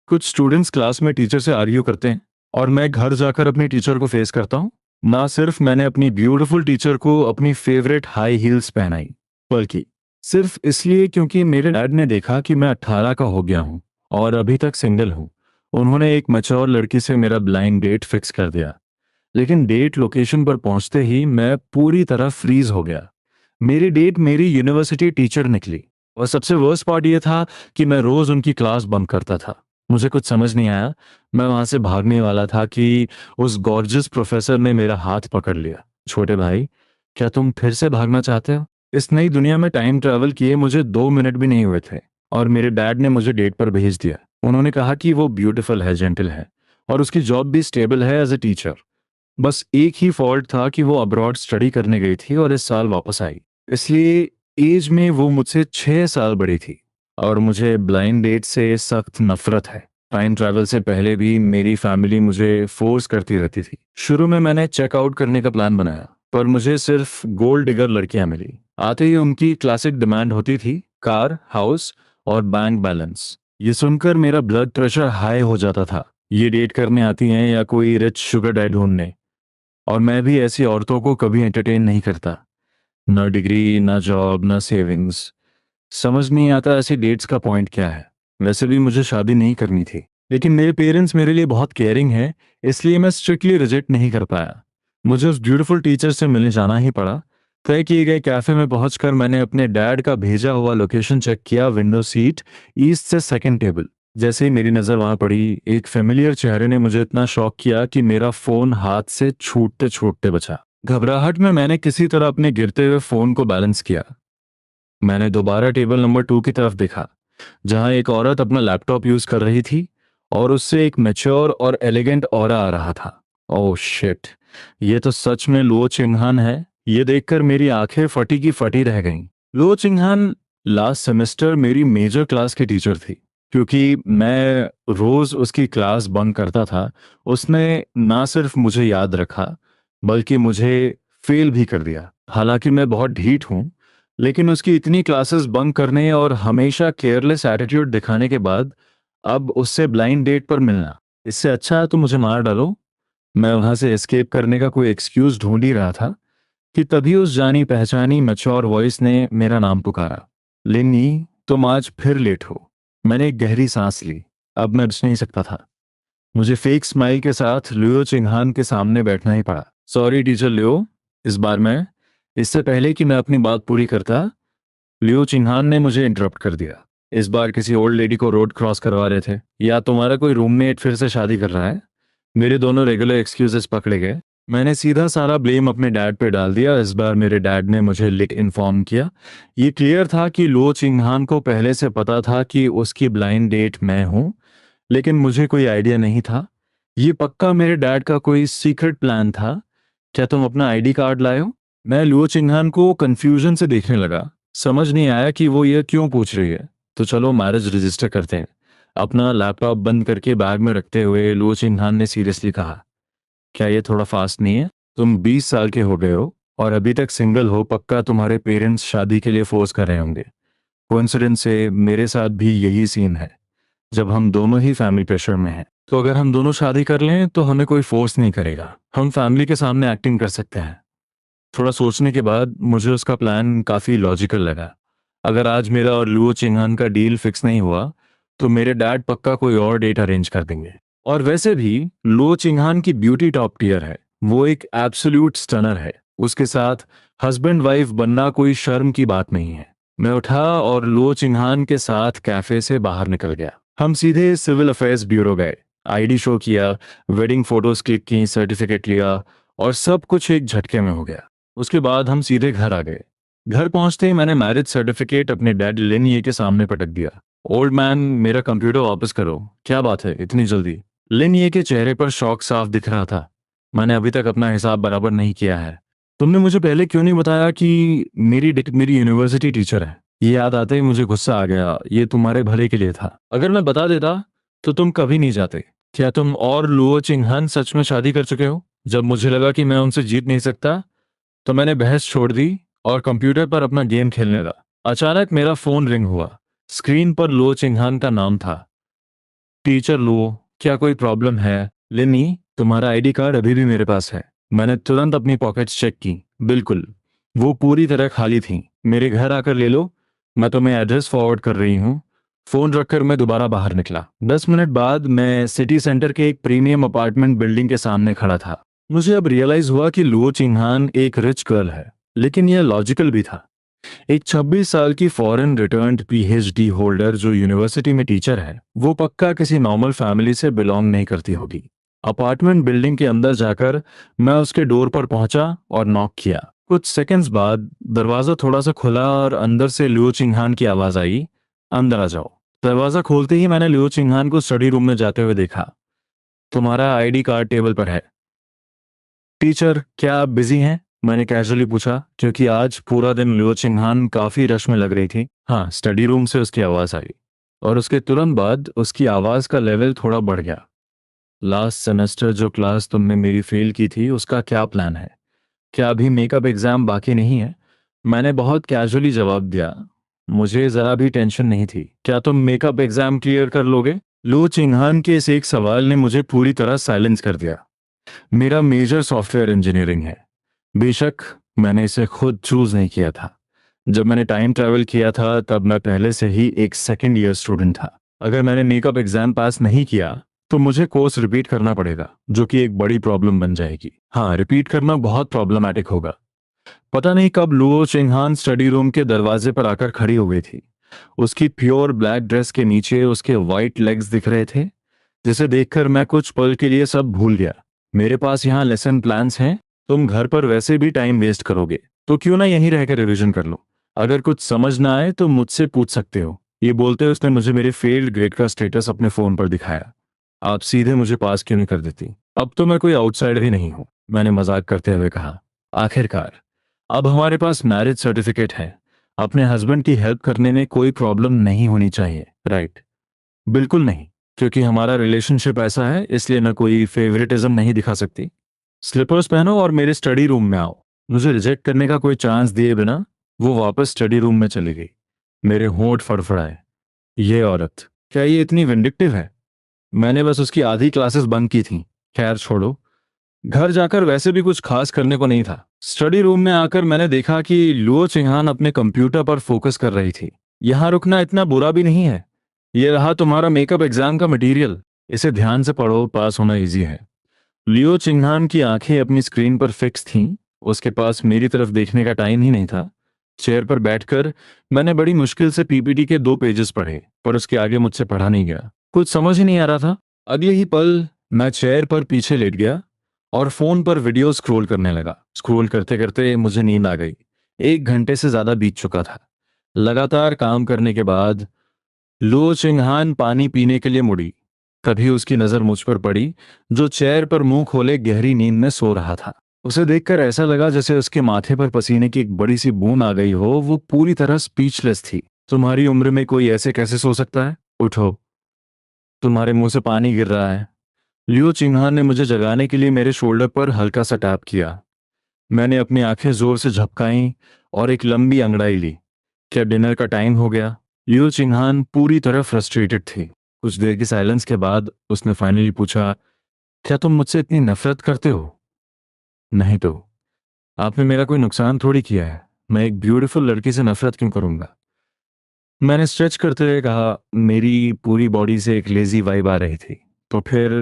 कुछ students class में teacher से आर्ग्यू करते हैं और मैं घर जाकर अपनी टीचर को फेस करता हूँ। ना सिर्फ मैंने अपनी ब्यूटीफुल टीचर को अपनी फेवरेट हाई हील्स पहनाई, बल्कि सिर्फ इसलिए क्योंकि मेरे डैड ने देखा कि मैं 18 का हो गया हूँ और अभी तक सिंगल हूँ। उन्होंने एक मैच्योर लड़की से मेरा ब्लाइंड डेट फिक्स कर दिया। लेकिन डेट लोकेशन पर पहुंचते ही मैं पूरी तरह फ्रीज हो गया। मेरी डेट मेरी यूनिवर्सिटी टीचर निकली और सबसे वर्स्ट पार्ट ये था कि मैं रोज उनकी क्लास बंक करता था। मुझे कुछ समझ नहीं आया। मैं वहां से भागने वाला था कि उस गॉर्जियस प्रोफेसर ने मेरा हाथ पकड़ लिया। छोटे भाई, क्या तुम फिर से भागना चाहते हो? इस नई दुनिया में टाइम ट्रैवल किए मुझे 2 मिनट भी नहीं हुए थे और मेरे डैड ने मुझे डेट पर भेज दिया। उन्होंने कहा कि वो ब्यूटीफुल है, जेंटल है और उसकी जॉब भी स्टेबल है एज ए टीचर। बस एक ही फॉल्ट था कि वो अब्रॉड स्टडी करने गई थी और इस साल वापस आई। इसलिए एज में वो मुझसे 6 साल बड़ी थी और मुझे ब्लाइंड डेट से सख्त नफरत है। टाइम ट्रैवल से पहले भी मेरी फैमिली मुझे फोर्स करती रहती थी। शुरू में मैंने चेकआउट करने का प्लान बनाया, पर मुझे सिर्फ गोल्ड डिगर लड़कियां मिली। आते ही उनकी क्लासिक डिमांड होती थी कार, हाउस और बैंक बैलेंस। ये सुनकर मेरा ब्लड प्रेशर हाई हो जाता था। ये डेट करने आती हैं या कोई रिच शुगर डैड ढूंढने? और मैं भी ऐसी औरतों को कभी एंटरटेन नहीं करता। न डिग्री, न जॉब, न सेविंग्स। समझ नहीं आता ऐसी डेट्स का पॉइंट क्या है। वैसे भी मुझे शादी नहीं करनी थी, लेकिन मेरे पेरेंट्स मेरे लिए बहुत केयरिंग है, इसलिए मैं स्ट्रिक्टली रिजेक्ट नहीं कर पाया। मुझे उस ब्यूटीफुल टीचर से मिलने जाना ही पड़ा। तय किए गए कैफे में पहुंचकर मैंने अपने डैड का भेजा हुआ लोकेशन चेक किया। विंडो सीट, ईस्ट से सेकंड टेबल। जैसे ही मेरी नजर वहां पड़ी, एक फेमिलियर चेहरे ने मुझे इतना शॉक किया कि मेरा फोन हाथ से छूटते छूटते बचा। घबराहट में मैंने किसी तरह अपने गिरते हुए फोन को बैलेंस किया। मैंने दोबारा टेबल नंबर 2 की तरफ देखा, जहां एक औरत अपना लैपटॉप यूज कर रही थी और उससे एक मैच्योर और एलिगेंट ऑरा आ रहा था। ओह शिट, ये तो सच में लुओ चिंगहान है। ये देखकर मेरी आंखें फटी की फटी रह गईं। लुओ चिंगहान लास्ट सेमेस्टर मेरी मेजर क्लास की टीचर थी। क्योंकि मैं रोज उसकी क्लास बंक करता था, उसने ना सिर्फ मुझे याद रखा, बल्कि मुझे फेल भी कर दिया। हालांकि मैं बहुत ढीठ हूँ, लेकिन उसकी इतनी क्लासेस बंक करने और हमेशा केयरलेस एटीट्यूड दिखाने के बाद अब उससे ब्लाइंड डेट पर मिलना, इससे अच्छा है तो मुझे मार डालो। मैं वहां से एस्केप करने का कोई एक्सक्यूज ढूंढ ही रहा था कि तभी उस जानी पहचानी मैच्योर वॉइस ने मेरा नाम पुकारा। लिन्नी, तुम आज फिर लेट हो। मैंने एक गहरी सांस ली। अब मैं बच नहीं सकता था। मुझे फेक स्माइल के साथ लियो चिंगहान के सामने बैठना ही पड़ा। सॉरी टीचर लियो, इस बार मैं। इससे पहले कि मैं अपनी बात पूरी करता, लियो चिन्हान ने मुझे इंटरप्ट कर दिया। इस बार किसी ओल्ड लेडी को रोड क्रॉस करवा रहे थे, या तुम्हारा कोई रूममेट फिर से शादी कर रहा है? मेरे दोनों रेगुलर एक्सक्यूजेस पकड़े गए। मैंने सीधा सारा ब्लेम अपने डैड पे डाल दिया। इस बार मेरे डैड ने मुझे लेट इन्फॉर्म किया। ये क्लियर था कि लो चिंगहान को पहले से पता था कि उसकी ब्लाइंड डेट मैं हूं, लेकिन मुझे कोई आइडिया नहीं था। ये पक्का मेरे डैड का कोई सीक्रेट प्लान था। क्या तुम अपना आईडी कार्ड लाए हो? मैं लुओ चिन्हान को कंफ्यूजन से देखने लगा। समझ नहीं आया कि वो ये क्यों पूछ रही है। तो चलो मैरिज रजिस्टर करते हैं। अपना लैपटॉप बंद करके बैग में रखते हुए लुओ चिन्हान ने सीरियसली कहा, क्या ये थोड़ा फास्ट नहीं है? तुम 20 साल के हो गए हो और अभी तक सिंगल हो। पक्का तुम्हारे पेरेंट्स शादी के लिए फोर्स कर रहे होंगे। कोइंसिडेंस से मेरे साथ भी यही सीन है। जब हम दोनों ही फैमिली प्रेशर में हैं, तो अगर हम दोनों शादी कर लें तो हमें कोई फोर्स नहीं करेगा। हम फैमिली के सामने एक्टिंग कर सकते हैं। थोड़ा सोचने के बाद मुझे उसका प्लान काफी लॉजिकल लगा। अगर आज मेरा और लुओ चिंगान का डील फिक्स नहीं हुआ, तो मेरे डैड पक्का कोई और डेट अरेंज कर देंगे। और वैसे भी लुओ चिंगान की ब्यूटी टॉप टियर है। वो एक एब्सोल्यूट स्टनर है। उसके साथ हस्बैंड वाइफ बनना कोई शर्म की बात नहीं है। मैं उठा और लुओ चिंगान के साथ कैफे से बाहर निकल गया। हम सीधे सिविल अफेयर्स ब्यूरो गए। आईडी शो किया, वेडिंग फोटोज क्लिक की, सर्टिफिकेट लिया और सब कुछ एक झटके में हो गया। उसके बाद हम सीधे घर आ गए। घर पहुंचते ही मैंने मैरिज सर्टिफिकेट अपने डैड लिन ये के सामने पटक दिया। ओल्ड मैन, मेरा कंप्यूटर वापस करो। क्या बात है इतनी जल्दी? लिन ये के चेहरे पर शौक साफ दिख रहा था। मैंने अभी तक अपना हिसाब बराबर नहीं किया है। तुमने मुझे पहले क्यों नहीं बताया कि मेरी यूनिवर्सिटी टीचर है? ये याद आते ही मुझे गुस्सा आ गया। ये तुम्हारे भले के लिए था। अगर मैं बता देता तो तुम कभी नहीं जाते। क्या तुम और लुओ चिंगहन सच में शादी कर चुके हो? जब मुझे लगा कि मैं उनसे जीत नहीं सकता, तो मैंने बहस छोड़ दी और कंप्यूटर पर अपना गेम खेलने लगा। अचानक मेरा फोन रिंग हुआ। स्क्रीन पर लो चिंगहान का नाम था। टीचर लो, क्या कोई प्रॉब्लम है? लिनी, तुम्हारा आईडी कार्ड अभी भी मेरे पास है। मैंने तुरंत अपनी पॉकेट्स चेक की। बिल्कुल, वो पूरी तरह खाली थी। मेरे घर आकर ले लो, मैं तुम्हें एड्रेस फॉरवर्ड कर रही हूँ। फोन रखकर मैं दोबारा बाहर निकला। 10 मिनट बाद मैं सिटी सेंटर के एक प्रीमियम अपार्टमेंट बिल्डिंग के सामने खड़ा था। मुझे अब रियलाइज हुआ कि लुओ चिंगहान एक रिच गर्ल है, लेकिन यह लॉजिकल भी था। एक 26 साल की फॉरेन रिटर्न्ड पीएचडी होल्डर जो यूनिवर्सिटी में टीचर है, वो पक्का किसी नॉर्मल फैमिली से बिलोंग नहीं करती होगी। अपार्टमेंट बिल्डिंग के अंदर जाकर मैं उसके डोर पर पहुंचा और नॉक किया। कुछ सेकंड्स बाद दरवाजा थोड़ा सा खुला और अंदर से लियो चिंगहान की आवाज आई, अंदर आ जाओ। दरवाजा खोलते ही मैंने लियो चिंगहान को स्टडी रूम में जाते हुए देखा। तुम्हारा आईडी कार्ड टेबल पर है। टीचर, क्या आप बिजी हैं? मैंने कैजुअली पूछा, क्योंकि आज पूरा दिन लियो चिंगहान काफी रश में लग रही थी। हाँ, स्टडी रूम से उसकी आवाज आई, और उसके तुरंत बाद उसकी आवाज का लेवल थोड़ा बढ़ गया। लास्ट सेमेस्टर जो क्लास तुमने मेरी फेल की थी, उसका क्या प्लान है? क्या अभी मेकअप एग्जाम बाकी नहीं है? मैंने बहुत कैजुअली जवाब दिया। मुझे जरा भी टेंशन नहीं थी। क्या तुम मेकअप एग्जाम क्लियर कर लोगे? लो चिंगहान के इस एक सवाल ने मुझे पूरी तरह साइलेंस कर दिया। मेरा मेजर सॉफ्टवेयर इंजीनियरिंग है। बेशक मैंने इसे खुद चूज नहीं किया था। जब मैंने टाइम ट्रैवल किया था तब मैं पहले से ही एक सेकेंड ईयर स्टूडेंट था। अगर मैंने मेकअप एग्जाम पास नहीं किया तो मुझे कोर्स रिपीट करना पड़ेगा, जो कि एक बड़ी प्रॉब्लम बन जाएगी। हाँ, रिपीट करना बहुत प्रॉब्लमेटिक होगा। पता नहीं कब लुओ चिंगहान स्टडी रूम के दरवाजे पर आकर खड़ी हो गई थी। उसकी प्योर ब्लैक ड्रेस के नीचे उसके वाइट लेग्स दिख रहे थे, जिसे देखकर मैं कुछ पल के लिए सब भूल गया। मेरे पास यहाँ लेसन प्लान्स हैं। तुम घर पर वैसे भी टाइम वेस्ट करोगे, तो क्यों ना यहीं रहकर रिवीजन कर लो। अगर कुछ समझ ना आए तो मुझसे पूछ सकते हो। ये बोलते हुए उसने मुझे मेरे फेल्ड ग्रेड का स्टेटस अपने फोन पर दिखाया। आप सीधे मुझे पास क्यों नहीं कर देती? अब तो मैं कोई आउटसाइडर ही नहीं हूँ, मैंने मजाक करते हुए कहा। आखिरकार अब हमारे पास मैरिज सर्टिफिकेट है। अपने हस्बैंड की हेल्प करने में कोई प्रॉब्लम नहीं होनी चाहिए, राइट? बिल्कुल नहीं, क्योंकि हमारा रिलेशनशिप ऐसा है, इसलिए मैं कोई फेवरेटिज्म नहीं दिखा सकती। स्लीपर्स पहनो और मेरे स्टडी रूम में आओ। मुझे रिजेक्ट करने का कोई चांस दिए बिना वो वापस स्टडी रूम में चली गई। मेरे होंठ फड़फड़ाए। ये औरत, क्या ये इतनी विंडिक्टिव है? मैंने बस उसकी आधी क्लासेस बंक की थी। खैर छोड़ो, घर जाकर वैसे भी कुछ खास करने को नहीं था। स्टडी रूम में आकर मैंने देखा कि लुओ चिंहान अपने कंप्यूटर पर फोकस कर रही थी। यहाँ रुकना इतना बुरा भी नहीं है। ये रहा तुम्हारा मेकअप एग्जाम का मटेरियल। इसे ध्यान से पढ़ो, पास होना इजी है। लियो चिंगहान की आंखें अपनी स्क्रीन पर फिक्स थीं। उसके पास मेरी तरफ देखने का टाइम ही नहीं था। चेयर पर बैठकर मैंने बड़ी मुश्किल से पीपीटी के 2 पेजेस पढ़े, पर उसके आगे मुझसे पढ़ा नहीं गया। कुछ समझ ही नहीं आ रहा था। अगले ही पल मैं चेयर पर पीछे लेट गया और फोन पर वीडियो स्क्रॉल करने लगा। स्क्रॉल करते करते मुझे नींद आ गई। 1 घंटे से ज्यादा बीत चुका था। लगातार काम करने के बाद लो चिंगहान पानी पीने के लिए मुड़ी। तभी उसकी नजर मुझ पर पड़ी, जो चेयर पर मुंह खोले गहरी नींद में सो रहा था। उसे देखकर ऐसा लगा जैसे उसके माथे पर पसीने की एक बड़ी सी बूंद आ गई हो। वो पूरी तरह स्पीचलेस थी। तुम्हारी उम्र में कोई ऐसे कैसे सो सकता है? उठो, तुम्हारे मुंह से पानी गिर रहा है। लियो चिंगहान ने मुझे जगाने के लिए मेरे शोल्डर पर हल्का सा टैप किया। मैंने अपनी आंखें जोर से झपकाईं और एक लंबी अंगड़ाई ली। क्या डिनर का टाइम हो गया? लियो चिंगहान पूरी तरह फ्रस्ट्रेटेड थी। कुछ देर की साइलेंस के बाद उसने फाइनली पूछा, क्या तुम मुझसे इतनी नफरत करते हो? नहीं तो आपने मेरा कोई नुकसान थोड़ी किया है। मैं एक ब्यूटीफुल लड़की से नफरत क्यों करूंगा? मैंने स्ट्रेच करते हुए कहा। मेरी पूरी बॉडी से एक लेजी वाइब आ रही थी। तो फिर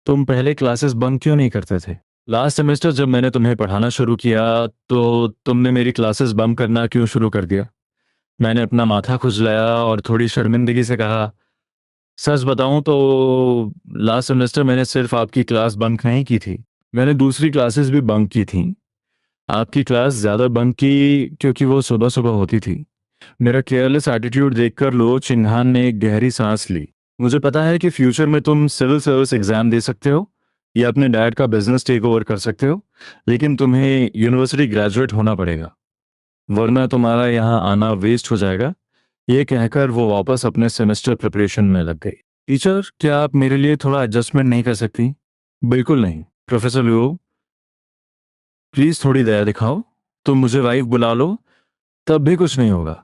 तुम पहले क्लासेस बंक क्यों नहीं करते थे? लास्ट सेमेस्टर जब मैंने तुम्हें पढ़ाना शुरू किया तो तुमने मेरी क्लासेस बंक करना क्यों शुरू कर दिया? मैंने अपना माथा खुजलाया और थोड़ी शर्मिंदगी से कहा, सच बताऊं तो लास्ट सेमेस्टर मैंने सिर्फ आपकी क्लास बंक नहीं की थी, मैंने दूसरी क्लासेस भी बंक की थी। आपकी क्लास ज्यादा बंक की क्योंकि वो सुबह सुबह होती थी। मेरा केयरलेस एटीट्यूड देखकर लो चिन्हान ने एक गहरी सांस ली। मुझे पता है कि फ्यूचर में तुम सिविल सर्विस एग्जाम दे सकते हो या अपने डैड का बिजनेस टेक ओवर कर सकते हो, लेकिन तुम्हें यूनिवर्सिटी ग्रेजुएट होना पड़ेगा, वरना तुम्हारा यहाँ आना वेस्ट हो जाएगा। ये कहकर वो वापस अपने सेमेस्टर प्रिपरेशन में लग गई। टीचर, क्या आप मेरे लिए थोड़ा एडजस्टमेंट नहीं कर सकती? बिल्कुल नहीं। प्रोफेसर लियो, प्लीज थोड़ी दया दिखाओ। तुम मुझे वाइफ बुला लो, तब भी कुछ नहीं होगा।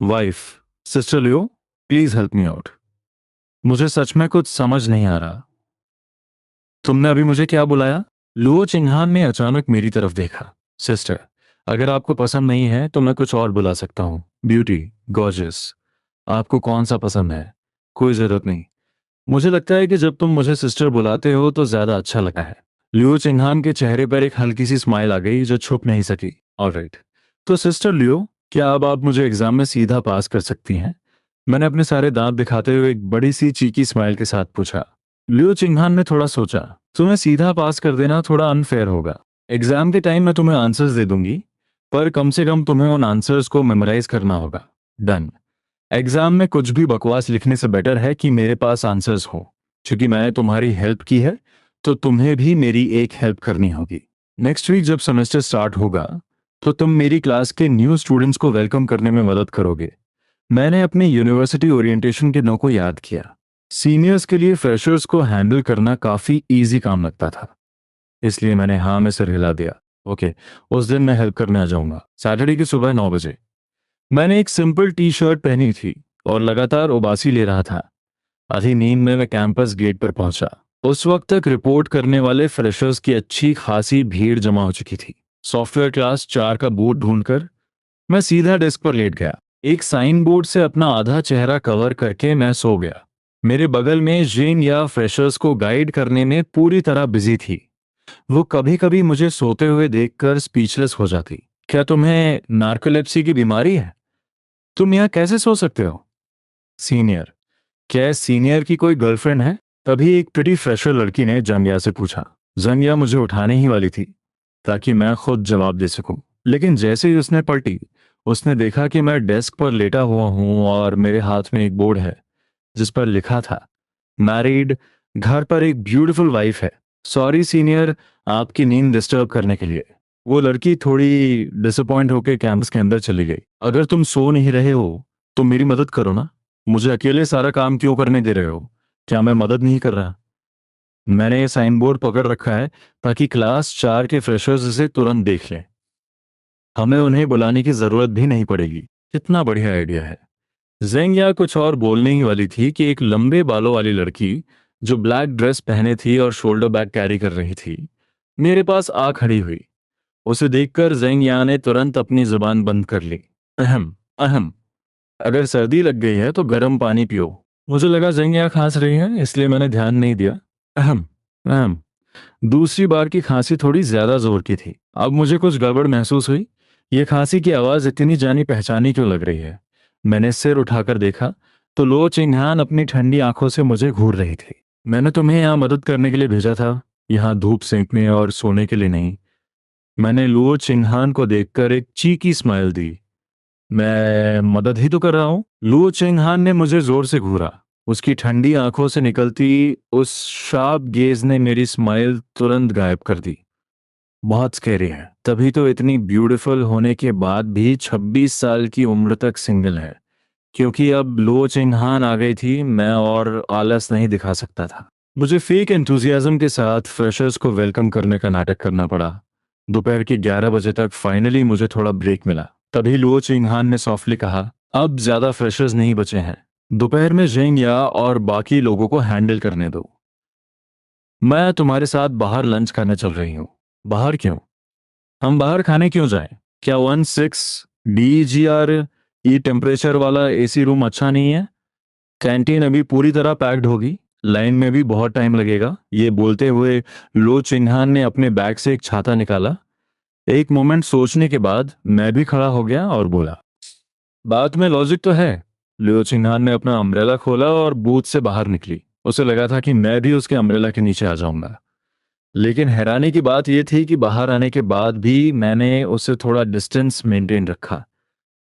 Wife, sister Leo, please help me out. मुझे सच में कुछ समझ नहीं आ रहा। तुमने अभी मुझे क्या बुलाया? लुओ चिंगहान ने अचानक मेरी तरफ देखा। सिस्टर, अगर आपको पसंद नहीं है तो मैं कुछ और बुला सकता हूँ। ब्यूटी, गॉर्जियस, आपको कौन सा पसंद है? कोई जरूरत नहीं। मुझे लगता है कि जब तुम मुझे सिस्टर बुलाते हो तो ज्यादा अच्छा लगता है। लियो चिंगहान के चेहरे पर एक हल्की सी स्माइल आ गई जो छुप नहीं सकी। ऑलराइट, तो सिस्टर लियो, क्या अब आप मुझे एग्जाम में सीधा पास कर सकती हैं? मैंने अपने सारे दांत दिखाते हुए एक बड़ी सी चीकी स्माइल के साथ पूछा। लियो चिंगहान ने थोड़ा सोचा। तुम्हें सीधा पास कर देना थोड़ा अनफेयर होगा। एग्जाम के टाइम मैं तुम्हें आंसर्स दे दूंगी, पर कम से कम तुम्हें उन आंसर्स को मेमोराइज करना होगा। डन। एग्जाम में कुछ भी बकवास लिखने से बेटर है कि मेरे पास आंसर्स हो। क्योंकि मैंने तुम्हारी हेल्प की है, तो तुम्हें भी मेरी एक हेल्प करनी होगी। नेक्स्ट वीक जब सेमेस्टर स्टार्ट होगा, तो तुम मेरी क्लास के न्यू स्टूडेंट्स को वेलकम करने में मदद करोगे। मैंने अपने यूनिवर्सिटी ओरिएंटेशन के दिनों को याद किया। सीनियर्स के लिए फ्रेशर्स को हैंडल करना काफी इजी काम लगता था, इसलिए मैंने हाँ में सिर हिला दिया। ओके, उस दिन मैं हेल्प करने आ जाऊंगा, सैटरडे की सुबह 9 बजे। मैंने एक सिंपल टी शर्ट पहनी थी और लगातार उबासी ले रहा था। आधी नींद में मैं कैंपस गेट पर पहुंचा। उस वक्त तक रिपोर्ट करने वाले फ्रेशर्स की अच्छी खासी भीड़ जमा हो चुकी थी। सॉफ्टवेयर क्लास 4 का बोर्ड ढूंढकर मैं सीधा डेस्क पर लेट गया। एक साइन बोर्ड से अपना आधा चेहरा कवर करके मैं सो गया। मेरे बगल में जेन या फ्रेशर्स को गाइड करने में पूरी तरह बिजी थी। वो कभी कभी मुझे सोते हुए देखकर स्पीचलेस हो जाती। क्या तुम्हें नार्कोलेप्सी की बीमारी है? तुम यहाँ कैसे सो सकते हो? सीनियर, क्या सीनियर की कोई गर्लफ्रेंड है? तभी एक प्रिटी फ्रेशर लड़की ने जंगिया से पूछा। जंगिया मुझे उठाने ही वाली थी ताकि मैं खुद जवाब दे सकूं, लेकिन जैसे ही उसने पलटी, उसने देखा कि मैं डेस्क पर लेटा हुआ हूं और मेरे हाथ में एक बोर्ड है जिस पर लिखा था मैरिड, घर पर एक ब्यूटीफुल वाइफ है। सॉरी सीनियर, आपकी नींद डिस्टर्ब करने के लिए। वो लड़की थोड़ी डिसअपॉइंट होकर कैंपस के अंदर चली गई। अगर तुम सो नहीं रहे हो तो मेरी मदद करो ना। मुझे अकेले सारा काम क्यों करने दे रहे हो? क्या मैं मदद नहीं कर रहा? मैंने ये साइन बोर्ड पकड़ रखा है ताकि क्लास 4 के फ्रेशर्स इसे तुरंत देख लें। हमें उन्हें बुलाने की जरूरत भी नहीं पड़ेगी। कितना बढ़िया आइडिया है। जेंग या कुछ और बोलने ही वाली थी कि एक लंबे बालों वाली लड़की जो ब्लैक ड्रेस पहने थी और शोल्डर बैग कैरी कर रही थी, मेरे पास आ खड़ी हुई। उसे देखकर जेंग या ने तुरंत अपनी जुबान बंद कर ली। अहम, अहम, अगर सर्दी लग गई है तो गर्म पानी पियो। मुझे लगा जेंग या खांस रही है, इसलिए मैंने ध्यान नहीं दिया। अहम, अहम। दूसरी बार की खांसी थोड़ी ज्यादा जोर की थी। अब मुझे कुछ गड़बड़ महसूस हुई। ये खांसी की आवाज इतनी जानी पहचानी क्यों लग रही है? मैंने सिर उठाकर देखा तो लो चिंगहान अपनी ठंडी आंखों से मुझे घूर रही थी। मैंने तुम्हें यहाँ मदद करने के लिए भेजा था, यहाँ धूप सेंकने और सोने के लिए नहीं। मैंने लुओ चिंगहान को देखकर एक चीकी स्माइल दी। मैं मदद ही तो कर रहा हूँ। लुओ चिंगहान ने मुझे जोर से घूरा। उसकी ठंडी आंखों से निकलती उस शार्प गेज ने मेरी स्माइल तुरंत गायब कर दी। बहुत स्कैरी है। तभी तो इतनी ब्यूटीफुल होने के बाद भी 26 साल की उम्र तक सिंगल है। क्योंकि अब लो चिन्हान आ गई थी, मैं और आलस नहीं दिखा सकता था। मुझे फेक एंथुजियाज्म के साथ फ्रेशर्स को वेलकम करने का नाटक करना पड़ा। दोपहर के 11 बजे तक फाइनली मुझे थोड़ा ब्रेक मिला। तभी लुओ चिंगहान ने सॉफ्टली कहा, अब ज्यादा फ्रेशर्स नहीं बचे हैं। दोपहर में जेंग या और बाकी लोगों को हैंडल करने दो। मैं तुम्हारे साथ बाहर लंच करने चल रही हूँ। बाहर क्यों? हम बाहर खाने क्यों जाएं? क्या 16 DGR ई टेम्परेचर वाला एसी रूम अच्छा नहीं है? कैंटीन अभी पूरी तरह पैक्ड होगी, लाइन में भी बहुत टाइम लगेगा। ये बोलते हुए लो चिन्हान ने अपने बैग से एक छाता निकाला। एक मोमेंट सोचने के बाद मैं भी खड़ा हो गया और बोला, बात में लॉजिक तो है। लो चिन्हान ने अपना अम्ब्रेला खोला और बूथ से बाहर निकली। उसे लगा था कि मैं भी उसके अम्ब्रेला के नीचे आ जाऊंगा, लेकिन हैरानी की बात यह थी कि बाहर आने के बाद भी मैंने उससे थोड़ा डिस्टेंस मेंटेन रखा।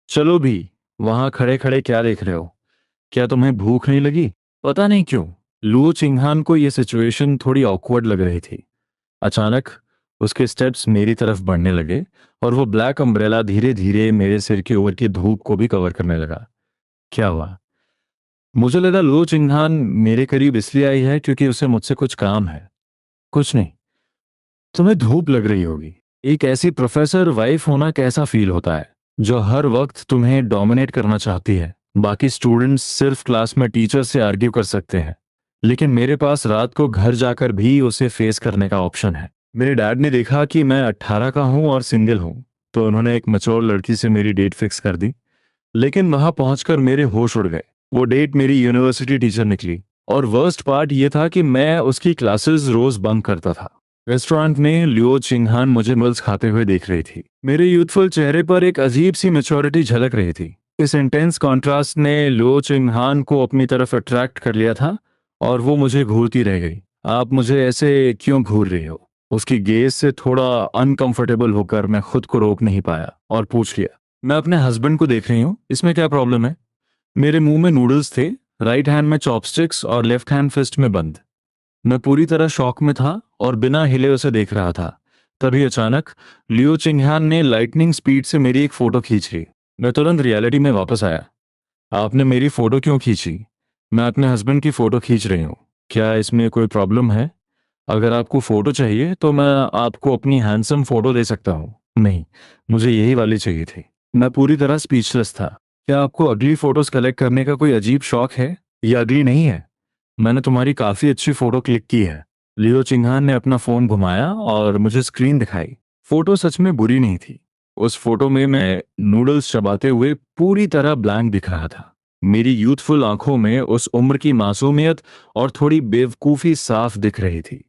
चलो भी, वहां खड़े खड़े क्या देख रहे हो? क्या तुम्हें भूख नहीं लगी? पता नहीं क्यों लुओ चिंगहान को यह सिचुएशन थोड़ी ऑकवर्ड लग रही थी। अचानक उसके स्टेप्स मेरी तरफ बढ़ने लगे और वो ब्लैक अम्ब्रेला धीरे धीरे मेरे सिर के ऊपर की धूप को भी कवर करने लगा। क्या हुआ? मुझे लगा लुओ चिंगहान मेरे करीब इसलिए आई है क्योंकि उसे मुझसे कुछ काम है। कुछ नहीं। तुम्हें धूप लग रही होगी। एक ऐसी प्रोफेसर वाइफ होना कैसा फील होता है जो हर वक्त तुम्हें डोमिनेट करना चाहती है? बाकी स्टूडेंट्स सिर्फ क्लास में टीचर से आर्ग्यू कर सकते हैं, लेकिन मेरे पास रात को घर जाकर भी उसे फेस करने का ऑप्शन है। मेरे डैड ने देखा कि मैं 18 का हूँ और सिंगल हूँ, तो उन्होंने एक मैच्योर लड़की से मेरी डेट फिक्स कर दी। लेकिन वहां पहुंचकर मेरे होश उड़ गए। वो डेट मेरी यूनिवर्सिटी टीचर निकली, और वर्स्ट पार्ट ये था कि मैं उसकी क्लासेस रोज बंक करता था। रेस्टोरेंट में लियो चिंगहान मुझे मिल्स खाते हुए देख रही थी। मेरे यूथफुल चेहरे पर एक अजीब सी मैच्योरिटी झलक रही थी। इस इंटेंस कॉन्ट्रास्ट ने लियो चिंगहान को अपनी तरफ अट्रैक्ट कर लिया था, और वो मुझे घूरती रह गई। आप मुझे ऐसे क्यों घूर रही हो? उसकी गेज से थोड़ा अनकंफर्टेबल होकर मैं खुद को रोक नहीं पाया और पूछ लिया। मैं अपने हस्बैंड को देख रही हूँ, इसमें क्या प्रॉब्लम है? मेरे मुंह में नूडल्स थे, राइट हैंड में चॉपस्टिक्स और लेफ्ट हैंड फिस्ट में बंद। मैं पूरी तरह शॉक में था और बिना हिले उसे देख रहा था। तभी अचानक लियो चिंगहान ने लाइटनिंग स्पीड से मेरी एक फोटो खींच ली। मैं तुरंत रियलिटी में वापस आया। आपने मेरी फोटो क्यों खींची? मैं अपने हस्बैंड की फोटो खींच रही हूँ। क्या इसमें कोई प्रॉब्लम है? अगर आपको फोटो चाहिए तो मैं आपको अपनी हैंडसम फोटो दे सकता हूँ। नहीं, मुझे यही वाली चाहिए थी। मैं पूरी तरह स्पीचलेस था। क्या आपको अगली फोटोज कलेक्ट करने का कोई अजीब शौक है, या अगली नहीं है? मैंने तुम्हारी काफी अच्छी फोटो क्लिक की है। लियो चिंगहान ने अपना फोन घुमाया और मुझे स्क्रीन दिखाई। फोटो सच में बुरी नहीं थी। उस फोटो में मैं नूडल्स चबाते हुए पूरी तरह ब्लैंक दिख रहा था। मेरी यूथफुल आंखों में उस उम्र की मासूमियत और थोड़ी बेवकूफी साफ दिख रही थी।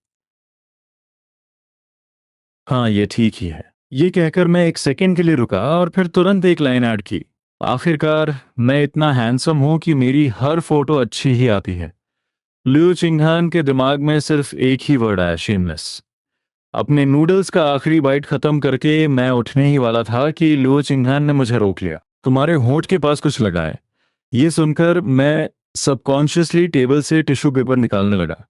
हाँ, ये ठीक ही है। ये कहकर मैं एक सेकंड के लिए रुका और फिर तुरंत एक लाइन ऐड की। आखिरकार मैं इतना हैंडसम हूं कि मेरी हर फोटो अच्छी ही आती है। लियो चिंगहान के दिमाग में सिर्फ एक ही वर्ड आया, शेमलेस। अपने नूडल्स का आखिरी बाइट खत्म करके मैं उठने ही वाला था कि लियो चिंगहान ने मुझे रोक लिया। तुम्हारे होंठ के पास कुछ लगा है। ये सुनकर मैं सबकॉन्शियसली टेबल से टिश्यू पेपर निकालने लगा,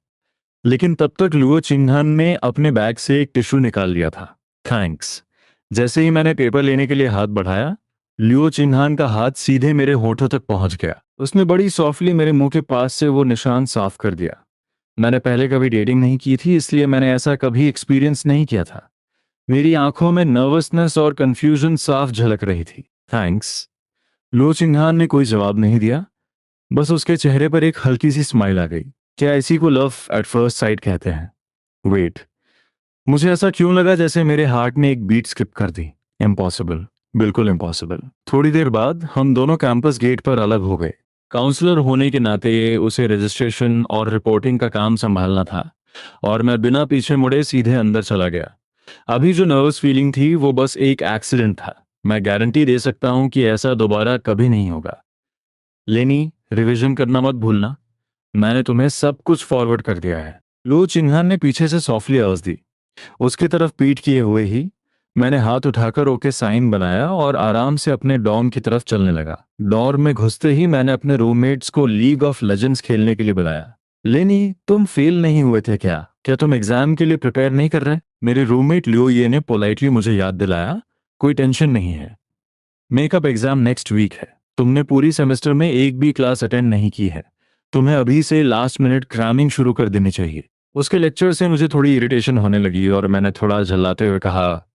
लेकिन तब तक लुओ चिंगहान ने अपने बैग से एक टिश्यू निकाल लिया था। थैंक्स। जैसे ही मैंने पेपर लेने के लिए हाथ बढ़ाया, लियो चिंगहान का हाथ सीधे मेरे होठों तक पहुंच गया। उसने बड़ी सॉफ्टली मेरे मुंह के पास से वो निशान साफ कर दिया। मैंने पहले कभी डेटिंग नहीं की थी, इसलिए मैंने ऐसा कभी एक्सपीरियंस नहीं किया था। मेरी आंखों में नर्वसनेस और कंफ्यूजन साफ झलक रही थी। थैंक्स। लियो चिंगहान ने कोई जवाब नहीं दिया, बस उसके चेहरे पर एक हल्की सी स्माइल आ गई। क्या इसी को लव एट फर्स्ट साइट कहते हैं? वेट, मुझे ऐसा क्यों लगा जैसे मेरे हार्ट ने एक बीट स्किप कर दी। इम्पॉसिबल, बिल्कुल इम्पॉसिबल। थोड़ी देर बाद हम दोनों कैंपस गेट पर अलग हो गए। काउंसलर होने के नाते उसे रजिस्ट्रेशन और रिपोर्टिंग का काम संभालना था, और मैं बिना पीछे मुड़े सीधे अंदर चला गया। अभी जो नर्वस फीलिंग थी वो बस एक एक्सीडेंट था। मैं गारंटी दे सकता हूँ कि ऐसा दोबारा कभी नहीं होगा। लेनी, रिवीजन करना मत भूलना। मैंने तुम्हें सब कुछ फॉरवर्ड कर दिया है। लू चिन्हान ने पीछे से सॉफ्टली आवाज दी। उसकी तरफ पीठ किए हुए ही मैंने हाथ उठाकर ओके साइन बनाया और आराम से अपने डॉर्म की तरफ चलने लगा। डॉर्म में घुसते ही मैंने अपने रूममेट्स को लीग ऑफ लेजेंड्स खेलने के लिए बुलाया। लेनी, तुम फेल नहीं हुए थे क्या? क्या तुम एग्जाम के लिए प्रिपेयर नहीं कर रहे? मेरे रूममेट लियो ये ने पोलाइटली मुझे याद दिलाया, कोई टेंशन नहीं है, मेकअप एग्जाम नेक्स्ट वीक है। तुमने पूरी सेमेस्टर में एक भी क्लास अटेंड नहीं की है। तुम्हें अभी से लास्ट मिनट क्रैमिंग शुरू कर देनी चाहिए। उसके लेक्चर से मुझे थोड़ी इरिटेशन होने लगी और मैंने थोड़ा झल्लाते हुए कहा,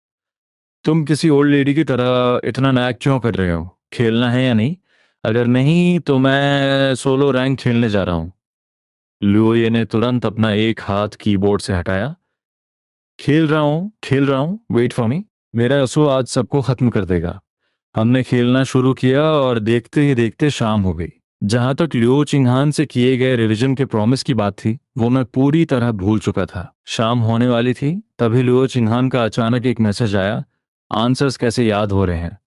तुम किसी ओल्ड लेडी की तरह इतना नैक क्यों कर रहे हो? खेलना है या नहीं? अगर नहीं तो मैं सोलो रैंक खेलने जा रहा हूँ। लुओये ने तुरंत अपना एक हाथ कीबोर्ड से हटाया। खेल रहा हूँ, वेट फॉर मी। मेरा असो आज सबको खत्म कर देगा। हमने खेलना शुरू किया और देखते ही देखते शाम हो गई। जहां तक लियो चिंगहान से किए गए रिवीजन के प्रॉमिस की बात थी, वो मैं पूरी तरह भूल चुका था। शाम होने वाली थी, तभी लियो चिंगहान का अचानक एक मैसेज आया। आंसर्स कैसे याद हो रहे हैं?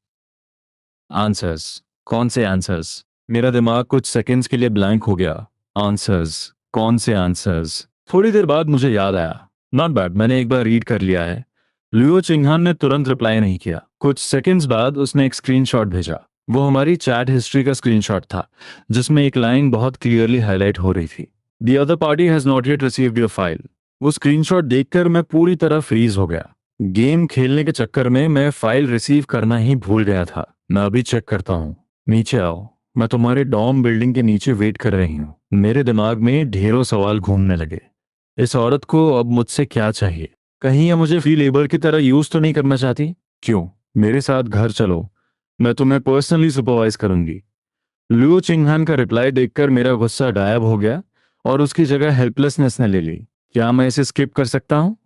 आंसर्स? कौन से आंसर्स? मेरा दिमाग कुछ सेकंड्स के लिए ब्लैंक हो गया। आंसर्स? कौन से आंसर्स? थोड़ी देर बाद मुझे याद आया, नॉट बैड, मैंने एक बार रीड कर लिया है। लियो चिंगहान ने तुरंत रिप्लाई नहीं किया। कुछ सेकंड्स बाद उसने एक स्क्रीनशॉट भेजा। वो हमारी चैट हिस्ट्री का स्क्रीनशॉट था, जिसमें एक लाइन बहुत क्लियरली हाईलाइट हो रही थी। The other party has not yet received your file. वो स्क्रीनशॉट देखकर मैं पूरी तरह फ्रीज हो गया। गेम खेलने के चक्कर में मैं फाइल रिसीव करना ही भूल गया था। मैं अभी चेक करता हूँ। नीचे आओ, मैं तुम्हारे डॉम बिल्डिंग के नीचे वेट कर रही हूँ। मेरे दिमाग में ढेरों सवाल घूमने लगे। इस औरत को अब मुझसे क्या चाहिए? कहीं ये मुझे फ्री लेबर की तरह यूज तो नहीं करना चाहती? क्यों? मेरे साथ घर चलो, मैं तुम्हें पर्सनली सुपरवाइज करूंगी। लियो चिंगहान का रिप्लाई देखकर मेरा गुस्सा गायब हो गया और उसकी जगह हेल्पलेसनेस ने ले ली। क्या मैं इसे स्किप कर सकता हूँ?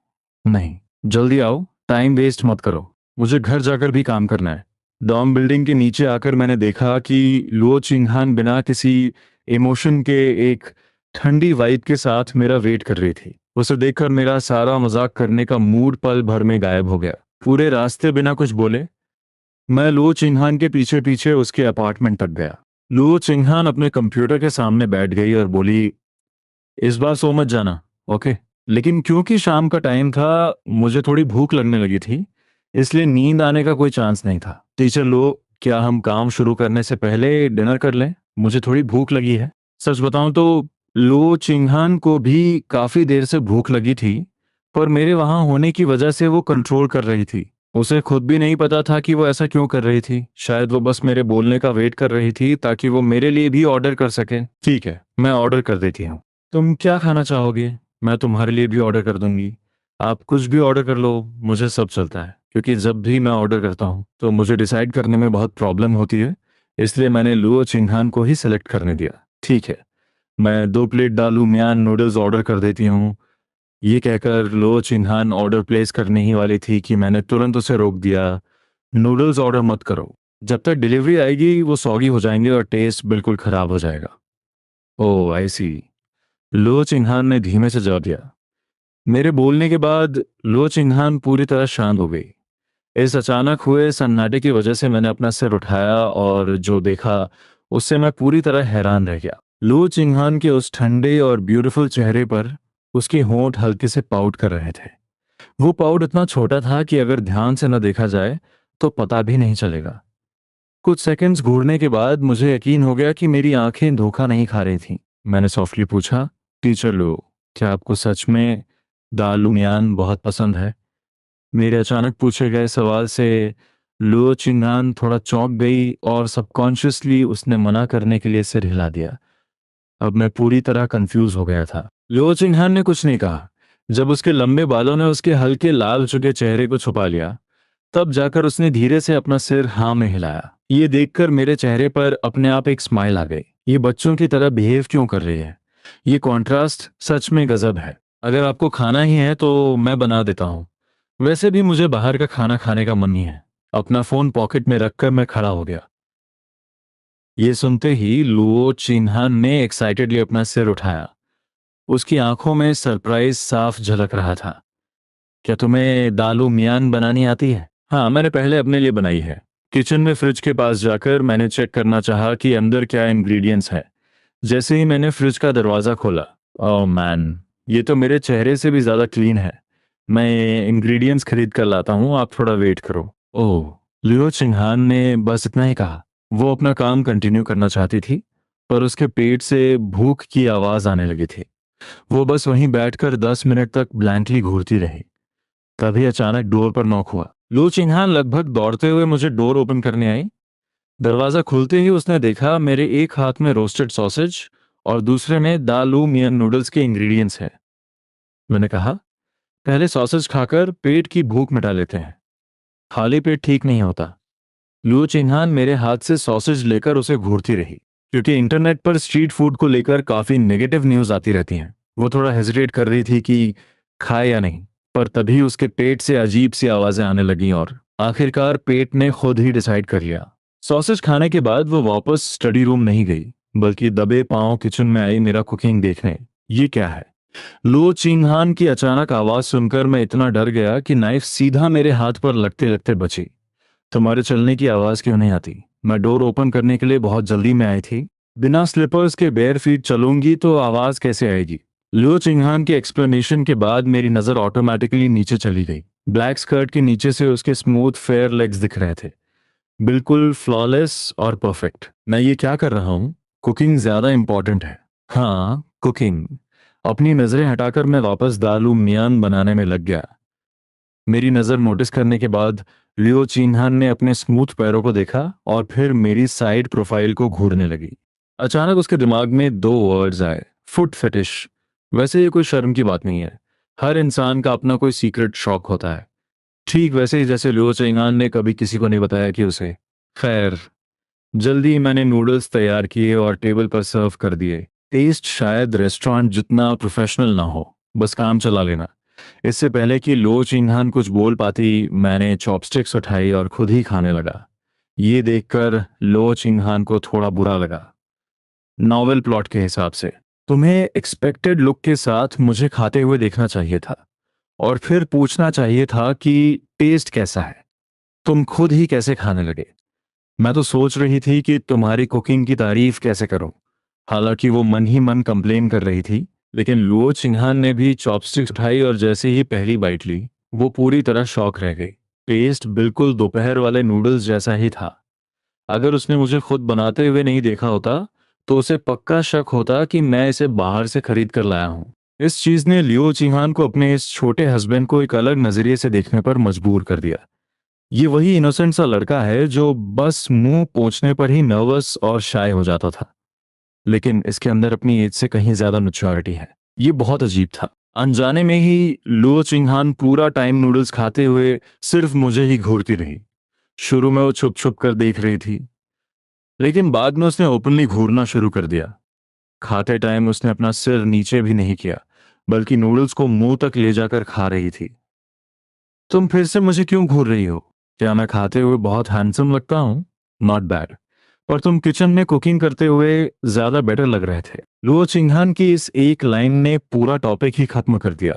नहीं। जल्दी आओ, टाइम वेस्ट मत करो, मुझे घर जाकर भी काम करना है। डॉम बिल्डिंग के नीचे आकर मैंने देखा कि लुओ चिंगहान बिना किसी इमोशन के एक ठंडी वाइब के साथ मेरा वेट कर रही थी। उसे देखकर मेरा सारा मजाक करने का मूड पल भर में गायब हो गया। पूरे रास्ते बिना कुछ बोले मैं लुओ चिंगहान के पीछे पीछे उसके अपार्टमेंट तक गया। लुओ चिंगहान अपने कंप्यूटर के सामने बैठ गई और बोली, इस बार सो मत जाना, ओके? लेकिन क्योंकि शाम का टाइम था, मुझे थोड़ी भूख लगने लगी थी, इसलिए नींद आने का कोई चांस नहीं था। टीचर लो, क्या हम काम शुरू करने से पहले डिनर कर लें? मुझे थोड़ी भूख लगी है। सच बताऊं तो लो चिंगहान को भी काफी देर से भूख लगी थी, पर मेरे वहां होने की वजह से वो कंट्रोल कर रही थी। उसे खुद भी नहीं पता था कि वो ऐसा क्यों कर रही थी। शायद वो बस मेरे बोलने का वेट कर रही थी ताकि वो मेरे लिए भी ऑर्डर कर सके। ठीक है, मैं ऑर्डर कर देती हूँ। तुम क्या खाना चाहोगे? मैं तुम्हारे लिए भी ऑर्डर कर दूंगी। आप कुछ भी ऑर्डर कर लो, मुझे सब चलता है, क्योंकि जब भी मैं ऑर्डर करता हूँ तो मुझे डिसाइड करने में बहुत प्रॉब्लम होती है, इसलिए मैंने लुओ चिंगहान को ही सेलेक्ट करने दिया। ठीक है, मैं 2 प्लेट दालू मियान नूडल्स ऑर्डर कर देती हूँ। ये कहकर लुओ चिंगहान ऑर्डर प्लेस करने ही वाली थी कि मैंने तुरंत उसे रोक दिया। नूडल्स ऑर्डर मत करो, जब तक डिलीवरी आएगी वो सॉगी हो जाएंगे और टेस्ट बिल्कुल खराब हो जाएगा। ओह आई सी, लो चिंगहान ने धीमे से जवाब दिया। मेरे बोलने के बाद लो चिंगहान पूरी तरह शांत हो गई। इस अचानक हुए सन्नाटे की वजह से मैंने अपना सिर उठाया और जो देखा उससे मैं पूरी तरह हैरान रह गया। लो चिंगहान के उस ठंडे और ब्यूटीफुल चेहरे पर उसके होंठ हल्के से पाउट कर रहे थे। वो पाउट इतना छोटा था कि अगर ध्यान से न देखा जाए तो पता भी नहीं चलेगा। कुछ सेकंड्स घूरने के बाद मुझे यकीन हो गया कि मेरी आंखें धोखा नहीं खा रही थीं। मैंने सॉफ्टली पूछा, टीचर लो, क्या आपको सच में दाल लुनियान बहुत पसंद है? मेरे अचानक पूछे गए सवाल से लुओ चिंगान थोड़ा चौंक गई और सबकॉन्शियसली उसने मना करने के लिए सिर हिला दिया। अब मैं पूरी तरह कंफ्यूज हो गया था। लुओ चिंगान ने कुछ नहीं कहा। जब उसके लंबे बालों ने उसके हल्के लाल चुके चेहरे को छुपा लिया, तब जाकर उसने धीरे से अपना सिर हाँ में हिलाया। ये देखकर मेरे चेहरे पर अपने आप एक स्माइल आ गई। ये बच्चों की तरह बिहेव क्यों कर रही है? ये कॉन्ट्रास्ट सच में गजब है। अगर आपको खाना ही है तो मैं बना देता हूँ। वैसे भी मुझे बाहर का खाना खाने का मन नहीं है। अपना फोन पॉकेट में रखकर मैं खड़ा हो गया। ये सुनते ही लुओ चिन्हान ने एक्साइटेडली अपना सिर उठाया। उसकी आंखों में सरप्राइज साफ झलक रहा था। क्या तुम्हें दालू मियान बनानी आती है? हाँ, मैंने पहले अपने लिए बनाई है। किचन में फ्रिज के पास जाकर मैंने चेक करना चाहा कि अंदर क्या इंग्रेडिएंट्स हैं। जैसे ही मैंने फ्रिज का दरवाजा खोला, ओह मैन, ये तो मेरे चेहरे से भी ज्यादा क्लीन है। मैं इंग्रेडिएंट्स खरीद कर लाता हूँ, आप थोड़ा वेट करो। ओह, लियो चिंगहान ने बस इतना ही कहा। वो अपना काम कंटिन्यू करना चाहती थी, पर उसके पेट से भूख की आवाज आने लगी थी। वो बस वहीं बैठकर 10 मिनट तक ब्लैंकली घूरती रही। तभी अचानक डोर पर नॉक हुआ। लू चिन्हान लगभग दौड़ते हुए मुझे डोर ओपन करने आई। दरवाजा खुलते ही उसने देखा मेरे एक हाथ में रोस्टेड सॉसेज और दूसरे में दालू मियन नूडल्स के इंग्रेडिएंट्स है। मैंने कहा, पहले सॉसेज खाकर पेट की भूख मिटा लेते हैं, खाली पेट ठीक नहीं होता। लू चिन्हान मेरे हाथ से सॉसेज लेकर उसे घूरती रही। क्योंकि इंटरनेट पर स्ट्रीट फूड को लेकर काफी नेगेटिव न्यूज आती रहती हैं, वो थोड़ा हेजिटेट कर रही थी कि खाए या नहीं। पर तभी उसके पेट से अजीब सी आवाजें आने लगीं और आखिरकार पेट ने खुद ही डिसाइड कर लिया। सॉसेज खाने के बाद वो वापस स्टडी रूम नहीं गई, बल्कि दबे पांव किचन में आई मेरा कुकिंग देखने। ये क्या है? लो चिंगहान की अचानक आवाज सुनकर मैं इतना डर गया कि नाइफ सीधा मेरे हाथ पर लगते लगते बची। तुम्हारे चलने की आवाज क्यों नहीं आती? मैं डोर ओपन करने के लिए बहुत जल्दी में आई थी। बिना स्लीपर्स के बेयर फीट चलूंगी तो आवाज कैसे आएगी? लियो चिंगहान के एक्सप्लेनेशन के बाद मेरी नजर ऑटोमेटिकली नीचे चली गई। ब्लैक स्कर्ट के नीचे से उसके स्मूथ फेयर लेग्स दिख रहे थे, बिल्कुल फ्लॉलेस और परफेक्ट। मैं ये क्या कर रहा हूँ? कुकिंग ज्यादा इंपॉर्टेंट है। हाँ, कुकिंग। अपनी नजरें हटाकर मैं वापस दालू मियान बनाने में लग गया। मेरी नज़र नोटिस करने के बाद लियो चिन्हान ने अपने स्मूथ पैरों को देखा और फिर मेरी साइड प्रोफाइल को घूरने लगी। अचानक उसके दिमाग में 2 वर्ड्स आए, फुट फेटिश। वैसे ये कोई शर्म की बात नहीं है, हर इंसान का अपना कोई सीक्रेट शौक होता है, ठीक वैसे ही जैसे लियो चिन्हान ने कभी किसी को नहीं बताया कि उसे। खैर, जल्दी ही मैंने नूडल्स तैयार किए और टेबल पर सर्व कर दिए। टेस्ट शायद रेस्टोरेंट जितना प्रोफेशनल ना हो, बस काम चला लेना। इससे पहले कि लो चिंगहान कुछ बोल पाती, मैंने चॉपस्टिक्स उठाई और खुद ही खाने लगा। ये देखकर लो चिंगहान को थोड़ा बुरा लगा। नॉवेल प्लॉट के हिसाब से तुम्हें एक्सपेक्टेड लुक के साथ मुझे खाते हुए देखना चाहिए था, और फिर पूछना चाहिए था कि टेस्ट कैसा है। तुम खुद ही कैसे खाने लगे? मैं तो सोच रही थी कि तुम्हारी कुकिंग की तारीफ कैसे करूं। हालांकि वो मन ही मन कंप्लेन कर रही थी, लेकिन लुओ चिंगहान ने भी चॉपस्टिक्स उठाई और जैसे ही पहली बाइट ली, वो पूरी तरह शॉक रह गई। टेस्ट बिल्कुल दोपहर वाले नूडल्स जैसा ही था। अगर उसने मुझे खुद बनाते हुए नहीं देखा होता, तो उसे पक्का शक होता कि मैं इसे बाहर से खरीद कर लाया हूं। इस चीज ने लियो चिंगहान को अपने इस छोटे हस्बैंड को एक अलग नजरिए से देखने पर मजबूर कर दिया। ये वही इनोसेंट सा लड़का है जो बस मुंह पोंछने पर ही नर्वस और शाय हो जाता था, लेकिन इसके अंदर अपनी एज से कहीं ज्यादा मैच्योरिटी है। ये बहुत अजीब था। अनजाने में ही लुओ चिंगहान पूरा टाइम नूडल्स खाते हुए सिर्फ मुझे ही घूरती रही। शुरू में वो छुप छुप कर देख रही थी, लेकिन बाद में उसने ओपनली घूरना शुरू कर दिया। खाते टाइम उसने अपना सिर नीचे भी नहीं किया, बल्कि नूडल्स को मुंह तक ले जाकर खा रही थी। तुम फिर से मुझे क्यों घूर रही हो? क्या मैं खाते हुए बहुत हैंडसम लगता हूँ? Not bad. पर तुम किचन में कुकिंग करते हुए ज्यादा बेटर लग रहे थे। लुओ चिंगहान की इस एक लाइन ने पूरा टॉपिक ही खत्म कर दिया,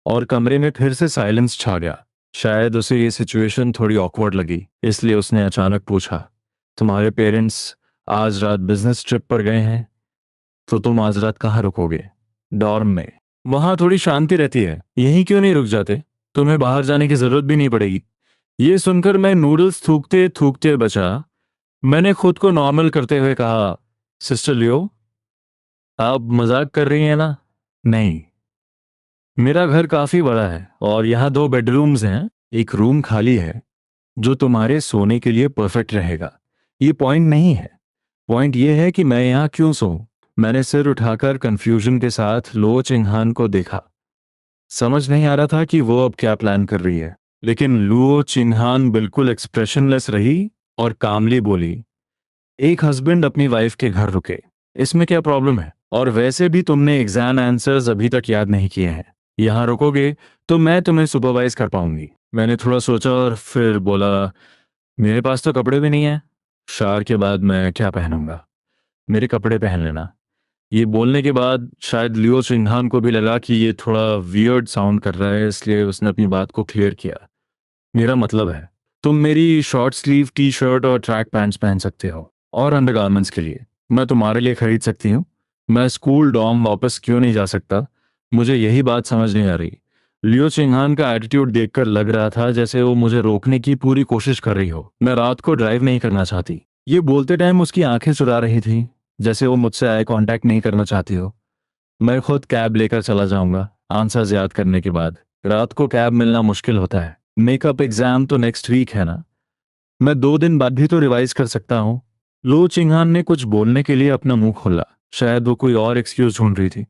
और कमरे में फिर से साइलेंस छा गया। शायद उसे ये सिचुएशन थोड़ी ऑकवर्ड लगी, इसलिए उसने अचानक पूछा, तुम्हारे पेरेंट्स आज रात बिजनेस ट्रिप पर गए हैं, तो तुम आज रात कहाँ रुकोगे? डॉर्म में। वहां थोड़ी शांति रहती है, यहीं क्यों नहीं रुक जाते? तुम्हें बाहर जाने की जरूरत भी नहीं पड़ेगी। ये सुनकर मैं नूडल्स थूकते थूकते बचा। मैंने खुद को नॉर्मल करते हुए कहा, सिस्टर लियो, आप मजाक कर रही हैं ना? नहीं, मेरा घर काफी बड़ा है और यहाँ 2 बेडरूम्स हैं। एक रूम खाली है जो तुम्हारे सोने के लिए परफेक्ट रहेगा। ये पॉइंट नहीं है। पॉइंट ये है कि मैं यहाँ क्यों सोऊं। मैंने सिर उठाकर कंफ्यूजन के साथ लो चिंगहान को देखा। समझ नहीं आ रहा था कि वो अब क्या प्लान कर रही है, लेकिन लुओ चिन्हान बिल्कुल एक्सप्रेशनलेस रही और कामली बोली, एक हस्बैंड अपनी वाइफ के घर रुके, इसमें क्या प्रॉब्लम है? और वैसे भी तुमने एग्जाम आंसर्स अभी तक याद नहीं किए हैं। यहाँ रुकोगे तो मैं तुम्हें सुपरवाइज कर पाऊंगी। मैंने थोड़ा सोचा और फिर बोला, मेरे पास तो कपड़े भी नहीं है। शार के बाद मैं क्या पहनूंगा? मेरे कपड़े पहन लेना। ये बोलने के बाद शायद लियो चिन्हान को भी लगा कि ये थोड़ा वियर्ड साउंड कर रहा है, इसलिए उसने अपनी बात को क्लियर किया। मेरा मतलब है, तुम मेरी शॉर्ट स्लीव टी शर्ट और ट्रैक पैंट्स पहन सकते हो, और अंडरगारमेंट्स के लिए मैं तुम्हारे लिए खरीद सकती हूँ। मैं स्कूल डॉर्म वापस क्यों नहीं जा सकता? मुझे यही बात समझ नहीं आ रही। लियो चिंगहान का एटीट्यूड देखकर लग रहा था जैसे वो मुझे रोकने की पूरी कोशिश कर रही हो। मैं रात को ड्राइव नहीं करना चाहती। ये बोलते टाइम उसकी आंखें चुरा रही थी, जैसे वो मुझसे आई कांटेक्ट नहीं करना चाहती हो। मैं खुद कैब लेकर चला जाऊंगा। आंसर्स याद करने के बाद रात को कैब मिलना मुश्किल होता है। मेकअप एग्जाम तो नेक्स्ट वीक है ना, मैं 2 दिन बाद भी तो रिवाइज कर सकता हूँ। लो चिंगहान ने कुछ बोलने के लिए अपना मुंह खोला। शायद वो कोई और एक्सक्यूज ढूंढ रही थी।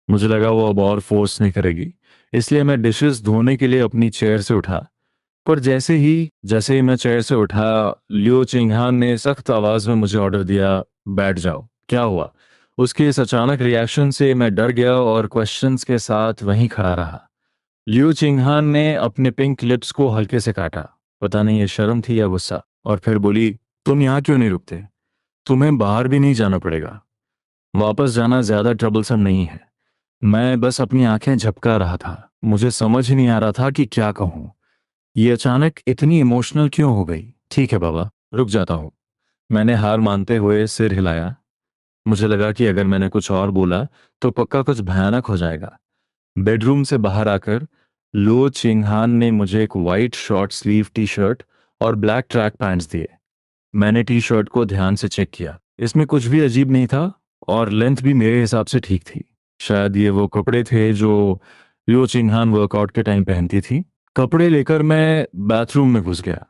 मुझे लगा वो अब और फोर्स नहीं करेगी, इसलिए मैं डिशेस धोने के लिए अपनी चेयर से उठा। पर जैसे ही मैं चेयर से उठा, लियो चिंगहान ने सख्त आवाज में मुझे ऑर्डर दिया, बैठ जाओ। क्या हुआ? उसके इस अचानक रिएक्शन से मैं डर गया और क्वेश्चंस के साथ वहीं खड़ा रहा। लियो चिंगहान ने अपने पिंक लिप्स को हल्के से काटा। पता नहीं ये शर्म थी या गुस्सा। और फिर बोली, तुम यहाँ क्यों नहीं रुकते? तुम्हें बाहर भी नहीं जाना पड़ेगा। वापस जाना ज्यादा ट्रबलसम नहीं है। मैं बस अपनी आंखें झपका रहा था। मुझे समझ ही नहीं आ रहा था कि क्या कहूँ। ये अचानक इतनी इमोशनल क्यों हो गई? ठीक है बाबा, रुक जाता हूँ। मैंने हार मानते हुए सिर हिलाया। मुझे लगा कि अगर मैंने कुछ और बोला तो पक्का कुछ भयानक हो जाएगा। बेडरूम से बाहर आकर लो चिंगहान ने मुझे एक white short sleeve T shirt और ब्लैक ट्रैक पैंट्स दिए। मैंने टी शर्ट को ध्यान से चेक किया। इसमें कुछ भी अजीब नहीं था, और लेंथ भी मेरे हिसाब से ठीक थी। शायद ये वो कपड़े थे जो लो चिंगहान वर्कआउट के टाइम पहनती थी। कपड़े लेकर मैं बाथरूम में घुस गया,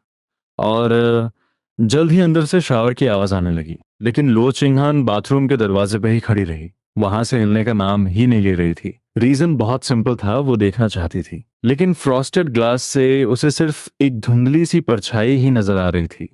और जल्द ही अंदर से शावर की आवाज आने लगी। लेकिन लो चिंगहान बाथरूम के दरवाजे पे ही खड़ी रही, वहां से हिलने का नाम ही नहीं ले रही थी। रीजन बहुत सिंपल था, वो देखना चाहती थी। लेकिन फ्रॉस्टेड ग्लास से उसे सिर्फ एक धुंधली सी परछाई ही नजर आ रही थी।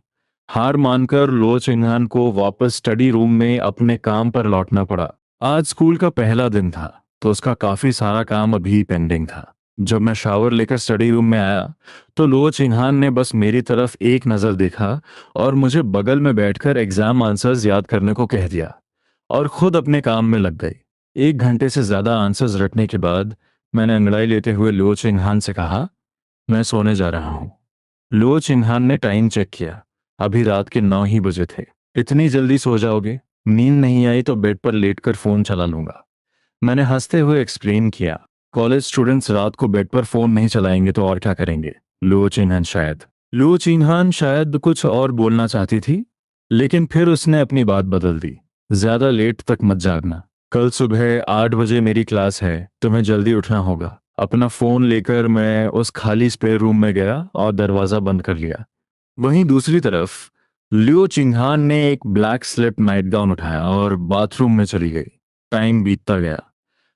हार मानकर लो चिंहान को वापस स्टडी रूम में अपने काम पर लौटना पड़ा। आज स्कूल का पहला दिन था, तो उसका काफी सारा काम अभी पेंडिंग था। जब मैं शावर लेकर स्टडी रूम में आया तो लो चिंहान ने बस मेरी तरफ एक नज़र देखा और मुझे बगल में बैठकर एग्जाम आंसर्स याद करने को कह दिया और खुद अपने काम में लग गई। 1 घंटे से ज्यादा आंसर्स रटने के बाद मैंने अंगड़ाई लेते हुए लो चिंहान से कहा, मैं सोने जा रहा हूँ। लो चिन्हान ने टाइम चेक किया। अभी रात के 9 ही बजे थे। इतनी जल्दी सो जाओगे? नींद नहीं आई तो बेड पर लेटकर फोन चला लूंगा। मैंने हंसते हुए एक्सप्लेन किया, कॉलेज स्टूडेंट्स रात को बेड पर फोन नहीं चलाएंगे तो और क्या करेंगे। लो चिन्हान शायद कुछ और बोलना चाहती थी, लेकिन फिर उसने अपनी बात बदल दी। ज्यादा लेट तक मत जागना, कल सुबह 8 बजे मेरी क्लास है, तुम्हें जल्दी उठना होगा। अपना फोन लेकर मैं उस खाली स्पेयर रूम में गया और दरवाजा बंद कर लिया। वहीं दूसरी तरफ लियो चिंगहान ने एक ब्लैक स्लिप नाइट गाउन उठाया और बाथरूम में चली गई। टाइम बीतता गया।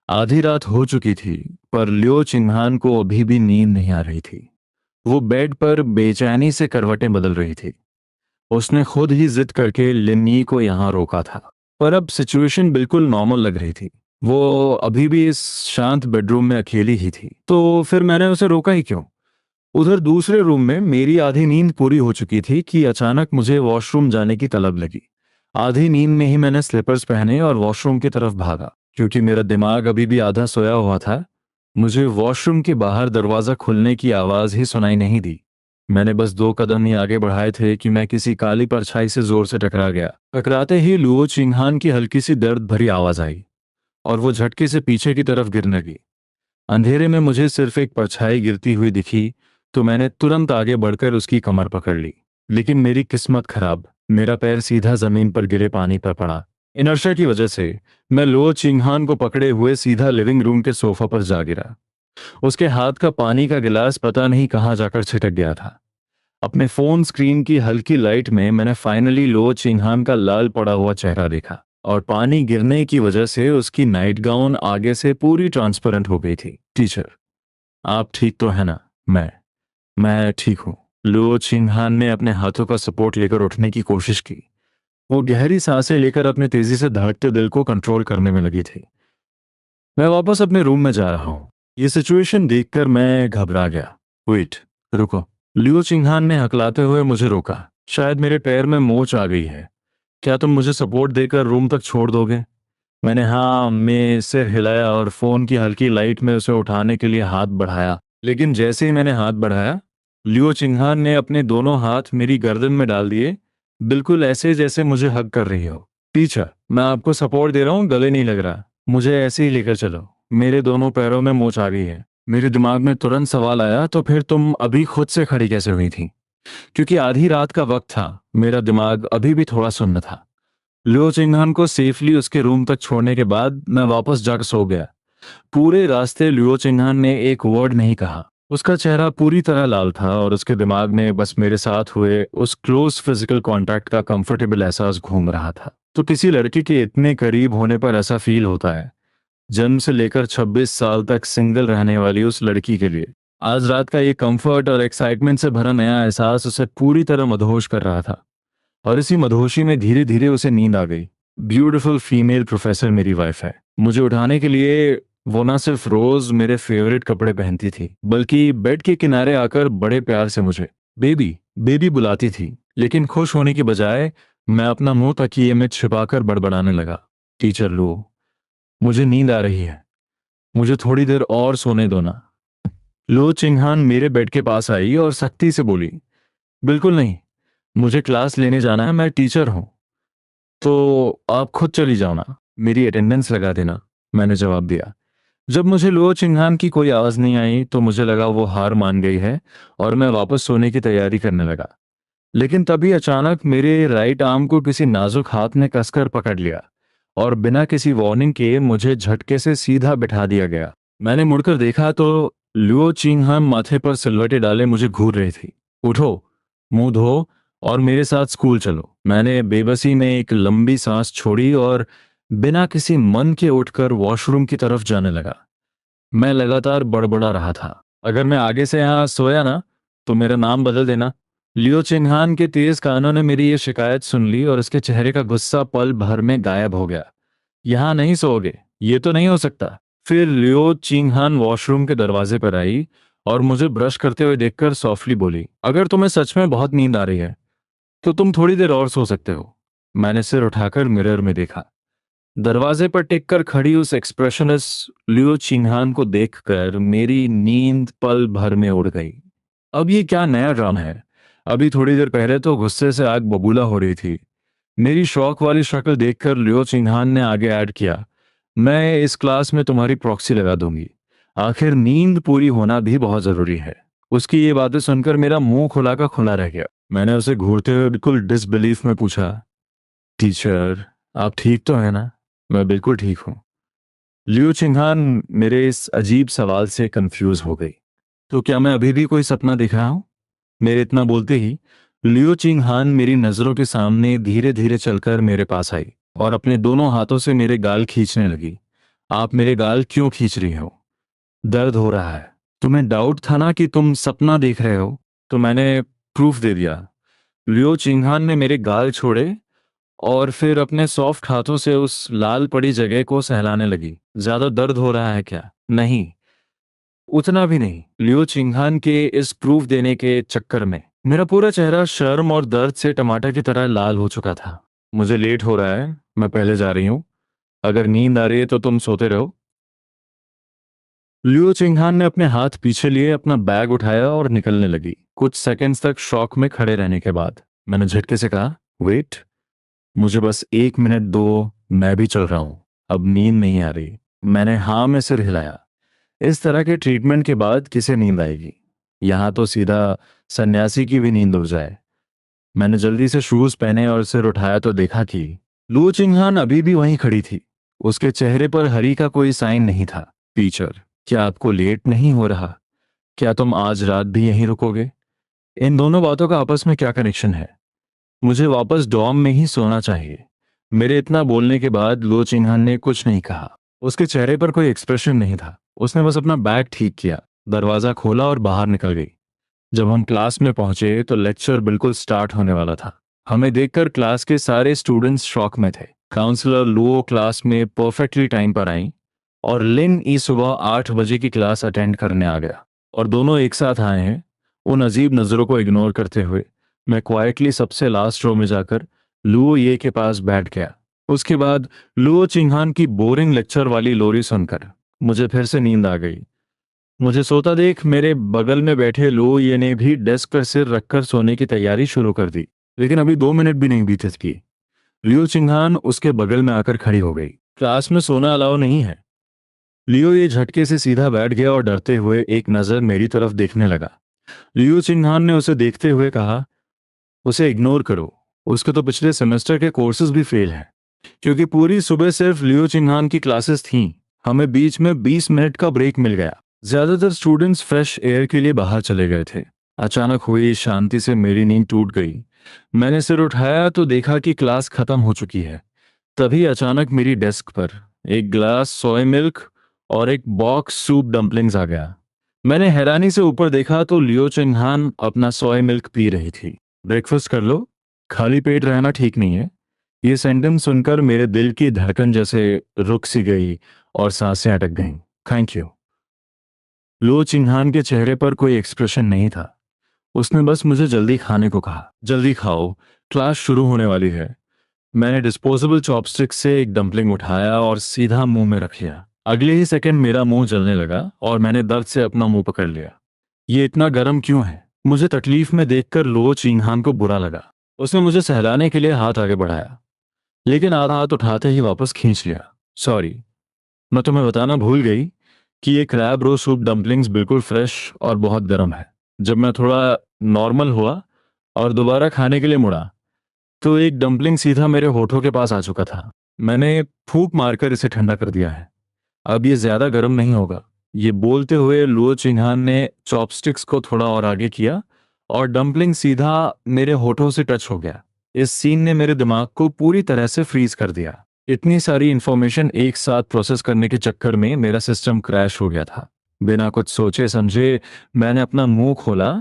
आधी रात हो चुकी थी, पर लियो चिंगहान को अभी भी नींद नहीं आ रही थी। वो बेड पर बेचैनी से करवटें बदल रही थी। उसने खुद ही जिद करके लिन्नी को यहाँ रोका था, पर अब सिचुएशन बिल्कुल नॉर्मल लग रही थी। वो अभी भी इस शांत बेडरूम में अकेली ही थी, तो फिर मैंने उसे रोका ही क्यों। उधर दूसरे रूम में मेरी आधी नींद पूरी हो चुकी थी कि अचानक मुझे वॉशरूम जाने की तलब लगी। आधी नींद में ही मैंने स्लीपर्स पहने और वॉशरूम की तरफ भागा। क्योंकि मेरा दिमाग अभी भी आधा सोया हुआ था, मुझे वॉशरूम के बाहर दरवाजा खुलने की आवाज ही सुनाई नहीं दी। मैंने बस 2 कदम ही आगे बढ़ाए थे कि मैं किसी काली परछाई से जोर से टकरा गया। टकराते ही लुओ चिंगहान की हल्की सी दर्द भरी आवाज आई और वो झटके से पीछे की तरफ गिरने लगी। अंधेरे में मुझे सिर्फ एक परछाई गिरती हुई दिखी, तो मैंने तुरंत आगे बढ़कर उसकी कमर पकड़ ली। लेकिन मेरी किस्मत खराब, मेरा पैर सीधा जमीन पर गिरे पानी पर पड़ा। इनर्शिया की वजह से मैं लो चिंगहान को पकड़े हुए सीधा लिविंग रूम के सोफा पर जा गिरा। उसके हाथ का पानी का गिलास पता नहीं कहाँ जाकर छिटक गया था। अपने फोन स्क्रीन की हल्की लाइट में मैंने फाइनली लो चिंगहान का लाल पड़ा हुआ चेहरा देखा और पानी गिरने की वजह से उसकी नाइट गाउन आगे से पूरी ट्रांसपेरेंट हो गई थी। टीचर, आप ठीक तो है ना? मैं ठीक हूँ। लुओ चिंगहान ने अपने हाथों का सपोर्ट लेकर उठने की कोशिश की। वो गहरी सांसें लेकर अपने तेजी से धड़कते दिल को कंट्रोल करने में लगी थी। मैं वापस अपने रूम में जा रहा हूँ। ये सिचुएशन देखकर मैं घबरा गया। वेट, रुको। लियो चिंगहान ने हकलाते हुए मुझे रोका। शायद मेरे पैर में मोच आ गई है। क्या तुम मुझे सपोर्ट देकर रूम तक छोड़ दोगे? मैंने हाँ में सिर हिलाया और फोन की हल्की लाइट में उसे उठाने के लिए हाथ बढ़ाया। लेकिन जैसे ही मैंने हाथ बढ़ाया, लियो चिंगहान ने अपने दोनों हाथ मेरी गर्दन में डाल दिए, बिल्कुल ऐसे जैसे मुझे हग कर रही हो। टीचर, मैं आपको सपोर्ट दे रहा हूँ, गले नहीं लग रहा। मुझे ऐसे ही लेकर चलो। मेरे दोनों पैरों में मोच आ गई है। मेरे दिमाग में तुरंत सवाल आया, तो फिर तुम अभी खुद से खड़ी कैसे हुई थी? क्योंकि आधी रात का वक्त था, मेरा दिमाग अभी भी थोड़ा सुन्न था। लियो चिंगहान को सेफली उसके रूम तक छोड़ने के बाद मैं वापस जाकर सो गया। पूरे रास्ते लियो चिंगहान ने एक वर्ड नहीं कहा। उसका चेहरा पूरी तरह लाल था और उसके दिमाग में बस मेरे साथ हुए उस क्लोज फिजिकल कांटेक्ट का कंफर्टेबल एहसास घूम रहा था। तो किसी लड़की के इतने करीब होने पर ऐसा फील होता है। जन्म से लेकर 26 साल तक सिंगल रहने वाली उस लड़की के लिए आज रात का ये कंफर्ट और एक्साइटमेंट से भरा नया एहसास उसे पूरी तरह मदहोश कर रहा था। और इसी मदहोशी में धीरे धीरे उसे नींद आ गई। ब्यूटीफुल फीमेल प्रोफेसर मेरी वाइफ है। मुझे उठाने के लिए वो ना सिर्फ रोज मेरे फेवरेट कपड़े पहनती थी, बल्कि बेड के किनारे आकर बड़े प्यार से मुझे बेबी बेबी बुलाती थी। लेकिन खुश होने की बजाय मैं अपना मुंह तकिए में छिपाकर बड़बड़ाने लगा। टीचर लो, मुझे नींद आ रही है, मुझे थोड़ी देर और सोने दो ना। लो चिंगहान मेरे बेड के पास आई और सख्ती से बोली, बिल्कुल नहीं, मुझे क्लास लेने जाना है, मैं टीचर हूँ। तो आप खुद चली जाओ ना, मेरी अटेंडेंस लगा देना, मैंने जवाब दिया। जब मुझे लुओ चिंगहान की कोई आवाज नहीं आई तो मुझे लगा वो हार मान गई है और मैं वापस सोने की तैयारी करने लगा। लेकिन तभी अचानक मेरे राइट आर्म को किसी नाजुक हाथ ने कसकर पकड़ लिया और बिना किसी वार्निंग के मुझे झटके से सीधा बिठा दिया गया। मैंने मुड़कर देखा तो लुओ चिंगहान माथे पर सिलवटें डाले मुझे घूर रही थी। उठो, मुंह धो और मेरे साथ स्कूल चलो। मैंने बेबसी में एक लंबी सांस छोड़ी और बिना किसी मन के उठकर वॉशरूम की तरफ जाने लगा। मैं लगातार बड़बड़ा रहा था, अगर मैं आगे से यहाँ सोया ना तो मेरा नाम बदल देना, लियो चिन्हान के तेज कानों ने मेरी ये शिकायत सुन ली और उसके चेहरे का गुस्सा पल भर में गायब हो गया। यहाँ नहीं सोओगे, ये तो नहीं हो सकता। फिर लियो चिंगहान वॉशरूम के दरवाजे पर आई और मुझे ब्रश करते हुए देखकर सॉफ्टली बोली, अगर तुम्हें सच में बहुत नींद आ रही है तो तुम थोड़ी देर और सो सकते हो। मैंने सिर उठाकर मिरर में देखा। दरवाजे पर टिक कर खड़ी उस एक्सप्रेशनलेस लियो चिंगहान को देखकर मेरी नींद पल भर में उड़ गई। अब ये क्या नया ड्रामा है? अभी थोड़ी देर पहले तो गुस्से से आग बबूला हो रही थी। मेरी शौक वाली शक्ल देखकर लियो चिन्हान ने आगे ऐड किया, मैं इस क्लास में तुम्हारी प्रॉक्सी लगा दूंगी। आखिर नींद पूरी होना भी बहुत जरूरी है। उसकी ये बातें सुनकर मेरा मुंह खुला का खुला रह गया। मैंने उसे घूरते हुए बिल्कुल डिसबिलीफ में पूछा, टीचर आप ठीक तो है ना? मैं बिल्कुल ठीक हूँ। लियो चिन्हान मेरे इस अजीब सवाल से कंफ्यूज हो गई। तो क्या मैं अभी भी कोई सपना देख रहा हूँ? मेरे इतना बोलते ही लियो चिंगहान मेरी नजरों के सामने धीरे धीरे चलकर मेरे पास आई और अपने दोनों हाथों से मेरे गाल खींचने लगी। आप मेरे गाल क्यों खींच रही हो? दर्द हो रहा है। तुम्हें डाउट था ना कि तुम सपना देख रहे हो, तो मैंने प्रूफ दे दिया। लियो चिंगहान ने मेरे गाल छोड़े और फिर अपने सॉफ्ट हाथों से उस लाल पड़ी जगह को सहलाने लगी। ज्यादा दर्द हो रहा है क्या? नहीं, उतना भी नहीं। लियो चिंगहान के इस प्रूफ देने के चक्कर में मेरा पूरा चेहरा शर्म और दर्द से टमाटर की तरह लाल हो चुका था। मुझे लेट हो रहा है, मैं पहले जा रही हूँ। अगर नींद आ रही है तो तुम सोते रहो। लियो चिंगहान ने अपने हाथ पीछे लिए अपना बैग उठाया और निकलने लगी। कुछ सेकंड्स तक शॉक में खड़े रहने के बाद मैंने झटके से कहा, वेट, मुझे बस 1 मिनट दो, मैं भी चल रहा हूँ। अब नींद नहीं आ रही। मैंने हाँ में सिर हिलाया। इस तरह के ट्रीटमेंट के बाद किसे नींद आएगी? यहाँ तो सीधा सन्यासी की भी नींद उड़ जाए। मैंने जल्दी से शूज पहने और सिर उठाया तो देखा कि लू चिंगहान अभी भी वहीं खड़ी थी। उसके चेहरे पर हरी का कोई साइन नहीं था। टीचर, क्या आपको लेट नहीं हो रहा? क्या तुम आज रात भी यहीं रुकोगे? इन दोनों बातों का आपस में क्या कनेक्शन है? मुझे वापस डॉर्म में ही सोना चाहिए। मेरे इतना बोलने के बाद लो चिन्हान ने कुछ नहीं कहा। उसके चेहरे पर कोई एक्सप्रेशन नहीं था। उसने बस अपना बैग ठीक किया, दरवाजा खोला और बाहर निकल गई। जब हम क्लास में पहुंचे तो लेक्चर बिल्कुल स्टार्ट होने वाला था। हमें देखकर क्लास के सारे स्टूडेंट्स शॉक में थे। काउंसलर लो क्लास में परफेक्टली टाइम पर आई और लिन ई सुबह 8 बजे की क्लास अटेंड करने आ गया और दोनों एक साथ आए हैं। उन अजीब नजरों को इग्नोर करते हुए मैं क्वाइटली सबसे लास्ट रो में जाकर लुओ ये के पास बैठ गया। उसके बाद लुओ चिंगहान की बोरिंग लेक्चर वाली लोरी सुनकर मुझे फिर से नींद आ गई। मुझे सोता देख मेरे बगल में बैठे लुओ ये ने भी डेस्क पर सिर रखकर सोने की तैयारी शुरू कर दी। लेकिन अभी 2 मिनट भी नहीं बीते थे। लियो चिंगहान उसके बगल में आकर खड़ी हो गई। क्लास में सोना अलाउ नहीं है। लियो ये झटके से सीधा बैठ गया और डरते हुए एक नजर मेरी तरफ देखने लगा। लियो चिंगहान ने उसे देखते हुए कहा, उसे इग्नोर करो, उसके तो पिछले सेमेस्टर के कोर्सेज भी फेल हैं। क्योंकि पूरी सुबह सिर्फ लियो चिंगहान की क्लासेस थीं, हमें बीच में 20 मिनट का ब्रेक मिल गया। ज्यादातर स्टूडेंट्स फ्रेश एयर के लिए बाहर चले गए थे। अचानक हुई शांति से मेरी नींद टूट गई। मैंने सिर उठाया तो देखा कि क्लास खत्म हो चुकी है। तभी अचानक मेरी डेस्क पर एक ग्लास सोया मिल्क और एक बॉक्स सूप डम्पलिंग्स आ गया। मैंने हैरानी से ऊपर देखा तो लियो चिंगहान अपना सोया मिल्क पी रही थी। ब्रेकफास्ट कर लो, खाली पेट रहना ठीक नहीं है। ये सेंटेंस सुनकर मेरे दिल की धड़कन जैसे रुक सी गई और सांसें अटक गईं। Thank you. लो चिंगहान के चेहरे पर कोई एक्सप्रेशन नहीं था। उसने बस मुझे जल्दी खाने को कहा। जल्दी खाओ, क्लास शुरू होने वाली है। मैंने डिस्पोजेबल चॉपस्टिक से एक डंपलिंग उठाया और सीधा मुंह में रख लिया। अगले ही सेकंड मेरा मुंह जलने लगा और मैंने दर्द से अपना मुंह पकड़ लिया। ये इतना गर्म क्यों है? मुझे तकलीफ में देखकर लो चिंगहान को बुरा लगा। उसने मुझे सहलाने के लिए हाथ आगे बढ़ाया, लेकिन आधा हाथ उठाते ही वापस खींच लिया। सॉरी, मैं तुम्हें बताना भूल गई कि ये क्रैब रो सूप डंपलिंग्स बिल्कुल फ्रेश और बहुत गर्म है। जब मैं थोड़ा नॉर्मल हुआ और दोबारा खाने के लिए मुड़ा तो एक डंपलिंग सीधा मेरे होठों के पास आ चुका था। मैंने फूंक मारकर इसे ठंडा कर दिया है। अब ये ज्यादा गर्म नहीं होगा। ये बोलते हुए लुओ चिन्हान ने चॉपस्टिक्स को थोड़ा और आगे किया और डंपलिंग सीधा मेरे होठों से टच हो गया। इस सीन ने मेरे दिमाग को पूरी तरह से फ्रीज कर दिया। इतनी सारी इंफॉर्मेशन एक साथ प्रोसेस करने के चक्कर में मेरा सिस्टम क्रैश हो गया था। बिना कुछ सोचे समझे मैंने अपना मुंह खोला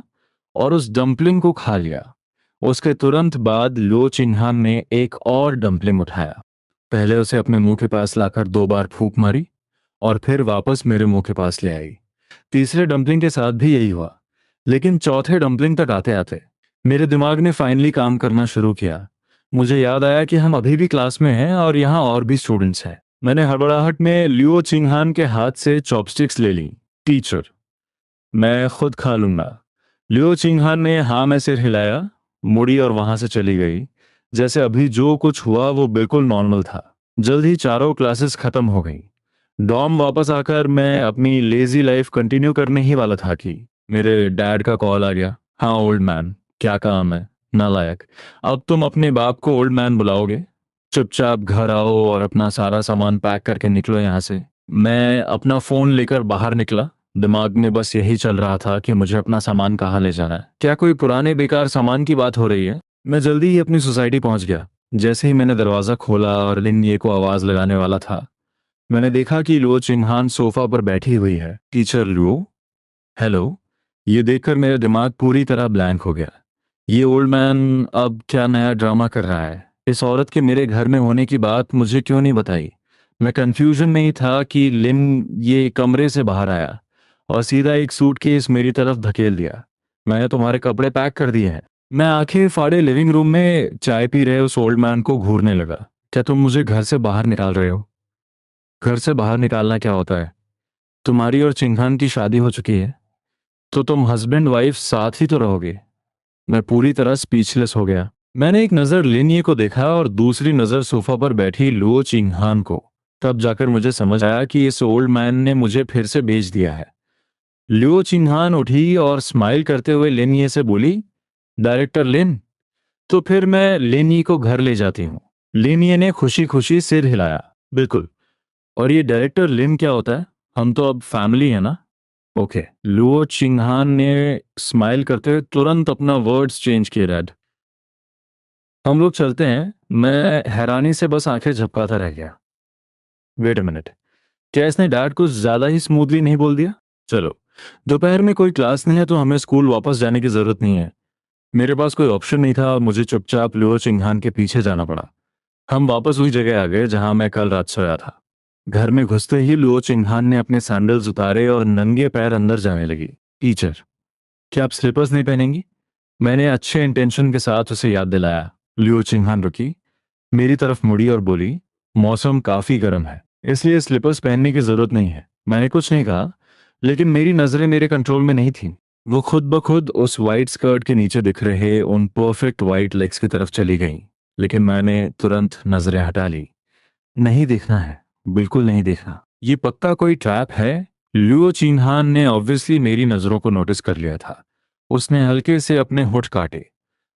और उस डम्पलिंग को खा लिया। उसके तुरंत बाद लो चिन्हान ने एक और डम्पलिंग उठाया। पहले उसे अपने मुंह के पास लाकर 2 बार फूंक मारी और फिर वापस मेरे मुंह के पास ले आई। तीसरे डम्पलिंग के साथ भी यही हुआ, लेकिन चौथे डम्पलिंग तक आते आते मेरे दिमाग ने फाइनली काम करना शुरू किया। मुझे याद आया कि हम अभी भी क्लास में हैं और यहाँ और भी स्टूडेंट्स हैं। मैंने हड़बड़ाहट में लियो चिंगहान के हाथ से चॉपस्टिक्स ले ली। टीचर, मैं खुद खा लूंगा। लियो चिंगहान ने हाँ में सिर हिलाया, मुड़ी और वहां से चली गई। जैसे अभी जो कुछ हुआ वो बिल्कुल नॉर्मल था। जल्द ही चारों क्लासेस खत्म हो गई। डॉम वापस आकर मैं अपनी लेजी लाइफ कंटिन्यू करने ही वाला था कि मेरे डैड का कॉल आ गया। हाँ ओल्ड मैन, क्या काम है? नालायक, अब तुम अपने बाप को ओल्ड मैन बुलाओगे? चुपचाप घर आओ और अपना सारा सामान पैक करके निकलो यहाँ से। मैं अपना फोन लेकर बाहर निकला। दिमाग में बस यही चल रहा था कि मुझे अपना सामान कहाँ ले जाना है। क्या कोई पुराने बेकार सामान की बात हो रही है? मैं जल्दी ही अपनी सोसाइटी पहुंच गया। जैसे ही मैंने दरवाजा खोला और लिन ये को आवाज लगाने वाला था, मैंने देखा कि लुओ चिन्हान सोफा पर बैठी हुई है। Teacher Luo, hello. ये देखकर मेरा दिमाग पूरी तरह ब्लैंक हो गया। ये ओल्ड मैन अब क्या नया ड्रामा कर रहा है? इस औरत के मेरे घर में होने की बात मुझे क्यों नहीं बताई? मैं कंफ्यूजन में ही था कि लिन ये कमरे से बाहर आया और सीधा एक सूटकेस मेरी तरफ धकेल दिया। मैंने तुम्हारे कपड़े पैक कर दिए हैं। मैं आंखें फाड़े लिविंग रूम में चाय पी रहे उस ओल्ड मैन को घूरने लगा। क्या तुम मुझे घर से बाहर निकाल रहे हो? घर से बाहर निकालना क्या होता है? तुम्हारी और चिंघान की शादी हो चुकी है, तो तुम हस्बैंड वाइफ साथ ही तो रहोगे। मैं पूरी तरह स्पीचलेस हो गया। मैंने एक नजर लिनिये को देखा और दूसरी नजर सोफा पर बैठी लुओ चिंघान को। तब जाकर मुझे समझ आया कि इस ओल्ड मैन ने मुझे फिर से भेज दिया है। लुओ चिंघान उठी और स्माइल करते हुए लिनिये से बोली, डायरेक्टर लिन, तो फिर मैं लिनिये को घर ले जाती हूँ। लिनिये ने खुशी खुशी सिर हिलाया। बिल्कुल। और ये डायरेक्टर लिन क्या होता है? हम तो अब फैमिली है ना? ओके। लुओ चिंगहान ने स्माइल करते हुए तुरंत अपना वर्ड्स चेंज किए। डैड, हम लोग चलते हैं। मैं हैरानी से बस आंखें झपकाता रह गया। वेट अ मिनट, क्या इसने डैड कुछ ज्यादा ही स्मूथली नहीं बोल दिया? चलो, दोपहर में कोई क्लास नहीं है तो हमें स्कूल वापस जाने की जरूरत नहीं है। मेरे पास कोई ऑप्शन नहीं था और मुझे चुपचाप लुओ चिंगहान के पीछे जाना पड़ा। हम वापस वही जगह आ गए जहां मैं कल रात सोया था। घर में घुसते ही लुओ चिंगहान ने अपने सैंडल्स उतारे और नंगे पैर अंदर जाने लगी। टीचर, क्या आप स्लीपर्स नहीं पहनेंगी? मैंने अच्छे इंटेंशन के साथ उसे याद दिलाया। लियो चिंगहान रुकी, मेरी तरफ मुड़ी और बोली, मौसम काफी गर्म है, इसलिए स्लीपर्स पहनने की जरूरत नहीं है। मैंने कुछ नहीं कहा, लेकिन मेरी नजरें मेरे कंट्रोल में नहीं थीं। वो खुद ब खुद उस वाइट स्कर्ट के नीचे दिख रहे उन परफेक्ट वाइट लेग्स की तरफ चली गईं। लेकिन मैंने तुरंत नजरें हटा ली। नहीं देखना है, बिल्कुल नहीं देखना। ये पक्का कोई ट्रैप है। लियो चिन्हान ने ऑब्वियसली मेरी नजरों को नोटिस कर लिया था। उसने हल्के से अपने होठ काटे,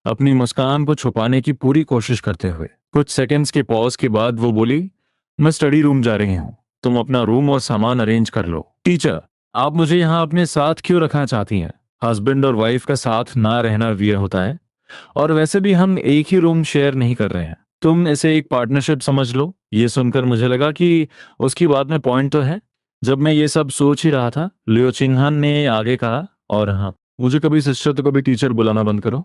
अपनी मुस्कान को छुपाने की पूरी कोशिश करते हुए। कुछ सेकंड्स के पॉज के बाद वो बोली, मैं स्टडी रूम जा रही हूँ, तुम अपना रूम और सामान अरेंज कर लो। टीचर, आप मुझे यहाँ अपने साथ क्यों रखना चाहती हैं? हस्बैंड और वाइफ का साथ ना रहना वियर होता है, और वैसे भी हम एक ही रूम शेयर नहीं कर रहे हैं। तुम इसे एक पार्टनरशिप समझ लो। ये सुनकर मुझे लगा कि उसकी बात में पॉइंट तो है। जब मैं ये सब सोच ही रहा था, लियो चिंगहान ने आगे कहा, और हाँ, मुझे कभी सिस्टर तो कभी टीचर बुलाना बंद करो।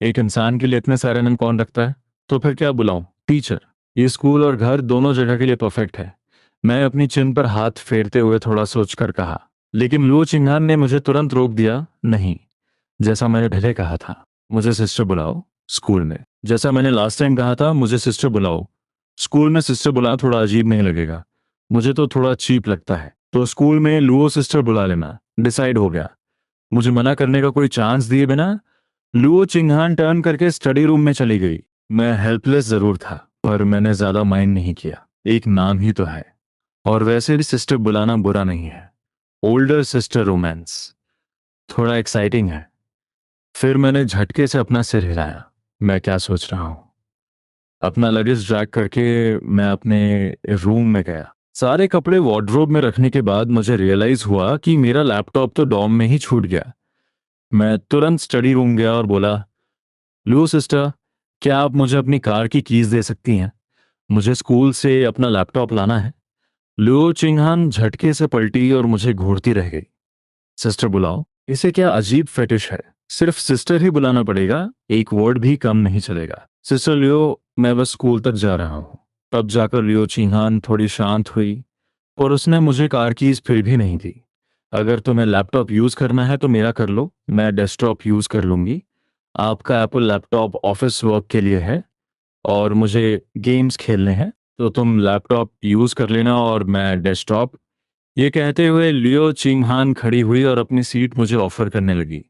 एक इंसान के लिए इतने सारे नाम कौन रखता है? तो फिर क्या बुलाऊं? टीचर, ये स्कूल और घर दोनों जगह के लिए परफेक्ट है। मैं अपनी चिन पर हाथ फेरते हुए थोड़ा सोचकर कहा। लेकिन लियो चिंगहान ने मुझे तुरंत रोक दिया। नहीं, जैसा मैंने पहले कहा था, मुझे सिस्टर बुलाओ स्कूल में। जैसा मैंने लास्ट टाइम कहा था, मुझे सिस्टर बुलाओ स्कूल में। सिस्टर बुलाना थोड़ा अजीब नहीं लगेगा? मुझे तो थोड़ा चीप लगता है। तो स्कूल में लुओ सिस्टर बुला लेना, डिसाइड हो गया। मुझे मना करने का कोई चांस दिए बिना लुओ चिंगहान टर्न करके स्टडी रूम में चली गई। मैं हेल्पलेस जरूर था, पर मैंने ज्यादा माइंड नहीं किया। एक नाम ही तो है, और वैसे भी सिस्टर बुलाना बुरा नहीं है। ओल्डर सिस्टर रोमांस थोड़ा एक्साइटिंग है। फिर मैंने झटके से अपना सिर हिलाया। मैं क्या सोच रहा हूँ? अपना लगेज ड्रैग करके मैं अपने रूम में गया। सारे कपड़े वार्डरोब में रखने के बाद मुझे रियलाइज हुआ कि मेरा लैपटॉप तो डॉम में ही छूट गया। मैं तुरंत स्टडी रूम गया और बोला, लुओ सिस्टर, क्या आप मुझे अपनी कार की कीज दे सकती हैं? मुझे स्कूल से अपना लैपटॉप लाना है। लुओ चिंगहान झटके से पलटी और मुझे घूरती रह गई। सिस्टर बुलाओ। इसे क्या अजीब फेटिश है? सिर्फ सिस्टर ही बुलाना पड़ेगा, एक वर्ड भी कम नहीं चलेगा। सिस्टर लियो, मैं बस स्कूल तक जा रहा हूँ। तब जाकर लियो चिंहान थोड़ी शांत हुई, और उसने मुझे कार कीज फिर भी नहीं दी। अगर तुम्हें लैपटॉप यूज करना है तो मेरा कर लो, मैं डेस्कटॉप यूज कर लूंगी। आपका एप्पल लैपटॉप ऑफिस वर्क के लिए है और मुझे गेम्स खेलने हैं, तो तुम लैपटॉप यूज कर लेना और मैं डेस्कटॉप। ये कहते हुए लियो चिंगहान खड़ी हुई और अपनी सीट मुझे ऑफर करने लगी।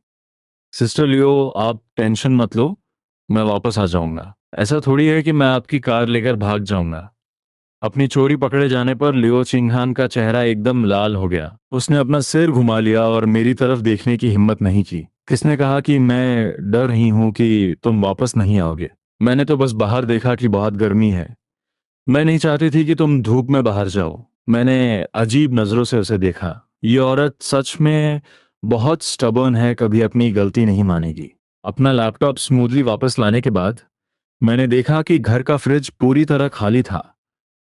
सिस्टर लियो, आप टेंशन मत लो, मैं वापस आ जाऊंगा। ऐसा थोड़ी है कि मैं आपकी कार लेकर भाग जाऊंगा। अपनी चोरी पकड़े जाने पर लियो चिंगहान का चेहरा एकदम लाल हो गया। उसने अपना सिर घुमा लिया और मेरी तरफ देखने की हिम्मत नहीं की। किसने कहा कि मैं डर रही हूं कि तुम वापस नहीं आओगे? मैंने तो बस बाहर देखा कि बहुत गर्मी है। मैं नहीं चाहती थी कि तुम धूप में बाहर जाओ। मैंने अजीब नजरों से उसे देखा। ये औरत सच में बहुत स्टबर्न है, कभी अपनी गलती नहीं मानेगी। अपना लैपटॉप स्मूथली वापस लाने के बाद मैंने देखा कि घर का फ्रिज पूरी तरह खाली था।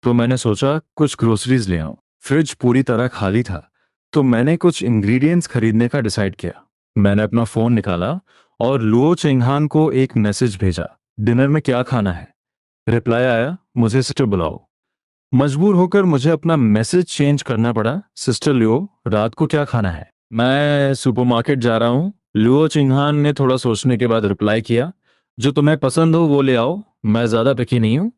तो मैंने सोचा कुछ ग्रोसरीज ले आऊं। फ्रिज पूरी तरह खाली था, तो मैंने कुछ इंग्रेडिएंट्स खरीदने का डिसाइड किया। मैंने अपना फोन निकाला और लुओ चिंगहान को एक मैसेज भेजा, डिनर में क्या खाना है? रिप्लाई आया, मुझे सिस्टर बुलाओ। मजबूर होकर मुझे अपना मैसेज चेंज करना पड़ा। सिस्टर लियो, रात को क्या खाना है? मैं सुपरमार्केट जा रहा हूँ। लुओ चिंगहान ने थोड़ा सोचने के बाद रिप्लाई किया, जो तुम्हें पसंद हो वो ले आओ, मैं ज्यादा पिकी नहीं हूँ,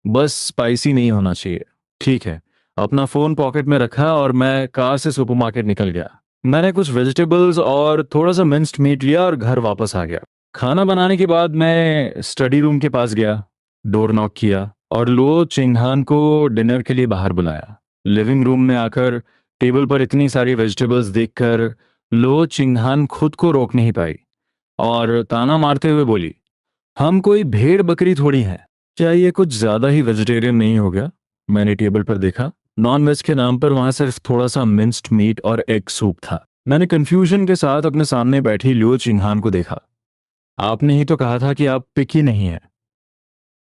बस स्पाइसी नहीं होना चाहिए। ठीक है। अपना फोन पॉकेट में रखा और मैं कार से सुपरमार्केट निकल गया। मैंने कुछ वेजिटेबल्स और थोड़ा सा मिंस्ड मीट लिया और घर वापस आ गया। खाना बनाने के बाद मैं स्टडी रूम के पास गया, डोर नॉक किया और लो चिंगहान को डिनर के लिए बाहर बुलाया। लिविंग रूम में आकर टेबल पर इतनी सारी वेजिटेबल्स देखकर लो चिंगहान खुद को रोक नहीं पाई और ताना मारते हुए बोली, हम कोई भेड़ बकरी थोड़ी हैं। क्या ये कुछ ज्यादा ही वेजिटेरियन नहीं हो गया? मैंने टेबल पर देखा, नॉन वेज के नाम पर वहां सिर्फ थोड़ा सा मिंस्ड मीट और एग सूप था। मैंने कंफ्यूजन के साथ अपने सामने बैठी लियो चिंगहान को देखा। आपने ही तो कहा था कि आप पिकी नहीं है।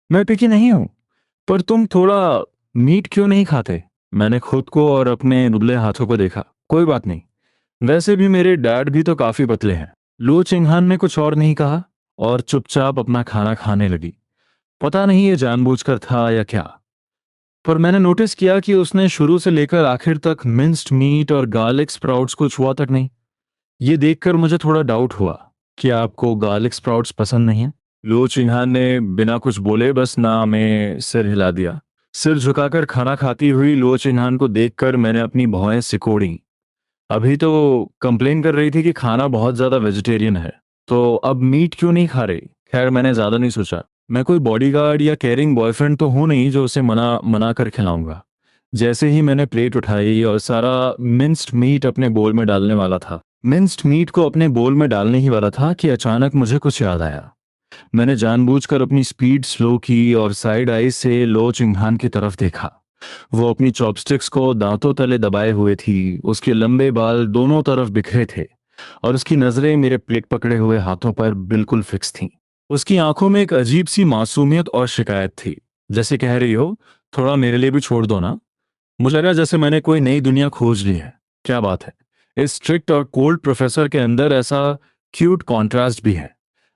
मैं पिकी नहीं हूं, पर तुम थोड़ा मीट क्यों नहीं खाते? मैंने खुद को और अपने नुबले हाथों को देखा। कोई बात नहीं, वैसे भी मेरे डैड भी तो काफी पतले हैं। लुओ चिंगहान ने कुछ और नहीं कहा और चुपचाप अपना खाना खाने लगी। पता नहीं ये जानबूझकर था या क्या, पर मैंने नोटिस किया कि उसने शुरू से लेकर आखिर तक मिंस्ड मीट और गार्लिक स्प्राउट्स को छुआ तक नहीं। ये देखकर मुझे थोड़ा डाउट हुआ कि आपको गार्लिक स्प्राउट्स पसंद नहीं है? लो चिन्हान ने बिना कुछ बोले बस ना में सिर हिला दिया। सिर झुकाकर खाना खाती हुई लो चिन्हान को देखकर मैंने अपनी भौहें सिकोड़ी। अभी तो कंप्लेन कर रही थी कि खाना बहुत ज्यादा वेजिटेरियन है, तो अब मीट क्यों नहीं खा रही? खैर, मैंने ज्यादा नहीं सोचा। मैं कोई बॉडीगार्ड या केयरिंग बॉयफ्रेंड तो हूं नहीं जो उसे मना मना कर खिलाऊंगा। जैसे ही मैंने प्लेट उठाई और सारा मिंस्ड मीट अपने बोल में डालने वाला था, मिंस्ड मीट को अपने बोल में डालने ही वाला था कि अचानक मुझे कुछ याद आया। मैंने जानबूझकर अपनी स्पीड स्लो की और साइड आई से लो चिंगहान की तरफ देखा। वो अपनी चॉपस्टिक्स को दांतों तले दबाए हुए थी, उसके लंबे बाल दोनों तरफ बिखरे थे और उसकी नजरें मेरे प्लेट पकड़े हुए हाथों पर बिल्कुल फिक्स थीं। उसकी आंखों में एक अजीब सी मासूमियत और शिकायत थी, जैसे कह रही हो, थोड़ा मेरे लिए भी छोड़ दो ना। मुझे लगा जैसे मैंने कोई नई दुनिया खोज ली है। क्या बात है, इस स्ट्रिक्ट और कोल्ड प्रोफेसर के अंदर ऐसा क्यूट कॉन्ट्रास्ट भी है।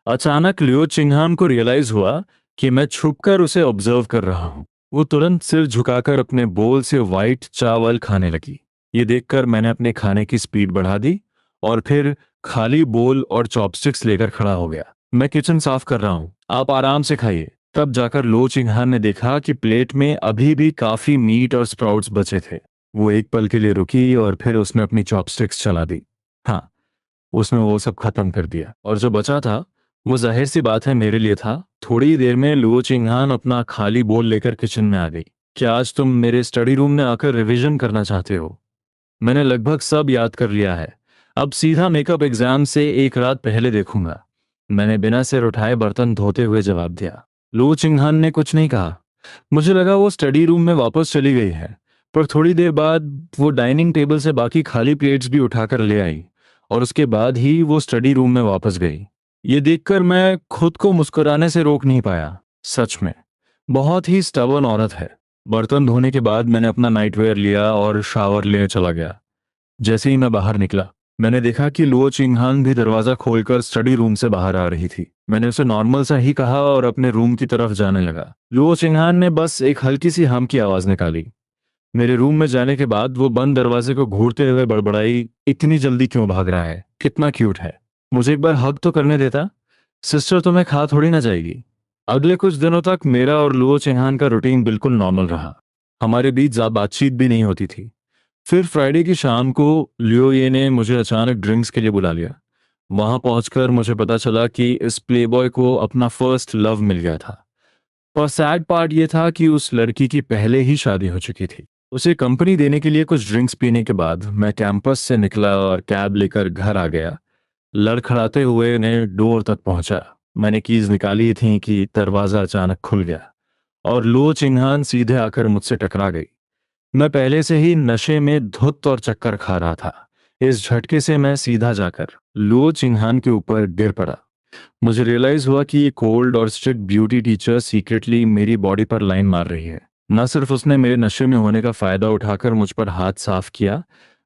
अचानक लियो चिंगहाम को रियलाइज हुआ कि मैं छुपकर उसे ऑब्जर्व कर रहा हूँ। वो तुरंत सिर झुकाकर अपने बोल से वाइट चावल खाने लगी। ये देखकर मैंने अपने खाने की स्पीड बढ़ा दी और फिर खाली बोल और चॉपस्टिक्स लेकर खड़ा हो गया। मैं किचन साफ कर रहा हूँ, आप आराम से खाइए। तब जाकर लो चिंगहान ने देखा कि प्लेट में अभी भी काफी मीट और स्प्राउट्स बचे थे। वो एक पल के लिए रुकी और फिर उसने अपनी चॉपस्टिक्स चला दी। हाँ, उसने वो सब खत्म कर दिया और जो बचा था वो जाहिर सी बात है मेरे लिए था। थोड़ी देर में लुओ चिंगहान अपना खाली बोल लेकर किचन में आ गई। क्या आज तुम मेरे स्टडी रूम में आकर रिवीजन करना चाहते हो? मैंने लगभग सब याद कर लिया है, अब सीधा मेकअप एग्जाम से एक रात पहले देखूंगा। मैंने बिना सिर उठाए बर्तन धोते हुए जवाब दिया। लुओ चिंगहान ने कुछ नहीं कहा। मुझे लगा वो स्टडी रूम में वापस चली गई है, पर थोड़ी देर बाद वो डाइनिंग टेबल से बाकी खाली प्लेट्स भी उठाकर ले आई और उसके बाद ही वो स्टडी रूम में वापस गई। ये देखकर मैं खुद को मुस्कुराने से रोक नहीं पाया। सच में बहुत ही स्टबर्न औरत है। बर्तन धोने के बाद मैंने अपना नाइटवेयर लिया और शावर लेने चला गया। जैसे ही मैं बाहर निकला, मैंने देखा कि लुओ चिंगहान भी दरवाजा खोलकर स्टडी रूम से बाहर आ रही थी। मैंने उसे नॉर्मल सा ही कहा और अपने रूम की तरफ जाने लगा। लुओ चिंगहान ने बस एक हल्की सी हम की आवाज निकाली। मेरे रूम में जाने के बाद वो बंद दरवाजे को घूरते हुए बड़बड़ाई, इतनी जल्दी क्यों भाग रहा है, कितना क्यूट है, मुझे एक बार हग तो करने देता। सिस्टर तुम्हें खा थोड़ी ना जाएगी। अगले कुछ दिनों तक मेरा और लुओ चिंगहान का रूटीन बिल्कुल नॉर्मल रहा। हमारे बीच ज्यादा बातचीत भी नहीं होती थी। फिर फ्राइडे की शाम को लियो ये ने मुझे अचानक ड्रिंक्स के लिए बुला लिया। वहां पहुंचकर मुझे पता चला कि इस प्लेबॉय को अपना फर्स्ट लव मिल गया था। और सैड पार्ट ये था कि उस लड़की की पहले ही शादी हो चुकी थी। उसे कंपनी देने के लिए कुछ ड्रिंक्स पीने के बाद मैं कैंपस से निकला और कैब लेकर घर आ गया। लड़खड़ाते हुए ने डोर तक पहुंचा। मैंने कीज निकाली थी कि दरवाजा अचानक खुल गया और लो चिन्हान सीधे आकर मुझसे टकरा गई। मैं पहले से ही नशे में धुत और चक्कर खा रहा था। इस झटके से मैं सीधा जाकर लो चिन्हान के ऊपर गिर पड़ा। मुझे रियलाइज हुआ कि ये कोल्ड और स्ट्रिक्ट ब्यूटी टीचर सीक्रेटली मेरी बॉडी पर लाइन मार रही है। न सिर्फ उसने मेरे नशे में होने का फायदा उठाकर मुझ पर हाथ साफ किया,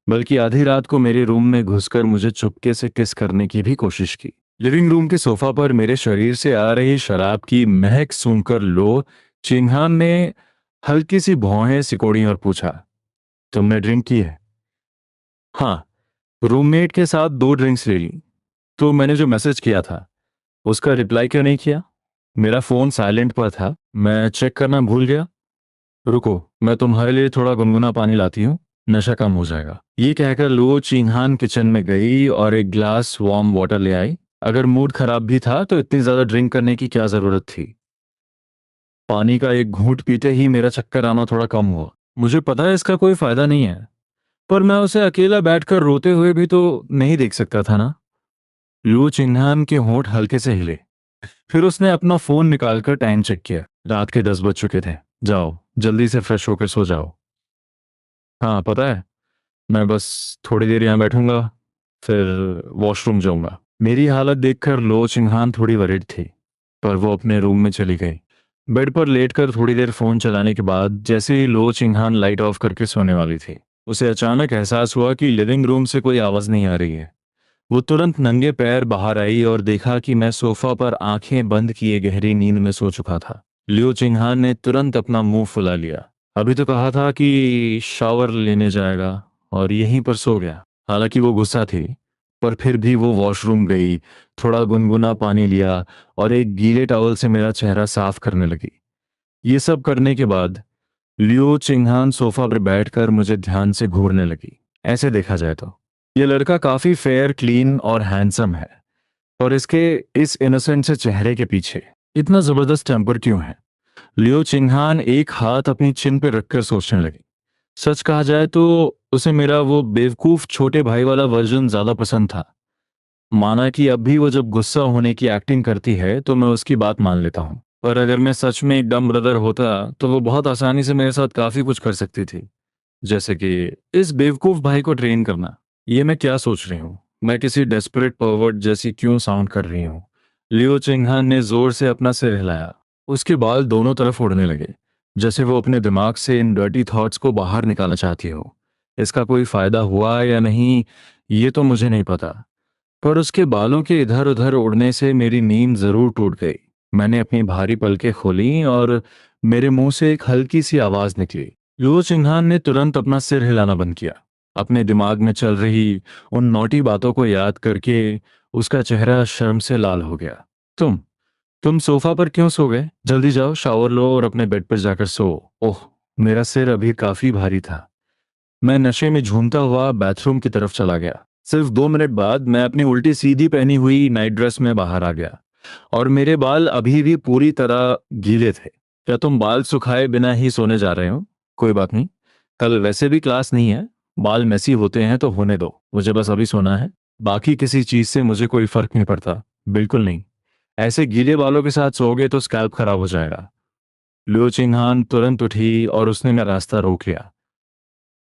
बल्कि आधी रात को मेरे रूम में घुसकर मुझे चुपके से किस करने की भी कोशिश की। लिविंग रूम के सोफा पर मेरे शरीर से आ रही शराब की महक सूंघकर लो चिन्हान ने हल्की सी भौहें सिकोड़ी और पूछा, तुमने ड्रिंक की है? हाँ, रूममेट के साथ 2 ड्रिंक्स ले ली। तो मैंने जो मैसेज किया था उसका रिप्लाई क्यों नहीं किया? मेरा फोन साइलेंट पर था, मैं चेक करना भूल गया। रुको, मैं तुम्हारे लिए थोड़ा गुनगुना पानी लाती हूँ, नशा कम हो जाएगा। ये कहकर लो चिन्हान किचन में गई और एक ग्लास वार्म वाटर ले आई। अगर मूड खराब भी था तो इतनी ज्यादा ड्रिंक करने की क्या जरूरत थी। पानी का एक घूंट पीते ही मेरा चक्कर आना थोड़ा कम हुआ। मुझे पता है इसका कोई फायदा नहीं है, पर मैं उसे अकेला बैठकर रोते हुए भी तो नहीं देख सकता था ना। लू चिन्हान के होंठ हल्के से हिले। फिर उसने अपना फोन निकालकर टाइम चेक किया। रात के 10 बज चुके थे। जाओ जल्दी से फ्रेश होकर सो जाओ। हाँ पता है, मैं बस थोड़ी देर यहाँ बैठूंगा, फिर वॉशरूम जाऊंगा। मेरी हालत देखकर लो चिन्हान थोड़ी वरिड थी, पर वो अपने रूम में चली गई। बेड पर लेटकर थोड़ी देर फोन चलाने के बाद जैसे ही लो चिन्हान लाइट ऑफ करके सोने वाली थी, उसे अचानक एहसास हुआ कि लिविंग रूम से कोई आवाज नहीं आ रही है। वो तुरंत नंगे पैर बाहर आई और देखा कि मैं सोफा पर आंखें बंद किए गहरी नींद में सो चुका था। लियो चिंगहान ने तुरंत अपना मुंह फुला लिया। अभी तो कहा था कि शावर लेने जाएगा और यहीं पर सो गया। हालांकि वो गुस्सा थी, पर फिर भी वो वॉशरूम गई, थोड़ा गुनगुना पानी लिया और एक गीले टॉवल से मेरा चेहरा साफ करने लगी। ये सब करने के बाद लियो चिंगहान सोफा पर बैठकर मुझे ध्यान से घूरने लगी। ऐसे देखा जाए तो ये लड़का काफी फेयर, क्लीन और हैंडसम है, और इसके इस इनोसेंट से चेहरे के पीछे इतना जबरदस्त टेम्पर क्यों है? लियो चिंगहान एक हाथ अपनी चिन पर रखकर सोचने लगी। सच कहा जाए तो उसे मेरा वो बेवकूफ छोटे भाई वाला वर्जन ज्यादा पसंद था। माना कि अब भी वो जब गुस्सा होने की एक्टिंग करती है तो मैं उसकी बात मान लेता हूँ, पर अगर मैं सच में एक डम ब्रदर होता तो वो बहुत आसानी से मेरे साथ काफी कुछ कर सकती थी, जैसे कि इस बेवकूफ भाई को ट्रेन करना। ये मैं क्या सोच रही हूँ, मैं किसी डेस्परेट परवर्ट जैसी क्यों साउंड कर रही हूँ? लियो चिंगहान ने जोर से अपना सिर हिलाया। उसके बाल दोनों तरफ उड़ने लगे, जैसे वो अपने दिमाग से इन डर्टी थॉट्स को बाहर निकालना चाहती हो। इसका कोई फायदा हुआ या नहीं ये तो मुझे नहीं पता, पर उसके बालों के इधर उधर उड़ने से मेरी नींद जरूर टूट गई। मैंने अपनी भारी पलकें खोली और मेरे मुंह से एक हल्की सी आवाज निकली। लुओ चिंगहान ने तुरंत अपना सिर हिलाना बंद किया। अपने दिमाग में चल रही उन नोटी बातों को याद करके उसका चेहरा शर्म से लाल हो गया। तुम सोफा पर क्यों सो गए? जल्दी जाओ, शावर लो और अपने बेड पर जाकर सो। ओह, मेरा सिर अभी काफी भारी था। मैं नशे में झूमता हुआ बाथरूम की तरफ चला गया। सिर्फ 2 मिनट बाद मैं अपनी उल्टी सीधी पहनी हुई नाइट ड्रेस में बाहर आ गया, और मेरे बाल अभी भी पूरी तरह गीले थे। क्या तुम बाल सुखाए बिना ही सोने जा रहे हो? कोई बात नहीं, कल वैसे भी क्लास नहीं है। बाल मैसी होते हैं तो होने दो, मुझे बस अभी सोना है। बाकी किसी चीज से मुझे कोई फर्क नहीं पड़ता, बिल्कुल नहीं। ऐसे गीले बालों के साथ सोओगे तो स्कैल्प खराब हो जाएगा। लियो चिंगहान तुरंत उठी और उसने मेरा रास्ता रोक लिया।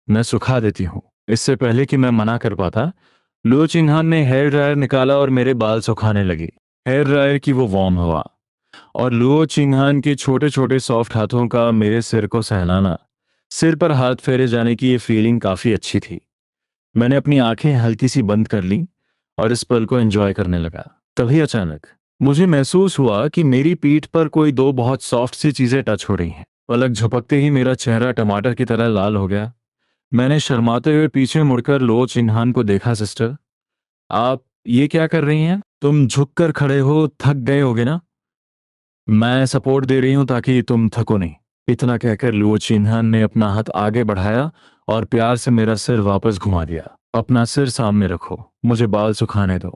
मैं सुखा देती हूँ। इससे पहले कि मैं मना कर पाता, लुओ चिन्हान ने हेयर ड्रायर निकाला और मेरे बाल सुखाने लगी। हेयर ड्रायर की वो वार्म हवा और लुओ चिन्हान के छोटे छोटे सॉफ्ट हाथों का मेरे सिर को सहलाना, सिर पर हाथ फेरे जाने की ये फीलिंग काफी अच्छी थी। मैंने अपनी आंखें हल्की सी बंद कर ली और इस पल को एंजॉय करने लगा। तभी अचानक मुझे महसूस हुआ कि मेरी पीठ पर कोई दो बहुत सॉफ्ट सी चीजें टच हो रही हैं। पलक झपकते ही मेरा चेहरा टमाटर की तरह लाल हो गया। मैंने शर्माते हुए पीछे मुड़कर लो चिन्हान को देखा। सिस्टर, आप ये क्या कर रही हैं? तुम झुक कर खड़े हो, थक गए होगे ना। मैं सपोर्ट दे रही हूं ताकि तुम थको नहीं। इतना कहकर लुओ चिन्हान ने अपना हाथ आगे बढ़ाया और प्यार से मेरा सिर वापस घुमा दिया। अपना सिर सामने रखो, मुझे बाल सुखाने दो।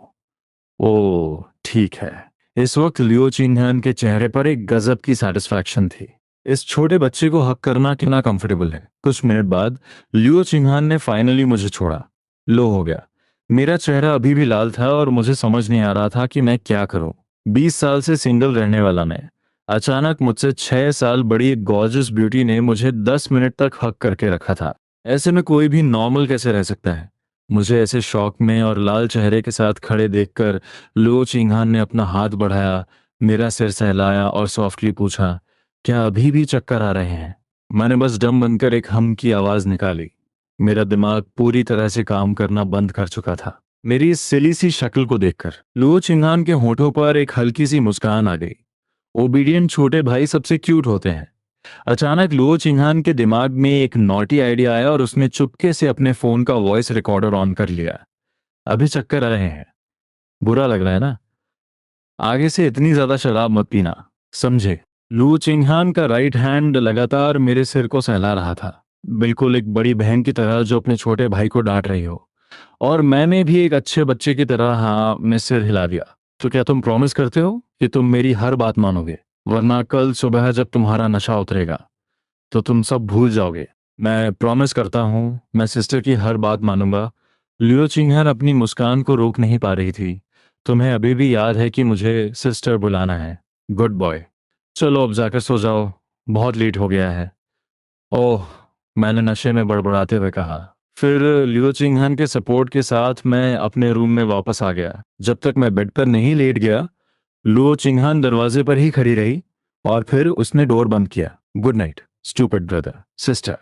ओ ठीक है। इस वक्त लियो चिन्हान के चेहरे पर एक गजब की सेटिस्फैक्शन थी। इस छोटे बच्चे को हक करना कितना कंफर्टेबल है। कुछ मिनट बाद लियो चिन्हान ने फाइनली मुझे छोड़ा। लो हो गया। मेरा चेहरा अभी भी लाल था और मुझे समझ नहीं आ रहा था कि मैं क्या करूं। 20 साल से सिंगल रहने वाला मैं, अचानक मुझसे 6 साल बड़ी एक गॉर्जियस ब्यूटी ने मुझे 10 मिनट तक हक करके रखा था। ऐसे में कोई भी नॉर्मल कैसे रह सकता है? मुझे ऐसे शौक में और लाल चेहरे के साथ खड़े देखकर लो चिंगहान ने अपना हाथ बढ़ाया, मेरा सिर सहलाया और सॉफ्टली पूछा, क्या अभी भी चक्कर आ रहे हैं? मैंने बस दम बनकर एक हम की आवाज निकाली। मेरा दिमाग पूरी तरह से काम करना बंद कर चुका था। मेरी इस सिली सी शक्ल को देखकर लुओ चिंगान के होठों पर एक हल्की सी मुस्कान आ गई। ओबीडियंट छोटे भाई सबसे क्यूट होते हैं। अचानक लुओ चिंगान के दिमाग में एक नॉटी आइडिया आया और उसने चुपके से अपने फोन का वॉइस रिकॉर्डर ऑन कर लिया। अभी चक्कर आ रहे हैं? बुरा लग रहा है ना? आगे से इतनी ज्यादा शराब मत पीना, समझे? लू चिंगहान का राइट हैंड लगातार मेरे सिर को सहला रहा था, बिल्कुल एक बड़ी बहन की तरह जो अपने छोटे भाई को डांट रही हो। और मैंने भी एक अच्छे बच्चे की तरह हाँ में सिर हिला दिया। तो क्या तुम प्रॉमिस करते हो कि तुम मेरी हर बात मानोगे? वरना कल सुबह जब तुम्हारा नशा उतरेगा तो तुम सब भूल जाओगे। मैं प्रॉमिस करता हूँ, मैं सिस्टर की हर बात मानूंगा। लियो चिंगहर अपनी मुस्कान को रोक नहीं पा रही थी। तुम्हें अभी भी याद है कि मुझे सिस्टर बुलाना है। Good boy. चलो अब जाकर सो जाओ, बहुत लेट हो गया है। ओह, मैंने नशे में बड़बड़ाते हुए कहा। फिर लियो चिंगहन के सपोर्ट के साथ मैं अपने रूम में वापस आ गया। जब तक मैं बेड पर नहीं लेट गया, लुओ चिंगहान दरवाजे पर ही खड़ी रही और फिर उसने डोर बंद किया। Good night stupid brother. Sister,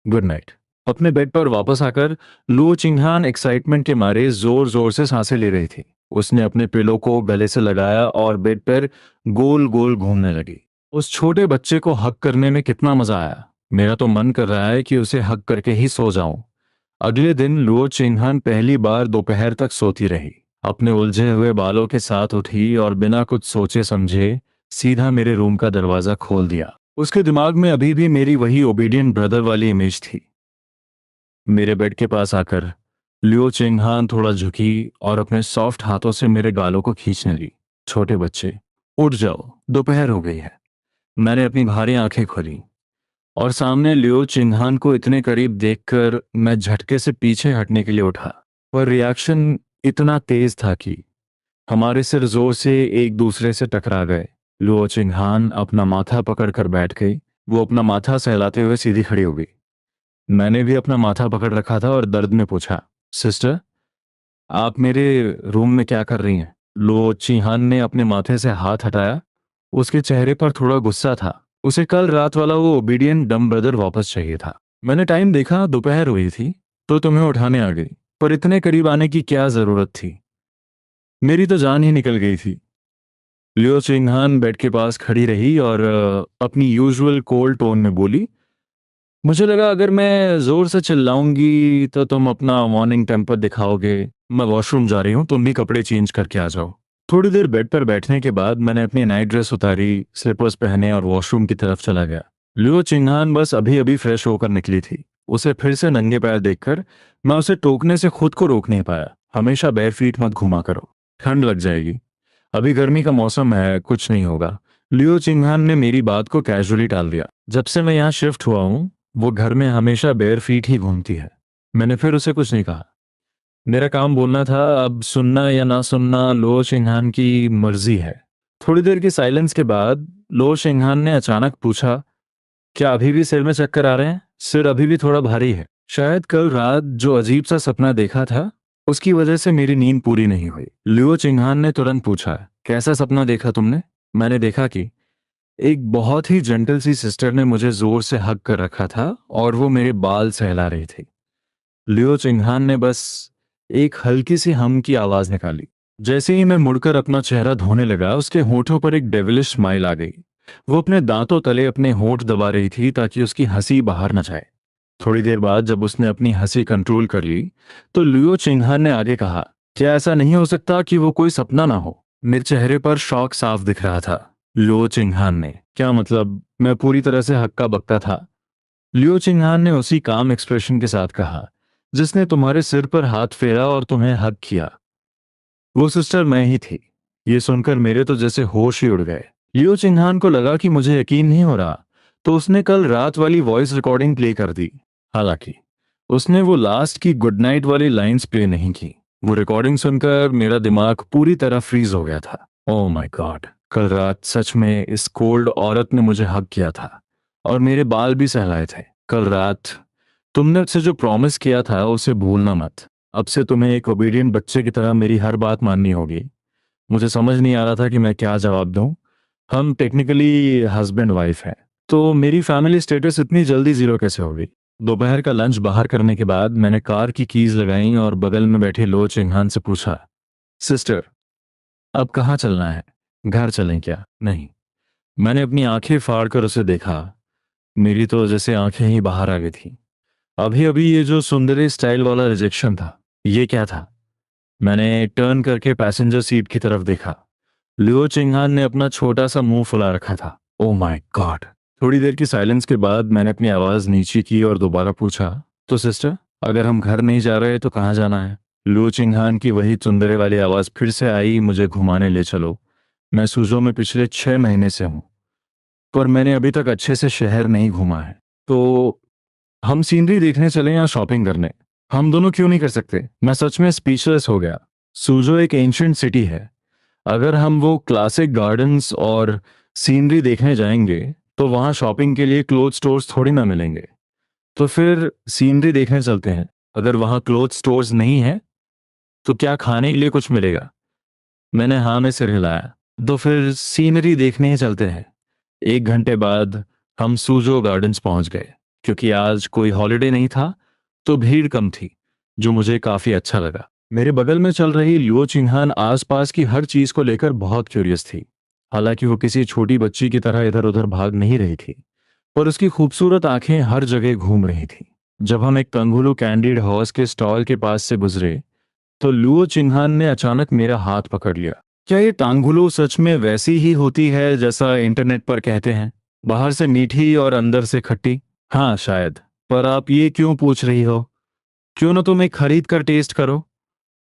good night. अपने बेड पर वापस आकर लुओ चिंगहान एक्साइटमेंट के मारे जोर जोर से सांसें ले रही थी। उसने अपने पिलो को गले से लगाया और बेड पर गोल गोल घूमने लगी। उस छोटे बच्चे को हक करने में कितना मजा आया। मेरा तो मन कर रहा है कि उसे हक करके ही सो जाऊं। अगले दिन लुओ चिंगहान पहली बार दोपहर तक सोती रही। अपने उलझे हुए बालों के साथ उठी और बिना कुछ सोचे समझे सीधा मेरे रूम का दरवाजा खोल दिया। उसके दिमाग में अभी भी मेरी वही ओबीडियंट ब्रदर वाली इमेज थी। मेरे बेड के पास आकर लियो चिंगहान थोड़ा झुकी और अपने सॉफ्ट हाथों से मेरे गालों को खींचने लगी। छोटे बच्चे, उठ जाओ, दोपहर हो गई है। मैंने अपनी भारी आंखें खोली और सामने लियो चिंगहान को इतने करीब देखकर मैं झटके से पीछे हटने के लिए उठा। पर रिएक्शन इतना तेज था कि हमारे सिर जोर से एक दूसरे से टकरा गए। लुओ चिंगहान अपना माथा पकड़कर बैठ गई। वो अपना माथा सहलाते हुए सीधी खड़ी हो गई। मैंने भी अपना माथा पकड़ रखा था और दर्द में पूछा, सिस्टर, आप मेरे रूम में क्या कर रही हैं? लुओ चिंगहान ने अपने माथे से हाथ हटाया। उसके चेहरे पर थोड़ा गुस्सा था। उसे कल रात वाला वो ओबीडियंट डम ब्रदर वापस चाहिए था। मैंने टाइम देखा, दोपहर हुई थी तो तुम्हें उठाने आ गई। पर इतने करीब आने की क्या जरूरत थी? मेरी तो जान ही निकल गई थी। लियो चिंगहान बेड के पास खड़ी रही और अपनी यूजुअल कोल्ड टोन में बोली, मुझे लगा अगर मैं जोर से चिल्लाऊंगी तो तुम अपना मॉर्निंग टेम्पर दिखाओगे। मैं वॉशरूम जा रही हूँ, तुम भी कपड़े चेंज करके आ जाओ। थोड़ी देर बेड पर बैठने के बाद मैंने अपनी नाइट ड्रेस उतारी, स्लीपर्स पहने और वॉशरूम की तरफ चला गया। लियो चिंगहान बस अभी अभी फ्रेश होकर निकली थी। उसे फिर से नंगे पैर देखकर मैं उसे टोकने से खुद को रोक नहीं पाया। हमेशा बेयर फीट मत घुमा करो, ठंड लग जाएगी। अभी गर्मी का मौसम है, कुछ नहीं होगा। लियो चिंगहान ने मेरी बात को कैजुअली टाल दिया। जब से मैं यहाँ शिफ्ट हुआ हूँ, वो घर में हमेशा बेयर फीट ही घूमती है। मैंने फिर उसे कुछ नहीं कहा। मेरा काम बोलना था, अब सुनना या ना सुनना लो शिंगहान की मर्जी है। थोड़ी देर के साइलेंस के बाद लो शिंगहान ने अचानक पूछा, क्या अभी भी सिर में चक्कर आ रहे हैं? सिर अभी भी थोड़ा भारी है। शायद कल रात जो अजीब सा सपना देखा था उसकी वजह से मेरी नींद पूरी नहीं हुई। लियो चिंगहान ने तुरंत पूछा, कैसा सपना देखा तुमने? मैंने देखा कि एक बहुत ही जेंटल सी सिस्टर ने मुझे जोर से हग कर रखा था और वो मेरे बाल सहला रही थी। लियो चिंगहान ने बस एक हल्की सी हम की आवाज निकाली। जैसे ही मैं मुड़कर अपना चेहरा धोने लगा, उसके होठों पर एक डेविलिश स्माइल आ गई। वो अपने दांतों तले अपने होठ दबा रही थी ताकि उसकी हंसी बाहर न जाए। थोड़ी देर बाद जब उसने अपनी हंसी कंट्रोल कर ली, तो लियो चिंगहान ने आगे कहा, क्या ऐसा नहीं हो सकता कि वो कोई सपना ना हो? मेरे चेहरे पर शौक साफ दिख रहा था। लियो चिंगहान ने, क्या मतलब? मैं पूरी तरह से हक्का बक्का था। लियो चिंगहान ने उसी काम एक्सप्रेशन के साथ कहा जिसने तुम्हारे सिर पर हाथ फेरा और तुम्हें हक किया। वो सिस्टर मैं ही थी। ये सुनकर मेरे तो जैसे होश ही उड़ गए। लियो चिंगहान को लगा कि मुझे यकीन नहीं हो रहा, तो उसने कल रात वाली वॉइस रिकॉर्डिंग प्ले कर दी। हालांकि उसने वो लास्ट की गुड नाइट वाली लाइंस प्ले नहीं की। वो रिकॉर्डिंग सुनकर मेरा दिमाग पूरी तरह फ्रीज हो गया था। ओह माय गॉड, कल रात सच में इस कोल्ड औरत ने मुझे हक किया था और मेरे बाल भी सहलाए थे। कल रात तुमने मुझसे जो प्रॉमिस किया था उसे भूलना मत। अब से तुम्हें एक ओबीडियंट बच्चे की तरह मेरी हर बात माननी होगी। मुझे समझ नहीं आ रहा था कि मैं क्या जवाब दूं। हम टेक्निकली हस्बैंड वाइफ हैं, तो मेरी फैमिली स्टेटस इतनी जल्दी जीरो कैसे होगी? दोपहर का लंच बाहर करने के बाद मैंने कार की कीज लगाई और बगल में बैठे लो चिंगहान से पूछा, सिस्टर, अब कहाँ चलना है? घर चलें क्या? नहीं। मैंने अपनी आंखें फाड़ कर उसे देखा। मेरी तो जैसे आंखें ही बाहर आ गई थी। अभी अभी ये जो सुंदरी स्टाइल वाला रिजेक्शन था, ये क्या था? मैंने टर्न करके पैसेंजर सीट की तरफ देखा। लियो चिंगहान ने अपना छोटा सा मुंह फुला रखा था। Oh my God. थोड़ी देर की साइलेंस के बाद मैंने अपनी आवाज नीचे की और दोबारा पूछा, तो सिस्टर, अगर हम घर नहीं जा रहे तो कहाँ जाना है? लियो चिंगहान की वही चुंदरे वाली आवाज फिर से आई, मुझे घुमाने ले चलो। मैं सूजो में पिछले 6 महीने से हूँ, पर मैंने अभी तक अच्छे से शहर नहीं घूमा है। तो हम सीनरी देखने चले या शॉपिंग करने? हम दोनों क्यों नहीं कर सकते? मैं सच में स्पीचलेस हो गया। सूजो एक एंशियंट सिटी है। अगर हम वो क्लासिक गार्डन्स और सीनरी देखने जाएंगे तो वहां शॉपिंग के लिए क्लोथ स्टोर्स थोड़ी ना मिलेंगे। तो फिर सीनरी देखने चलते हैं। अगर वहां क्लोथ स्टोर्स नहीं है तो क्या खाने के लिए कुछ मिलेगा? मैंने हाँ में सिर हिलाया। तो फिर सीनरी देखने ही चलते हैं। 1 घंटे बाद हम सूजो गार्डन्स पहुंच गए। क्योंकि आज कोई हॉलिडे नहीं था तो भीड़ कम थी, जो मुझे काफी अच्छा लगा। मेरे बगल में चल रही लियो चिंगहान आसपास की हर चीज को लेकर बहुत क्यूरियस थी। हालांकि वो किसी छोटी बच्ची की तरह इधर उधर भाग नहीं रही थी, पर उसकी खूबसूरत आंखें हर जगह घूम रही थी। जब हम एक कंगुलू कैंडीड हॉर्स के स्टॉल के पास से गुजरे, तो लुओ चिंगहान ने अचानक मेरा हाथ पकड़ लिया। क्या ये टांगुलो सच में वैसी ही होती है जैसा इंटरनेट पर कहते हैं? बाहर से मीठी और अंदर से खट्टी? हाँ शायद। पर आप ये क्यों पूछ रही हो? क्यों ना तुम एक खरीद कर टेस्ट करो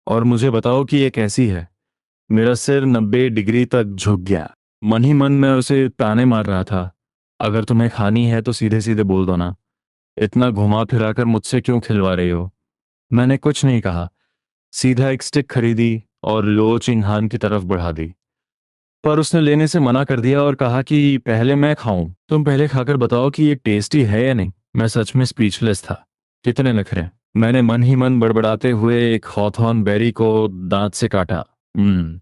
और मुझे बताओ कि ये कैसी है। मेरा सिर 90 डिग्री तक झुक गया। मन ही मन में उसे ताने मार रहा था, अगर तुम्हें खानी है तो सीधे सीधे बोल दो ना। इतना घुमा फिराकर मुझसे क्यों खिलवा रही हो? मैंने कुछ नहीं कहा, सीधा एक स्टिक खरीदी और लो चिंगहान की तरफ बढ़ा दी। पर उसने लेने से मना कर दिया और कहा कि पहले मैं खाऊं। तुम पहले खाकर बताओ कि ये टेस्टी है या नहीं। मैं सच में स्पीचलेस था। कितने नखरे! मैंने मन ही मन बड़बड़ाते हुए एक हॉथॉर्न बेरी को दांत से काटा।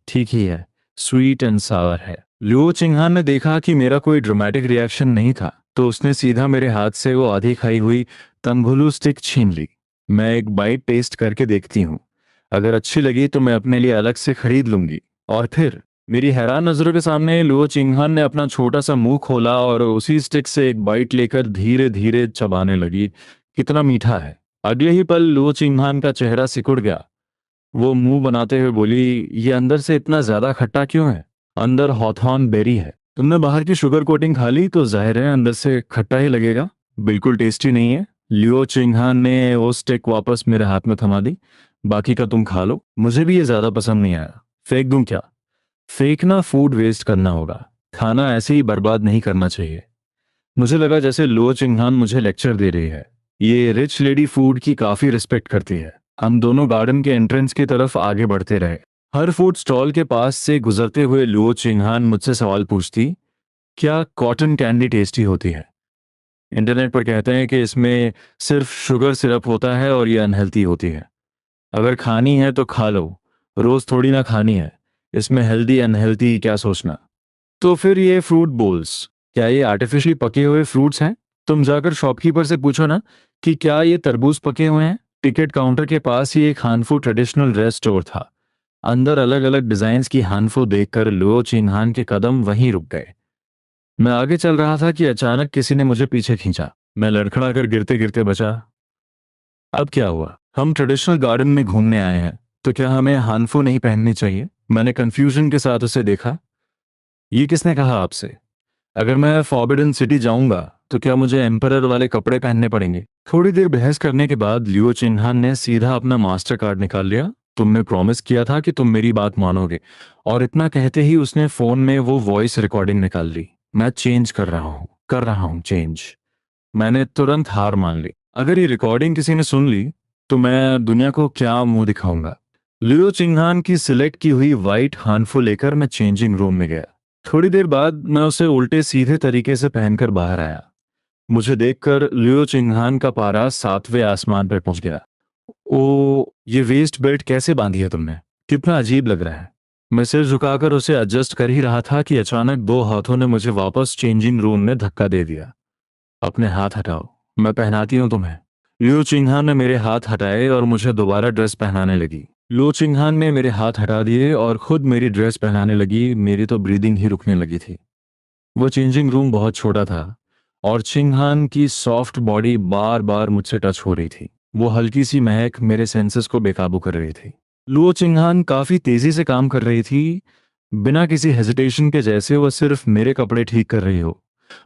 ठीक ही है, स्वीट एंड सावर है। लियो चिंगहान ने देखा कि मेरा कोई ड्रामेटिक रिएक्शन नहीं था, तो उसने सीधा मेरे हाथ से वो आधी खाई हुई तंगुलू स्टिक छीन ली। मैं एक बाइट टेस्ट करके देखती हूँ, अगर अच्छी लगी तो मैं अपने लिए अलग से खरीद लूंगी। और फिर मेरी हैरान नजरों के सामने लुओ चिंगहान ने अपना छोटा सा मुंह खोला और उसी स्टिक से एक बाइट लेकर धीरे धीरे चबाने लगी। कितना मीठा है! अगले ही पल लुओ चिंगहान का चेहरा सिकुड़ गया। वो मुंह बनाते हुए बोली, ये अंदर से इतना ज्यादा खट्टा क्यों है? अंदर हॉथॉर्न बेरी है। तुमने बाहर की शुगर कोटिंग खा ली तो जाहिर है अंदर से खट्टा ही लगेगा। बिल्कुल टेस्टी नहीं है। लियो चिंगहान ने वो स्टिक वापस मेरे हाथ में थमा दी। बाकी का तुम खा लो, मुझे भी ये ज्यादा पसंद नहीं आया। फेंक दूं क्या? फेंकना फूड वेस्ट करना होगा, खाना ऐसे ही बर्बाद नहीं करना चाहिए। मुझे लगा जैसे लो चिंगहान मुझे लेक्चर दे रही है। ये रिच लेडी फूड की काफी रिस्पेक्ट करती है। हम दोनों गार्डन के एंट्रेंस की तरफ आगे बढ़ते रहे। हर फूड स्टॉल के पास से गुजरते हुए लुओ चिंगहान मुझसे सवाल पूछती, क्या कॉटन कैंडी टेस्टी होती है? इंटरनेट पर कहते हैं कि इसमें सिर्फ शुगर सिरप होता है और ये अनहेल्थी होती है। अगर खानी है तो खा लो, रोज थोड़ी ना खानी है। इसमें हेल्दी अनहेल्दी क्या सोचना। तो फिर ये फ्रूट बोल्स, क्या ये आर्टिफिशियली पके हुए फ्रूट्स हैं? तुम जाकर शॉपकीपर से पूछो ना कि क्या ये तरबूज पके हुए हैं। टिकट काउंटर के पास ही एक हानफू ट्रेडिशनल ड्रेस स्टोर था। अंदर अलग अलग डिजाइन की हानफू देखकर लुओ चिन्हान के कदम वहीं रुक गए। मैं आगे चल रहा था कि अचानक किसी ने मुझे पीछे खींचा। मैं लड़खड़ा कर गिरते गिरते बचा। अब क्या हुआ? हम ट्रेडिशनल गार्डन में घूमने आए हैं, तो क्या हमें हानफू नहीं पहननी चाहिए? मैंने कंफ्यूजन के साथ उसे देखा। ये किसने कहा आपसे? अगर मैं फॉरबिडन सिटी जाऊंगा तो क्या मुझे एम्परर वाले कपड़े पहनने पड़ेंगे? थोड़ी देर बहस करने के बाद लियो चिन्हान ने सीधा अपना मास्टर कार्ड निकाल लिया। तुमने प्रॉमिस किया था कि तुम मेरी बात मानोगे। और इतना कहते ही उसने फोन में वो वॉइस रिकॉर्डिंग निकाल ली। मैं चेंज कर रहा हूँ चेंज। मैंने तुरंत हार मान ली। अगर ये रिकॉर्डिंग किसी ने सुन ली तो मैं दुनिया को क्या मुंह दिखाऊंगा? लियो चिन्हान की सिलेक्ट की हुई वाइट हानफू लेकर मैं चेंजिंग रूम में गया। थोड़ी देर बाद मैं उसे उल्टे सीधे तरीके से पहनकर बाहर आया। मुझे देखकर लियो चिन्हान का पारा 7वें आसमान पर पहुंच गया। ओ, ये वेस्ट बेल्ट कैसे बांधी है तुमने? कितना अजीब लग रहा है। मैं सिर झुकाकर उसे एडजस्ट कर ही रहा था कि अचानक दो हाथों ने मुझे वापस चेंजिंग रूम में धक्का दे दिया। अपने हाथ हटाओ, मैं पहनाती हूँ तुम्हें। लियो चिन्हान ने मेरे हाथ हटाए और मुझे दोबारा ड्रेस पहनाने लगी। लो चिंगहान ने मेरे हाथ हटा दिए और खुद मेरी ड्रेस पहनाने लगी। मेरी तो ब्रीदिंग ही रुकने लगी थी। वो चेंजिंग रूम बहुत छोटा था और चिंगहान की सॉफ्ट बॉडी बार बार मुझसे टच हो रही थी। वो हल्की सी महक मेरे सेंसेस को बेकाबू कर रही थी। लुओ चिंगहान काफी तेजी से काम कर रही थी, बिना किसी हेजिटेशन के, जैसे वो सिर्फ मेरे कपड़े ठीक कर रही हो।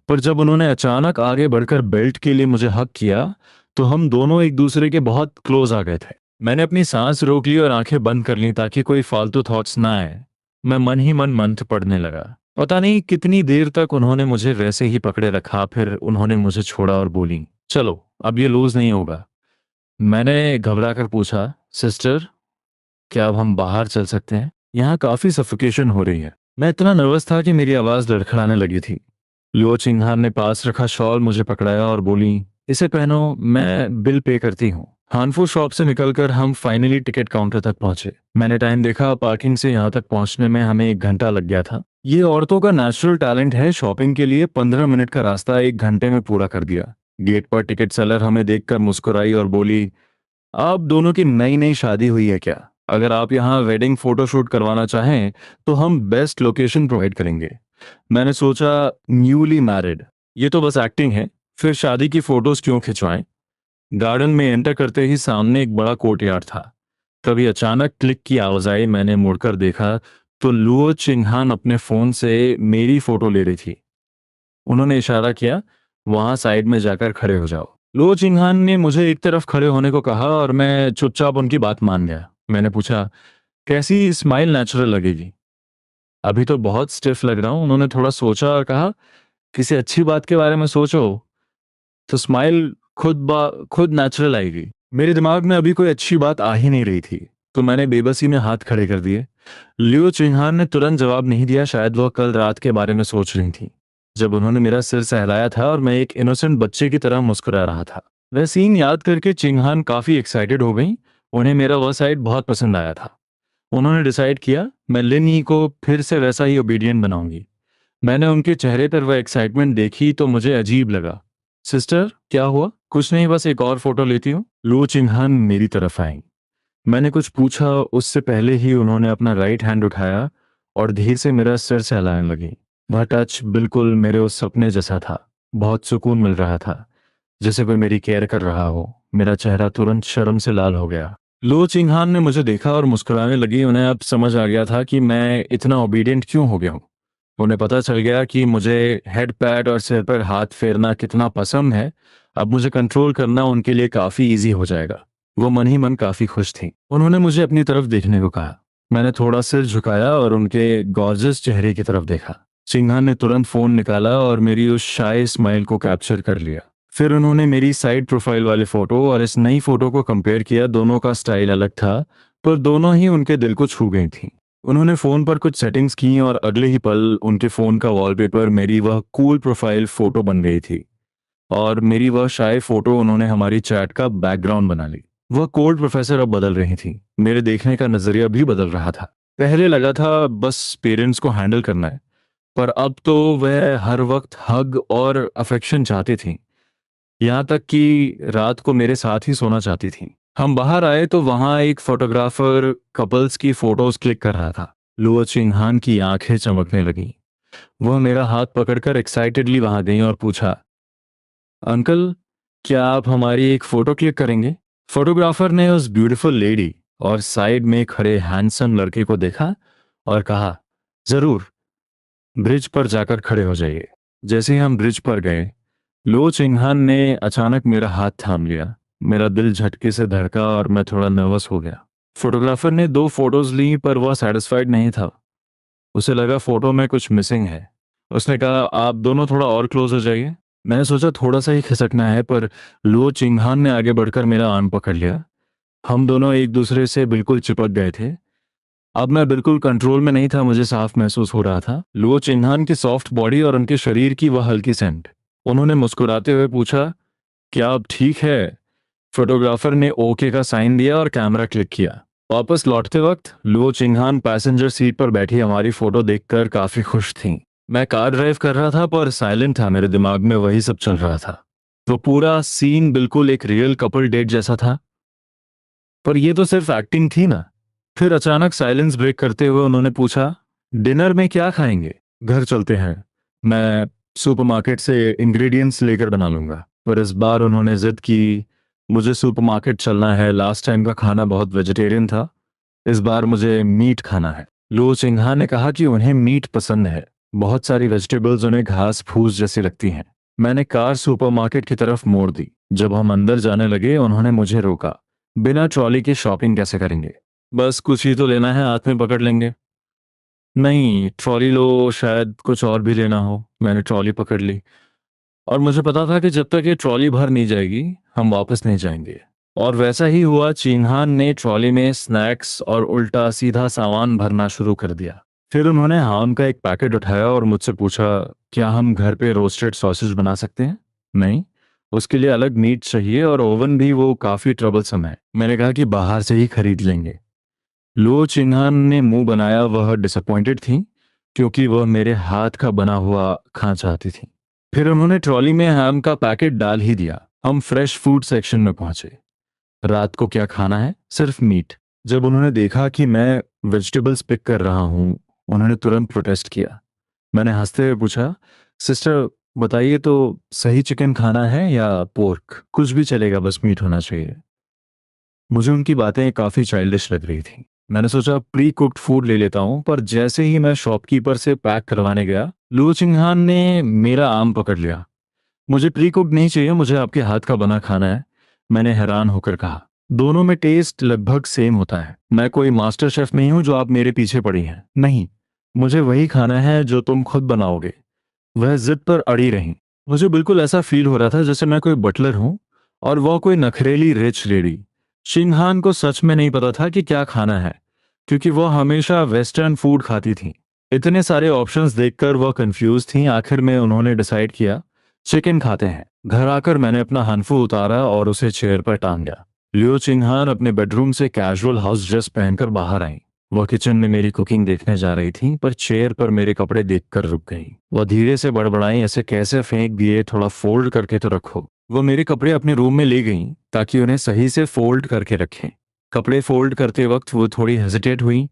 पर जब उन्होंने अचानक आगे बढ़कर बेल्ट के लिए मुझे हक किया तो हम दोनों एक दूसरे के बहुत क्लोज आ गए थे। मैंने अपनी सांस रोक ली और आंखें बंद कर ली ताकि कोई फालतू थॉट्स ना आए। मैं मन ही मन मंत्र पढ़ने लगा। पता नहीं कितनी देर तक उन्होंने मुझे वैसे ही पकड़े रखा, फिर उन्होंने मुझे छोड़ा और बोली, चलो अब ये लूज नहीं होगा। मैंने घबरा कर पूछा, सिस्टर, क्या अब हम बाहर चल सकते हैं? यहाँ काफी सफोकेशन हो रही है। मैं इतना नर्वस था कि मेरी आवाज लड़खड़ाने लगी थी। लियो चिंगहान ने पास रखा शॉल मुझे पकड़ाया और बोली, इसे पहनो, मैं बिल पे करती हूँ। हानफू शॉप से निकलकर हम फाइनली टिकट काउंटर तक पहुंचे। मैंने टाइम देखा, पार्किंग से यहाँ तक पहुंचने में हमें 1 घंटा लग गया था। ये औरतों का नेचुरल टैलेंट है, शॉपिंग के लिए 15 मिनट का रास्ता 1 घंटे में पूरा कर दिया। गेट पर टिकट सेलर हमें देखकर मुस्कुराई और बोली, आप दोनों की नई नई शादी हुई है क्या? अगर आप यहाँ वेडिंग फोटोशूट करवाना चाहें तो हम बेस्ट लोकेशन प्रोवाइड करेंगे। मैंने सोचा, न्यूली मैरिड, ये तो बस एक्टिंग है, फिर शादी की फोटोज क्यों खिंचवाएं? गार्डन में एंटर करते ही सामने एक बड़ा कोर्टयार्ड था। तभी अचानक क्लिक की आवाज आई। मैंने मुड़कर देखा तो लुओ चिन्हान अपने फोन से मेरी फोटो ले रही थी। उन्होंने इशारा किया, वहां साइड में जाकर खड़े हो जाओ। लुओ चिन्हान ने मुझे एक तरफ खड़े होने को कहा और मैं चुपचाप उनकी बात मान गया। मैंने पूछा, कैसी स्माइल नेचुरल लगेगी? अभी तो बहुत स्टिफ लग रहा हूं। उन्होंने थोड़ा सोचा और कहा, किसी अच्छी बात के बारे में सोचो तो स्माइल खुद नेचुरल आएगी। मेरे दिमाग में अभी कोई अच्छी बात आ ही नहीं रही थी, तो मैंने बेबसी में हाथ खड़े कर दिए। लियो चिन्हान ने तुरंत जवाब नहीं दिया, शायद वह कल रात के बारे में सोच रही थी जब उन्होंने मेरा सिर सहलाया था और मैं एक इनोसेंट बच्चे की तरह मुस्कुरा रहा था। वह सीन याद करके चिन्हान काफी एक्साइटेड हो गई। उन्हें मेरा वह साइड बहुत पसंद आया था। उन्होंने डिसाइड किया, मैं लिन ही को फिर से वैसा ही ओबीडियंट बनाऊंगी। मैंने उनके चेहरे पर वह एक्साइटमेंट देखी तो मुझे अजीब लगा। सिस्टर, क्या हुआ? कुछ नहीं, बस एक और फोटो लेती हूँ। लू चिन्हान मेरी तरफ आई। मैंने कुछ पूछा उससे पहले ही उन्होंने अपना राइट हैंड उठाया और धीरे से मेरा सिर सहलाने लगी। वह टच बिल्कुल मेरे उस सपने जैसा था। बहुत सुकून मिल रहा था, जैसे कोई मेरी केयर कर रहा हो। मेरा चेहरा तुरंत शर्म से लाल हो गया। लो चिंगहान ने मुझे देखा और मुस्कुराने लगी। उन्हें अब समझ आ गया था कि मैं इतना ओबीडियंट क्यों हो गया हूँ। उन्हें पता चल गया कि मुझे हेड पैड और सिर पर हाथ फेरना कितना पसंद है। अब मुझे कंट्रोल करना उनके लिए काफी इजी हो जाएगा। वो मन ही मन काफी खुश थी। उन्होंने मुझे अपनी तरफ देखने को कहा। मैंने थोड़ा सिर झुकाया और उनके गॉर्जियस चेहरे की तरफ देखा। सिंघान ने तुरंत फोन निकाला और मेरी उस शाय स्माइल को कैप्चर कर लिया। फिर उन्होंने मेरी साइड प्रोफाइल वाली फोटो और इस नई फोटो को कंपेयर किया। दोनों का स्टाइल अलग था, पर दोनों ही उनके दिल को छू गई थी। उन्होंने फोन पर कुछ सेटिंग्स की और अगले ही पल उनके फोन का वॉलपेपर मेरी वह कूल प्रोफाइल फोटो बन गई थी और मेरी वह शाय फोटो उन्होंने हमारी चैट का बैकग्राउंड बना ली। वह कोल्ड प्रोफेसर अब बदल रही थी। मेरे देखने का नजरिया भी बदल रहा था। पहले लगा था बस पेरेंट्स को हैंडल करना है, पर अब तो वह हर वक्त हग और अफेक्शन चाहती थी। यहाँ तक कि रात को मेरे साथ ही सोना चाहती थी। हम बाहर आए तो वहाँ एक फोटोग्राफर कपल्स की फोटोज क्लिक कर रहा था। लुओ चिंगहान की आंखें चमकने लगी। वह मेरा हाथ पकड़कर एक्साइटेडली वहां गई और पूछा, अंकल, क्या आप हमारी एक फोटो क्लिक करेंगे? फोटोग्राफर ने उस ब्यूटीफुल लेडी और साइड में खड़े हैंडसम लड़के को देखा और कहा, जरूर, ब्रिज पर जाकर खड़े हो जाइए। जैसे ही हम ब्रिज पर गए, लो चिंगहान ने अचानक मेरा हाथ थाम लिया। मेरा दिल झटके से धड़का और मैं थोड़ा नर्वस हो गया। फोटोग्राफर ने 2 फोटोज ली पर वह सेटिस्फाइड नहीं था। उसे लगा फोटो में कुछ मिसिंग है। उसने कहा, आप दोनों थोड़ा और क्लोज हो जाइए। मैंने सोचा थोड़ा सा ही खिसकना है, पर लुओ चिंगहान ने आगे बढ़कर मेरा आर्म पकड़ लिया। हम दोनों एक दूसरे से बिल्कुल चिपक गए थे। अब मैं बिल्कुल कंट्रोल में नहीं था, मुझे साफ महसूस हो रहा था लुओ चिंगहान की सॉफ्ट बॉडी और उनके शरीर की वह हल्की सेंट। उन्होंने मुस्कुराते हुए पूछा, क्या अब ठीक है? फोटोग्राफर ने ओके का साइन दिया और कैमरा क्लिक किया। वापस लौटते वक्त लुओ चिंगहान पैसेंजर सीट पर बैठी हमारी फोटो देखकर काफी खुश थीं। मैं कार ड्राइव कर रहा था पर साइलेंट था, मेरे दिमाग में वही सब चल रहा था। तो पूरा सीन बिल्कुल एक रियल कपल डेट जैसा था। पर ये तो सिर्फ एक्टिंग थी ना। फिर अचानक साइलेंस ब्रेक करते हुए उन्होंने पूछा, डिनर में क्या खाएंगे? घर चलते हैं, मैं सुपरमार्केट से इंग्रेडिएंट्स लेकर बना लूंगा। पर इस बार उन्होंने जिद की, मुझे सुपरमार्केट चलना है, लास्ट टाइम का खाना बहुत वेजिटेरियन था, इस बार मुझे मीट खाना है। लुओ चिंगहा ने कहा कि उन्हें मीट पसंद है, बहुत सारी वेजिटेबल्स उन्हें घास फूस जैसी लगती हैं। मैंने कार सुपरमार्केट की तरफ मोड़ दी। जब हम अंदर जाने लगे उन्होंने मुझे रोका, बिना ट्रॉली के शॉपिंग कैसे करेंगे? बस कुछ ही तो लेना है, हाथ में पकड़ लेंगे। नहीं, ट्रॉली लो, शायद कुछ और भी लेना हो। मैंने ट्रॉली पकड़ ली और मुझे पता था कि जब तक ये ट्रॉली भर नहीं जाएगी हम वापस नहीं जाएंगे। और वैसा ही हुआ। चिन्हान ने ट्रॉली में स्नैक्स और उल्टा सीधा सामान भरना शुरू कर दिया। फिर उन्होंने हाम का एक पैकेट उठाया और मुझसे पूछा, क्या हम घर पे रोस्टेड सॉसेज बना सकते हैं? नहीं, उसके लिए अलग मीट चाहिए और ओवन भी, वो काफी ट्रबलसम है। मैंने कहा कि बाहर से ही खरीद लेंगे। लो चिन्हान ने मुंह बनाया, वह डिसअपॉइंटेड थी क्योंकि वह मेरे हाथ का बना हुआ खाना चाहती थी। फिर उन्होंने ट्रॉली में हैम का पैकेट डाल ही दिया। हम फ्रेश फूड सेक्शन में पहुंचे। रात को क्या खाना है? सिर्फ मीट। जब उन्होंने देखा कि मैं वेजिटेबल्स पिक कर रहा हूँ, उन्होंने तुरंत प्रोटेस्ट किया। मैंने हंसते हुए पूछा, सिस्टर, बताइए तो सही, चिकन खाना है या पोर्क? कुछ भी चलेगा, बस मीट होना चाहिए। मुझे उनकी बातें काफ़ी चाइल्डिश लग रही थी। मैंने सोचा प्री कुक्ड फूड ले लेता हूँ, पर जैसे ही मैं शॉपकीपर से पैक करवाने गया, लुओ चिंगहान ने मेरा आर्म पकड़ लिया। मुझे प्री कुक्ड नहीं चाहिए, मुझे आपके हाथ का बना खाना है। मैंने हैरान होकर कहा, दोनों में टेस्ट लगभग सेम होता है। मैं कोई मास्टर शेफ नहीं हूँ जो आप मेरे पीछे पड़ी हैं। नहीं, मुझे वही खाना है जो तुम खुद बनाओगे। वह जिद पर अड़ी रही। मुझे बिल्कुल ऐसा फील हो रहा था जैसे मैं कोई बटलर हूँ और वह कोई नखरेली रिच लेडी। शिंगहान को सच में नहीं पता था कि क्या खाना है, क्योंकि वह हमेशा वेस्टर्न फूड खाती थी। इतने सारे ऑप्शंस देखकर वह कंफ्यूज थी। आखिर में उन्होंने डिसाइड किया, चिकन खाते हैं। घर आकर मैंने अपना हनफू उतारा और उसे चेयर पर टांग दिया। लियो चिंगहान अपने बेडरूम से कैजुअल हाउस ड्रेस पहनकर बाहर आई। वह किचन में मेरी कुकिंग देखने जा रही थी, पर चेयर पर मेरे कपड़े देखकर रुक गई। वह धीरे से बड़बड़ाई, ऐसे कैसे फेंक दिए, थोड़ा फोल्ड करके तो रखो। वो मेरे कपड़े अपने रूम में ले गईं ताकि उन्हें सही से फोल्ड करके रखें। कपड़े फोल्ड करते वक्त वो थोड़ी हेजिटेट हुई।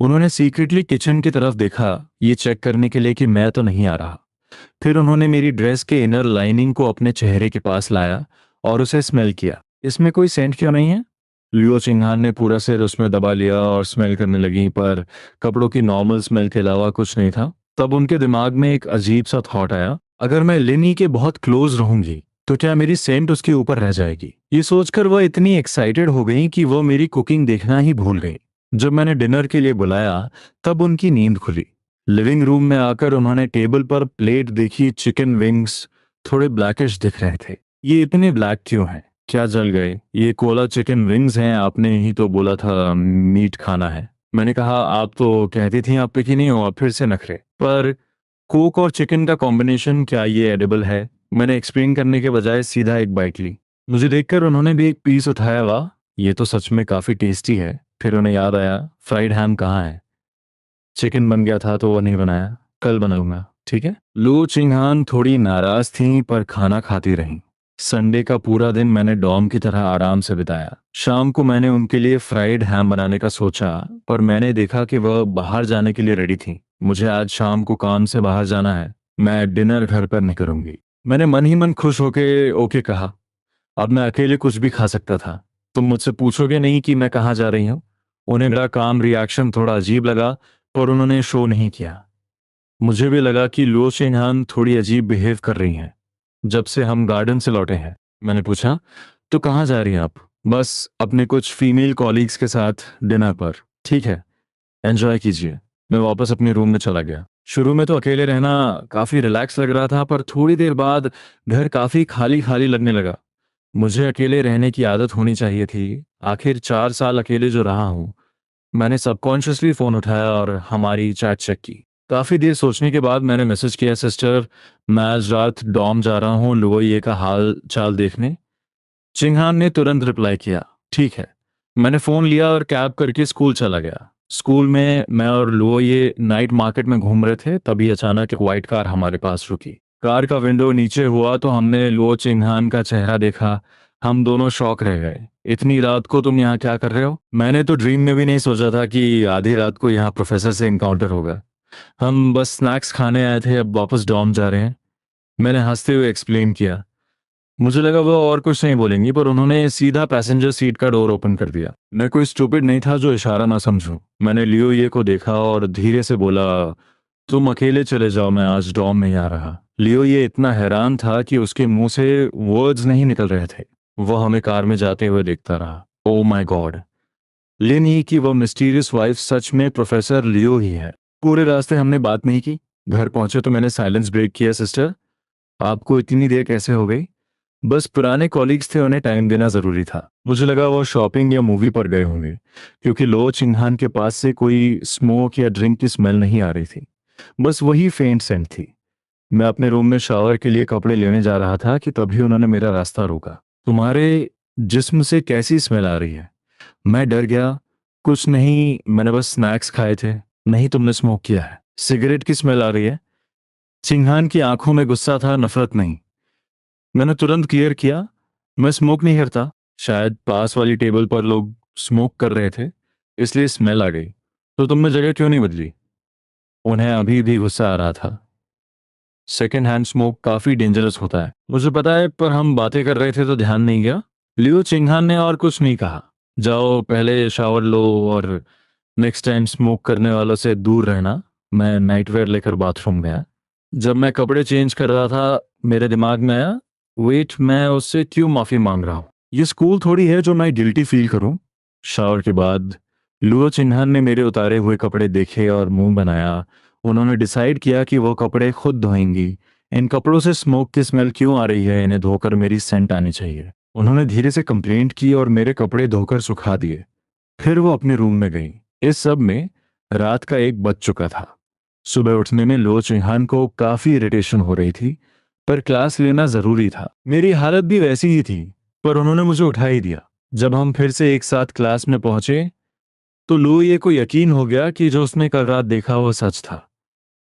उन्होंने सीक्रेटली किचन की तरफ देखा, ये चेक करने के लिए कि मैं तो नहीं आ रहा। फिर उन्होंने मेरी ड्रेस के इनर लाइनिंग को अपने चेहरे के पास लाया और उसे स्मेल किया। इसमें कोई सेंट क्यों नहीं है? लियो चिंगहान ने पूरा सिर उसमें दबा लिया और स्मेल करने लगी, पर कपड़ों की नॉर्मल स्मेल के अलावा कुछ नहीं था। तब उनके दिमाग में एक अजीब सा थॉट आया, अगर मैं लिनी के बहुत क्लोज रहूंगी तो क्या मेरी सेंट उसके ऊपर रह जाएगी? ये सोचकर वह इतनी एक्साइटेड हो गई कि वो मेरी कुकिंग देखना ही भूल गई। जब मैंने डिनर के लिए बुलाया तब उनकी नींद खुली। लिविंग रूम में आकर उन्होंने टेबल पर प्लेट देखी। चिकन विंग्स थोड़े ब्लैकिश दिख रहे थे। ये इतने ब्लैक क्यों हैं? क्या जल गए? ये कोला चिकन विंग्स हैं, आपने ही तो बोला था मीट खाना है। मैंने कहा, आप तो कहती थी आप पिकी नहीं हो, आप फिर से नखरे। पर कोक और चिकन का कॉम्बिनेशन, क्या ये एडिबल है? मैंने एक्सप्लेन करने के बजाय सीधा एक बाइट ली। मुझे देखकर उन्होंने भी एक पीस उठाया। वाह, ये तो सच में काफी टेस्टी है। फिर उन्हें याद आया, फ्राइड हैम कहाँ है? चिकन बन गया था तो वो नहीं बनाया, कल बनाऊंगा, ठीक है। लू चिंगहान थोड़ी नाराज थी पर खाना खाती रही। संडे का पूरा दिन मैंने डॉम की तरह आराम से बिताया। शाम को मैंने उनके लिए फ्राइड हैम बनाने का सोचा, पर मैंने देखा कि वह बाहर जाने के लिए रेडी थी। मुझे आज शाम को काम से बाहर जाना है, मैं डिनर घर पर नहीं करूंगी। मैंने मन ही मन खुश होके ओके कहा। अब मैं अकेले कुछ भी खा सकता था। तुम मुझसे पूछोगे नहीं कि मैं कहाँ जा रही हूँ। उन्हें मेरा काम रिएक्शन थोड़ा अजीब लगा, पर उन्होंने शो नहीं किया। मुझे भी लगा कि लो शेनहान थोड़ी अजीब बिहेव कर रही हैं। जब से हम गार्डन से लौटे हैं, मैंने पूछा, तो कहाँ जा रही हैं आप? बस अपने कुछ फीमेल कॉलीग्स के साथ डिनर पर। ठीक है, एंजॉय कीजिए। मैं वापस अपने रूम में चला गया। शुरू में तो अकेले रहना काफी रिलैक्स लग रहा था, पर थोड़ी देर बाद घर काफी खाली खाली लगने लगा। मुझे अकेले रहने की आदत होनी चाहिए थी। आखिर 4 साल अकेले जो रहा हूँ। मैंने सबकॉन्शियसली फोन उठाया और हमारी चैट चेक की। काफी देर सोचने के बाद मैंने मैसेज किया, सिस्टर, मैं आज रात डॉम जा रहा हूँ लुओये का हाल चाल देखने। चिंगहान ने तुरंत रिप्लाई किया, ठीक है। मैंने फोन लिया और कैब करके स्कूल चला गया। स्कूल में मैं और लुओये नाइट मार्केट में घूम रहे थे, तभी अचानक एक व्हाइट कार हमारे पास रुकी। कार का विंडो नीचे हुआ तो हमने लुओ चिंगहान का चेहरा देखा। हम दोनों शॉक रह गए। इतनी रात को तुम यहाँ क्या कर रहे हो? मैंने तो ड्रीम में भी नहीं सोचा था कि आधी रात को यहाँ प्रोफेसर से इनकाउंटर होगा। हम बस स्नैक्स खाने आए थे, अब वापस डॉर्म जा रहे हैं, मैंने हंसते हुए एक्सप्लेन किया। मुझे लगा वो और कुछ नहीं बोलेंगी, पर उन्होंने सीधा पैसेंजर सीट का डोर ओपन कर दिया। मैं कोई स्टूपिड नहीं था जो इशारा ना समझूं। मैंने लियो ये को देखा और धीरे से बोला, तुम अकेले चले जाओ, मैं आज डॉर्म में ही आ रहा। लियो ये इतना हैरान था कि उसके मुंह से वर्ड्स नहीं निकल रहे थे। वो हमें कार में जाते हुए देखता रहा। ओ माय गॉड, लिन ही की वो मिस्टीरियस वाइफ सच में प्रोफेसर लियो ही है। पूरे रास्ते हमने बात नहीं की। घर पहुंचे तो मैंने साइलेंस ब्रेक किया, सिस्टर, आपको इतनी देर कैसे हो गई? बस पुराने कॉलीग्स थे, उन्हें टाइम देना जरूरी था। मुझे लगा वो शॉपिंग या मूवी पर गए होंगे, क्योंकि लो चिंगहान के पास से कोई स्मोक या ड्रिंक की स्मेल नहीं आ रही थी, बस वही फेंट सेंट थी। मैं अपने रूम में शावर के लिए कपड़े लेने जा रहा था कि तभी उन्होंने मेरा रास्ता रोका। तुम्हारे जिस्म से कैसी स्मेल आ रही है? मैं डर गया। कुछ नहीं, मैंने बस स्नैक्स खाए थे। नहीं, तुमने स्मोक किया है। सिगरेट की स्मेल आ रही है। चिंगहान की आंखों में गुस्सा था, नफरत नहीं। मैंने तुरंत क्लियर किया, मैं स्मोक नहीं करता। शायद पास वाली टेबल पर लोग स्मोक कर रहे थे, इसलिए स्मेल आ गई। तो तुमने जगह क्यों नहीं बदली? उन्हें अभी भी गुस्सा आ रहा था। सेकेंड हैंड स्मोक काफी डेंजरस होता है, मुझे पता है, पर हम बातें कर रहे थे तो ध्यान नहीं गया। लियो चिंगहान ने और कुछ नहीं कहा। जाओ पहले शावर लो और नेक्स्ट टाइम स्मोक करने वालों से दूर रहना। मैं नाइटवेयर लेकर बाथरूम गया। जब मैं कपड़े चेंज कर रहा था, मेरे दिमाग में आया, वेट, मैं उससे क्यों माफी मांग रहा हूँ? ये स्कूल थोड़ी है जो मैं गिल्टी फील करूं। शावर के बाद लुओ चिन्हान ने मेरे उतारे हुए कपड़े देखे और मुंह बनाया। उन्होंने डिसाइड किया कि वो कपड़े खुद धोएंगी। इन कपड़ों से स्मोक की स्मेल क्यों आ रही है? इन्हें धोकर मेरी सेंट आनी चाहिए। उन्होंने धीरे से कंप्लेंट की और मेरे कपड़े धोकर सुखा दिए। फिर वो अपने रूम में गई। इस सब में रात का 1 बज चुका था। सुबह उठने में लो चिन्हान को काफी इरिटेशन हो रही थी, पर क्लास लेना जरूरी था। मेरी हालत भी वैसी ही थी, पर उन्होंने मुझे उठा ही दिया। जब हम फिर से एक साथ क्लास में पहुंचे तो लू ये को यकीन हो गया कि जो उसने कल रात देखा वो सच था।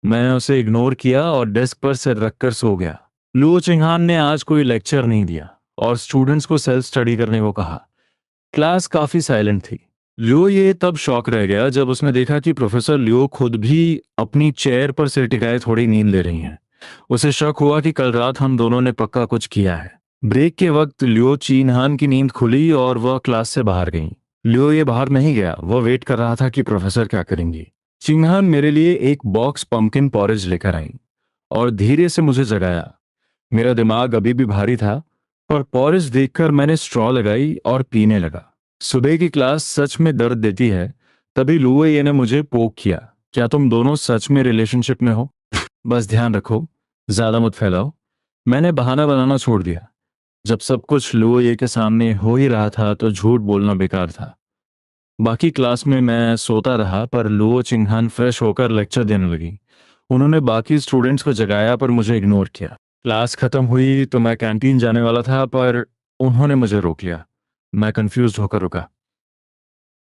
मैंने उसे इग्नोर किया और डेस्क पर सिर रखकर सो गया। लू चिंहान ने आज कोई लेक्चर नहीं दिया और स्टूडेंट्स को सेल्फ स्टडी करने को कहा। क्लास काफी साइलेंट थी। लियो ये तब शॉक रह गया जब उसने देखा कि प्रोफेसर लियो खुद भी अपनी चेयर पर सिर टिकाए थोड़ी नींद ले रही हैं। उसे शक हुआ कि कल रात हम दोनों ने पक्का कुछ किया है। ब्रेक के वक्त लियो चिन्हान की नींद खुली और वह क्लास से बाहर गई। लियो ये बाहर नहीं गया, वह वेट कर रहा था कि प्रोफेसर क्या करेंगी। चिन्हान मेरे लिए एक बॉक्स पंपकिन पॉरेज लेकर आई और धीरे से मुझे जगाया। मेरा दिमाग अभी भी भारी था, पर पॉरेज देखकर मैंने स्ट्रॉ लगाई और पीने लगा। सुबह की क्लास सच में दर्द देती है। तभी लुए ने मुझे पोक किया, क्या तुम दोनों सच में रिलेशनशिप में हो? बस ध्यान रखो, ज्यादा मत फैलाओ। मैंने बहाना बनाना छोड़ दिया। जब सब कुछ लुए के सामने हो ही रहा था तो झूठ बोलना बेकार था। बाकी क्लास में मैं सोता रहा, पर लुओ चिंगहान फ्रेश होकर लेक्चर देने लगी। उन्होंने बाकी स्टूडेंट्स को जगाया पर मुझे इग्नोर किया। क्लास खत्म हुई तो मैं कैंटीन जाने वाला था, पर उन्होंने मुझे रोक लिया। मैं कंफ्यूज होकर रुका।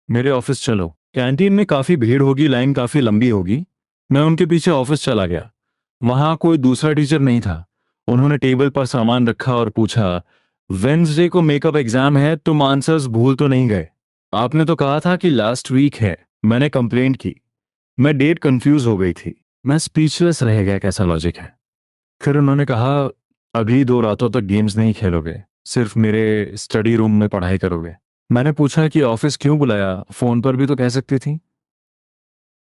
मेरे ऑफिस चलो, कैंटीन में काफी भीड़ होगी, लाइन काफी लंबी होगी। मैं उनके पीछे ऑफिस चला गया। वहां कोई दूसरा टीचर नहीं था उन्होंने टेबल पर सामान रखा और पूछा, वेंसडे को मेकअप एग्जाम है, तुम आंसर्स भूल तो नहीं गए? आपने तो कहा था कि लास्ट वीक है। मैंने कंप्लेंट की। मैं डेट कंफ्यूज हो गई थी। मैं स्पीचलेस रह गया, कैसा लॉजिक है। फिर उन्होंने कहा, अभी 2 रातों तक गेम्स नहीं खेलोगे, सिर्फ मेरे स्टडी रूम में पढ़ाई करोगे। मैंने पूछा कि ऑफिस क्यों बुलाया, फोन पर भी तो कह सकती थी।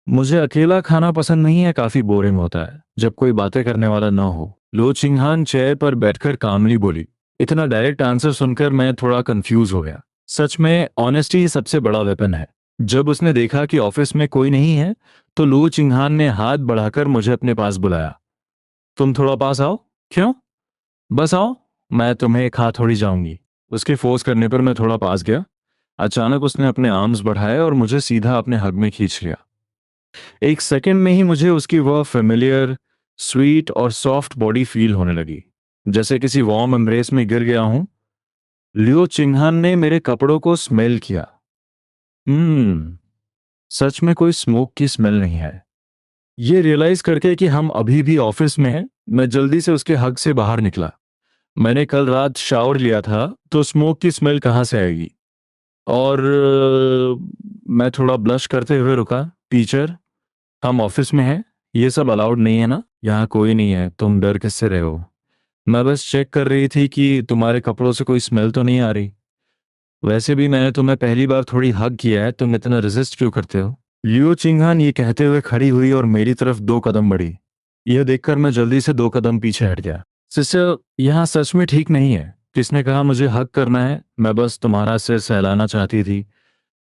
मुझे अकेला खाना पसंद नहीं है, काफी बोरिंग होता है जब कोई बातें करने वाला ना हो। लो चिंगहान चेयर पर बैठकर कामली बोली। इतना डायरेक्ट आंसर सुनकर मैं थोड़ा कंफ्यूज हो गया। सच में ऑनेस्टी सबसे बड़ा वेपन है। जब उसने देखा कि ऑफिस में कोई नहीं है, तो लो चिंगहान ने हाथ बढ़ाकर मुझे अपने पास बुलाया। तुम थोड़ा पास आओ। क्यों? बस आओ, मैं तुम्हें खा थोड़ी जाऊंगी। उसके फोर्स करने पर मैं थोड़ा पास गया। अचानक उसने अपने आर्म्स बढ़ाए और मुझे सीधा अपने हग में खींच लिया। एक सेकंड में ही मुझे उसकी वह फेमिलियर, स्वीट और सॉफ्ट बॉडी फील होने लगी, जैसे किसी वार्म एम्ब्रेस में गिर गया हूं। लियो चिंगहान ने मेरे कपड़ों को स्मेल किया। हम्म, सच में कोई स्मोक की स्मेल नहीं है। ये रियलाइज करके कि हम अभी भी ऑफिस में हैं, मैं जल्दी से उसके हग से बाहर निकला। मैंने कल रात शावर लिया था, तो स्मोक की स्मेल कहाँ से आएगी? और मैं थोड़ा ब्लश करते हुए रुका। टीचर, हम ऑफिस में हैं, ये सब अलाउड नहीं है ना? यहाँ कोई नहीं है, तुम डर किससे रहे हो? मैं बस चेक कर रही थी कि तुम्हारे कपड़ों से कोई स्मेल तो नहीं आ रही। वैसे भी मैंने तुम्हें पहली बार थोड़ी हग किया है, तुम इतना रेजिस्ट क्यों करते हो? लियो चिंगहान ये कहते हुए खड़ी हुई और मेरी तरफ 2 कदम बढ़ी। यह देखकर मैं जल्दी से 2 कदम पीछे हट गया। सिस्टर, यहाँ सच में ठीक नहीं है। किसने कहा मुझे हग करना है? मैं बस तुम्हारा सिर सहलाना चाहती थी।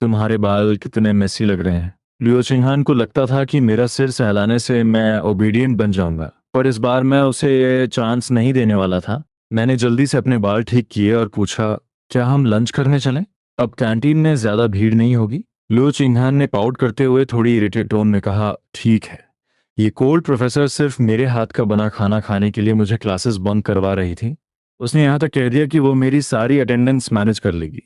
तुम्हारे बाल कितने मेसी लग रहे हैं। लियो चिंगहान को लगता था कि मेरा सिर सहलाने से मैं ओबीडियंट बन जाऊंगा, पर इस बार मैं उसे ये चांस नहीं देने वाला था। मैंने जल्दी से अपने बाल ठीक किए और पूछा, क्या हम लंच करने चलें? अब कैंटीन में ज्यादा भीड़ नहीं होगी? लियो चिंगहान ने पाउट करते हुए थोड़ी इरिटेट टोन में कहा, ठीक है। ये कोल्ड प्रोफेसर सिर्फ मेरे हाथ का बना खाना खाने के लिए मुझे क्लासेस बंद करवा रही थी। उसने यहाँ तक कह दिया कि वो मेरी सारी अटेंडेंस मैनेज कर लेगी।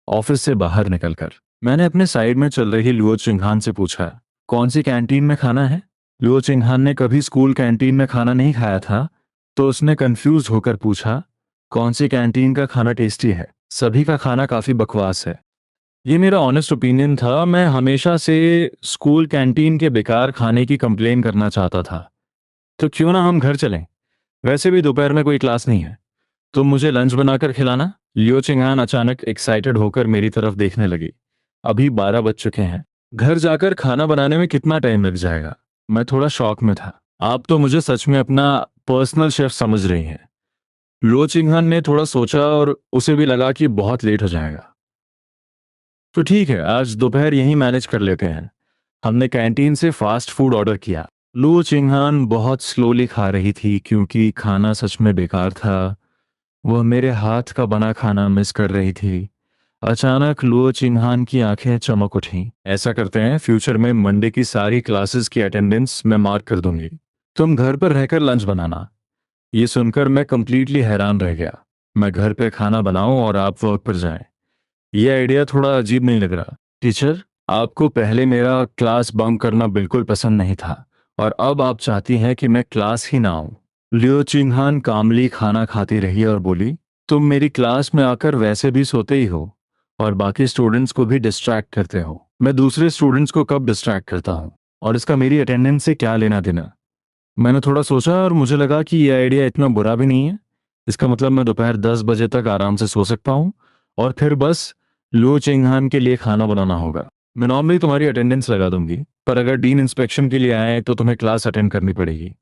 ऑफिस से बाहर निकलकर मैंने अपने साइड में चल रही लुओ चिंगहान से पूछा, कौन सी कैंटीन में खाना है? लुओ चिंगहान ने कभी स्कूल कैंटीन में खाना नहीं खाया था, तो उसने कंफ्यूज होकर पूछा, कौन सी कैंटीन का खाना टेस्टी है? सभी का खाना काफी बकवास है। ये मेरा ऑनेस्ट ओपिनियन था। मैं हमेशा से स्कूल कैंटीन के बेकार खाने की कंप्लेन करना चाहता था। तो क्यों ना हम घर चलें? वैसे भी दोपहर में कोई क्लास नहीं है। तुम मुझे लंच बनाकर खिलाना। लियो चिंगान अचानक एक्साइटेड होकर मेरी तरफ देखने लगी। अभी 12 बज चुके हैं। घर जाकर खाना बनाने में कितना टाइम लग जाएगा? मैं थोड़ा शॉक में था। आप तो मुझे सच में अपना पर्सनल शेफ समझ रही हैं। लियो चिंगान ने थोड़ा सोचा और उसे भी लगा कि बहुत लेट हो जाएगा। तो ठीक है, आज दोपहर यहीं मैनेज कर लेते हैं। हमने कैंटीन से फास्ट फूड ऑर्डर किया। लू चिंगहान बहुत स्लोली खा रही थी क्योंकि खाना सच में बेकार था। वह मेरे हाथ का बना खाना मिस कर रही थी। अचानक लुओ चिंगहान की आंखें चमक उठीं। ऐसा करते हैं, फ्यूचर में मंडे की सारी क्लासेस की अटेंडेंस मैं मार्क कर दूंगी। तुम घर पर रहकर लंच बनाना। ये सुनकर मैं कंप्लीटली हैरान रह गया। मैं घर पे खाना बनाऊं और आप वर्क पर जाएं। यह आइडिया थोड़ा अजीब नहीं लग रहा? टीचर, आपको पहले मेरा क्लास बंक करना बिल्कुल पसंद नहीं था, और अब आप चाहती हैं कि मैं क्लास ही ना आऊं। लियो चिंगहान कामली खाना खाती रही और बोली, तुम मेरी क्लास में आकर वैसे भी सोते ही हो और बाकी स्टूडेंट्स को भी डिस्ट्रैक्ट करते हो। मैं दूसरे स्टूडेंट्स को कब डिस्ट्रैक्ट करता हूँ, और इसका मेरी अटेंडेंस से क्या लेना देना? मैंने थोड़ा सोचा और मुझे लगा कि यह आइडिया इतना बुरा भी नहीं है। इसका मतलब मैं दोपहर 10 बजे तक आराम से सो सकता हूँ, और फिर बस लो चिंगहान के लिए खाना बनाना होगा। मैं नॉर्मली तुम्हारी अटेंडेंस लगा दूंगी, पर अगर डीन इंस्पेक्शन के लिए आए तो तुम्हें क्लास अटेंड करनी पड़ेगी।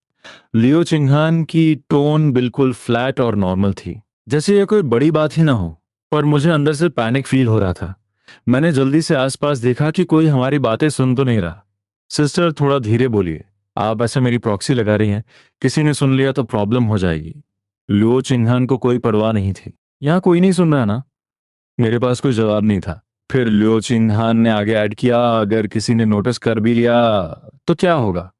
लियो चिंगहान की टोन बिल्कुल फ्लैट और नॉर्मल थी, जैसे ये कोई बड़ी बात ही ना हो। पर मुझे अंदर से पैनिक फील हो रहा था। मैंने जल्दी से आसपास देखा कि कोई हमारी बातें सुन तो नहीं रहा। सिस्टर, थोड़ा धीरे बोलिए। आप ऐसे मेरी प्रॉक्सी लगा रही हैं, किसी ने सुन लिया तो प्रॉब्लम हो जाएगी। लियो चिंगहान को कोई परवाह नहीं थी। यहाँ कोई नहीं सुन रहा ना? मेरे पास कोई जवाब नहीं था। फिर लियो चिंगहान ने आगे ऐड किया, अगर किसी ने नोटिस कर भी लिया तो क्या होगा?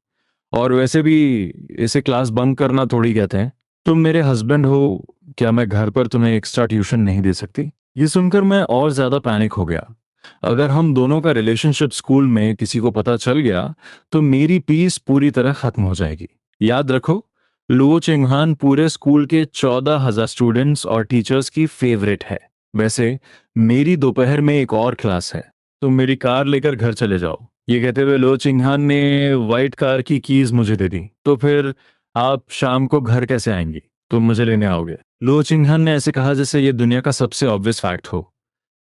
और वैसे भी इसे क्लास बंक करना थोड़ी कहते हैं। तुम मेरे हस्बैंड हो, क्या मैं घर पर तुम्हें एक्स्ट्रा ट्यूशन नहीं दे सकती? ये सुनकर मैं और ज्यादा पैनिक हो गया। अगर हम दोनों का रिलेशनशिप स्कूल में किसी को पता चल गया तो मेरी पीस पूरी तरह खत्म हो जाएगी। याद रखो, लुओ चिंगहान पूरे स्कूल के 14,000 स्टूडेंट्स और टीचर्स की फेवरेट है। वैसे मेरी दोपहर में एक और क्लास है, तो मेरी कार लेकर घर चले जाओ। ये कहते हुए लुओ चिंगहान ने वाइट कार की कीज मुझे दे दी। तो फिर आप शाम को घर कैसे आएंगी? तुम मुझे लेने आओगे? लुओ चिंगहान ने ऐसे कहा जैसे ये दुनिया का सबसे ऑब्वियस फैक्ट हो।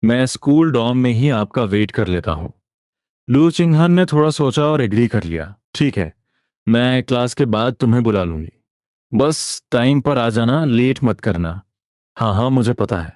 मैं स्कूल डॉर्म में ही आपका वेट कर लेता हूँ। लुओ चिंगहान ने थोड़ा सोचा और एग्री कर लिया। ठीक है, मैं क्लास के बाद तुम्हें बुला लूंगी। बस टाइम पर आ जाना, लेट मत करना। हाँ हाँ, मुझे पता है।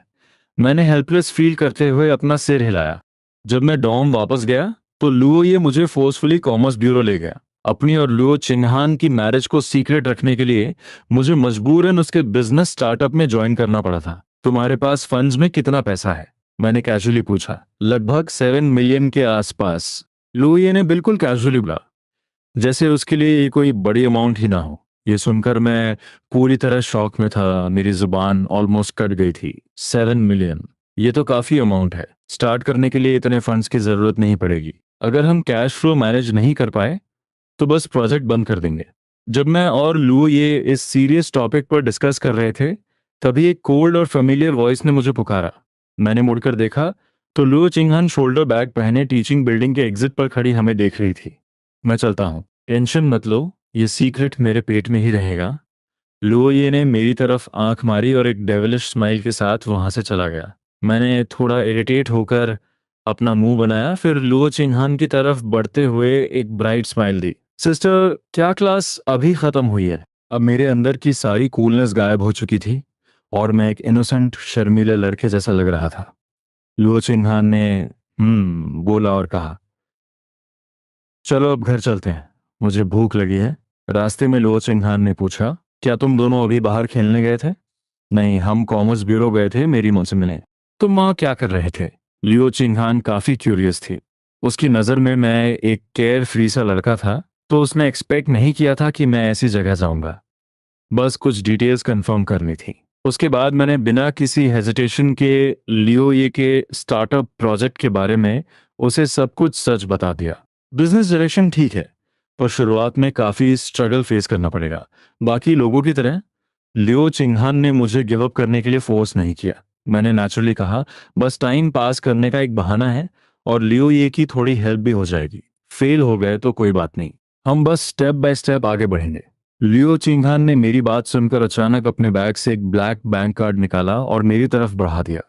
मैंने हेल्पलेस फील करते हुए अपना सिर हिलाया। जब मैं डॉम वापस गया तो लुओ ये मुझे फोर्सफुली कॉमर्स ब्यूरो ले गया। अपनी और लुओ चिन्हान की मैरिज को सीक्रेट रखने के लिए मुझे मजबूरन उसके बिजनेस स्टार्टअप में ज्वाइन करना पड़ा था। तुम्हारे पास फंड्स में कितना पैसा है? मैंने कैजुअली पूछा। लगभग 7 मिलियन के आसपास। लुओ ने बिल्कुल कैजुअली बोला, जैसे उसके लिए ये कोई बड़ी अमाउंट ही ना हो। ये सुनकर मैं पूरी तरह शॉक में था। मेरी जुबान ऑलमोस्ट कट गई थी। 7 मिलियन, ये तो काफी अमाउंट है। स्टार्ट करने के लिए इतने फंड्स की जरूरत नहीं पड़ेगी। अगर हम कैश फ्लो मैनेज नहीं कर पाए तो बस प्रोजेक्ट बंद कर देंगे। जब मैं और लू ये इस सीरियस टॉपिक पर डिस्कस कर रहे थे, तभी एक कोल्ड और फेमिलियर वॉइस ने मुझे पुकारा। मैंने मुड़कर देखा तो लू चिंगहन शोल्डर बैग पहने टीचिंग बिल्डिंग के एग्जिट पर खड़ी हमें देख रही थी। मैं चलता हूँ, टेंशन मत लो, ये सीक्रेट मेरे पेट में ही रहेगा। लुओये ने मेरी तरफ आंख मारी और एक डेविलिश स्माइल के साथ वहां से चला गया। मैंने थोड़ा इरिटेट होकर अपना मुंह बनाया, फिर लुओ चिंहान की तरफ बढ़ते हुए एक ब्राइट स्माइल दी। सिस्टर, क्या क्लास अभी खत्म हुई है? अब मेरे अंदर की सारी कूलनेस गायब हो चुकी थी और मैं एक इनोसेंट शर्मीले लड़के जैसा लग रहा था। लुओ चिंहान ने बोला और कहा, चलो अब घर चलते हैं, मुझे भूख लगी है। रास्ते में लुओ चिंहान ने पूछा, क्या तुम दोनों अभी बाहर खेलने गए थे? नहीं, हम कॉमर्स ब्यूरो गए थे मेरी मौसी मिलने। तुम वहां क्या कर रहे थे? लियो चिंहान काफी क्यूरियस थी। उसकी नजर में मैं एक केयर फ्री सा लड़का था, तो उसने एक्सपेक्ट नहीं किया था कि मैं ऐसी जगह जाऊंगा। बस कुछ डिटेल्स कंफर्म करनी थी। उसके बाद मैंने बिना किसी हेजिटेशन के लियो ये के स्टार्टअप प्रोजेक्ट के बारे में उसे सब कुछ सच बता दिया। बिजनेस डायरेक्शन ठीक है, पर शुरुआत में काफी स्ट्रगल फेस करना पड़ेगा। बाकी लोगों की तरह लियो चिंगहान ने मुझे गिव अप करने के लिए फोर्स नहीं किया। मैंने नेचुरली कहा, बस टाइम पास करने का एक बहाना है और लियो ये की थोड़ी हेल्प भी हो जाएगी। फेल हो गए तो कोई बात नहीं, हम बस स्टेप बाय स्टेप आगे बढ़ेंगे। लियो चिंगहान ने मेरी बात सुनकर अचानक अपने बैग से एक ब्लैक बैंक कार्ड निकाला और मेरी तरफ बढ़ा दिया।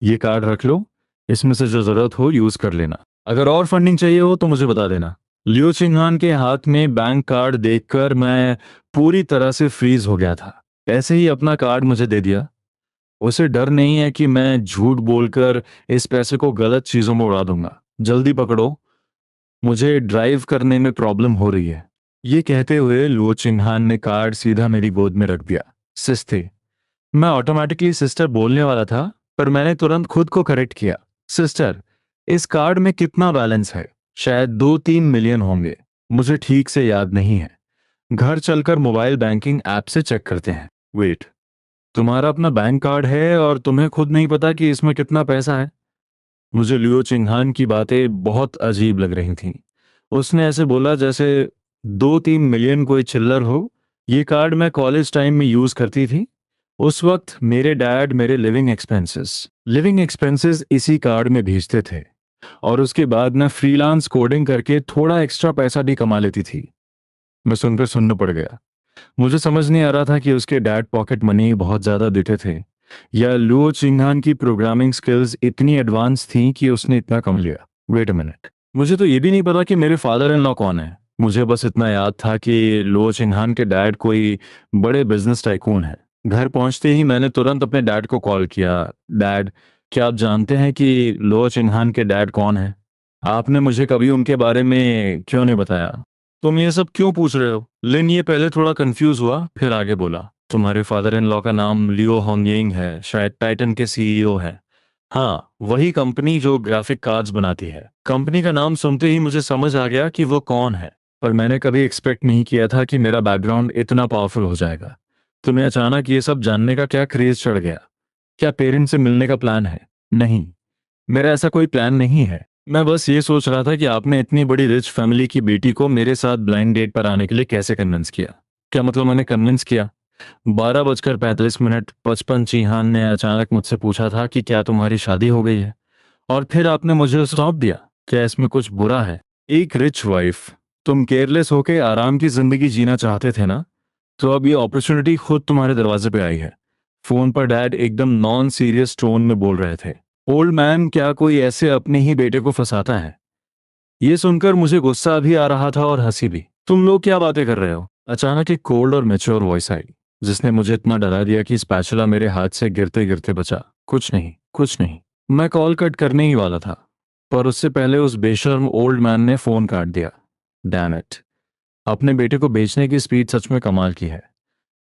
ये कार्ड रख लो, इसमें से जो जरूरत हो यूज कर लेना। अगर और फंडिंग चाहिए हो तो मुझे बता देना। लियो चिंगहान के हाथ में बैंक कार्ड देखकर मैं पूरी तरह से फ्रीज हो गया था। ऐसे ही अपना कार्ड मुझे दे दिया। उसे डर नहीं है कि मैं झूठ बोलकर इस पैसे को गलत चीजों में उड़ा दूंगा। जल्दी पकड़ो, मुझे ड्राइव करने में प्रॉब्लम हो रही है। ये कहते हुए लुओ चिन्हान ने कार्ड सीधा मेरी गोद में रख दिया। सिस्टर, मैं ऑटोमेटिकली सिस्टर बोलने वाला था, पर मैंने तुरंत खुद को करेक्ट किया। सिस्टर, इस कार्ड में कितना बैलेंस है? शायद 2-3 मिलियन होंगे, मुझे ठीक से याद नहीं है। घर चलकर मोबाइल बैंकिंग ऐप से चेक करते हैं। वेट, तुम्हारा अपना बैंक कार्ड है और तुम्हें खुद नहीं पता कि इसमें कितना पैसा है? मुझे लियो चिंगहान की बातें बहुत अजीब लग रही थीं। उसने ऐसे बोला जैसे 2-3 मिलियन कोई चिल्लर हो। ये कार्ड मैं कॉलेज टाइम में यूज करती थी। उस वक्त मेरे डैड मेरे लिविंग एक्सपेंसेस इसी कार्ड में भेजते थे और उसके बाद मैं फ्रीलांस कोडिंग करके थोड़ा एक्स्ट्रा पैसा भी कमा लेती थी। मैं सुनकर सुन्न पड़ गया। मुझे समझ नहीं आ रहा था कि उसके डैड पॉकेट मनी बहुत ज्यादा देते थे या लुओ चिंगहान की प्रोग्रामिंग स्किल्स इतनी एडवांस थी कि उसने इतना कम लिया। वेट अ मिनट, मुझे तो ये भी नहीं पता कि मेरे फादर इन लॉ कौन है। मुझे बस इतना याद था कि लुओ चिंगहान के डैड कोई बड़े बिजनेस टाइकून है। घर पहुंचते ही मैंने तुरंत अपने डैड को कॉल किया। डैड, क्या आप जानते हैं कि लुओ चिंगहान के डैड कौन है? आपने मुझे कभी उनके बारे में क्यों नहीं बताया? तुम ये सब क्यों पूछ रहे हो? लिन ये पहले थोड़ा कंफ्यूज हुआ, फिर आगे बोला, तुम्हारे फादर इन लॉ का नाम लियो होंगयिंग है, शायद टाइटन के सीईओ है। हाँ, वही कंपनी जो ग्राफिक कार्ड्स बनाती है। कंपनी का नाम सुनते ही मुझे समझ आ गया कि वो कौन है, पर मैंने कभी एक्सपेक्ट नहीं किया था कि मेरा बैकग्राउंड इतना पावरफुल हो जाएगा। तुम्हें अचानक ये सब जानने का क्या क्रेज चढ़ गया? क्या पेरेंट्स से मिलने का प्लान है? नहीं, मेरा ऐसा कोई प्लान नहीं है। मैं बस ये सोच रहा था कि आपने इतनी बड़ी रिच फैमिली की बेटी को मेरे साथ ब्लाइंड डेट पर आने के लिए कैसे कन्विंस किया। क्या मतलब मैंने कन्विंस किया? 12:45 55 चिहान ने अचानक मुझसे पूछा था कि क्या तुम्हारी शादी हो गई है, और फिर आपने मुझे सौंप दिया। क्या इसमें कुछ बुरा है? एक रिच वाइफ, तुम केयरलेस होके आराम की जिंदगी जीना चाहते थे ना, तो अब ये अपॉर्चुनिटी खुद तुम्हारे दरवाजे पे आई है। फोन पर डैड एकदम नॉन सीरियस टोन में बोल रहे थे। ओल्ड मैन, क्या कोई ऐसे अपने ही बेटे को फंसाता है? ये सुनकर मुझे गुस्सा भी आ रहा था और हंसी भी। तुम लोग क्या बातें कर रहे हो? अचानक एक कोल्ड और मैच्योर वॉइस आई, जिसने मुझे इतना डरा दिया कि स्पैचुला मेरे हाथ से गिरते गिरते बचा। कुछ नहीं, कुछ नहीं। मैं कॉल कट करने ही वाला था, पर उससे पहले उस बेशर्म ओल्ड मैन ने फोन काट दिया। Damn it. अपने बेटे को बेचने की स्पीड सच में कमाल की है।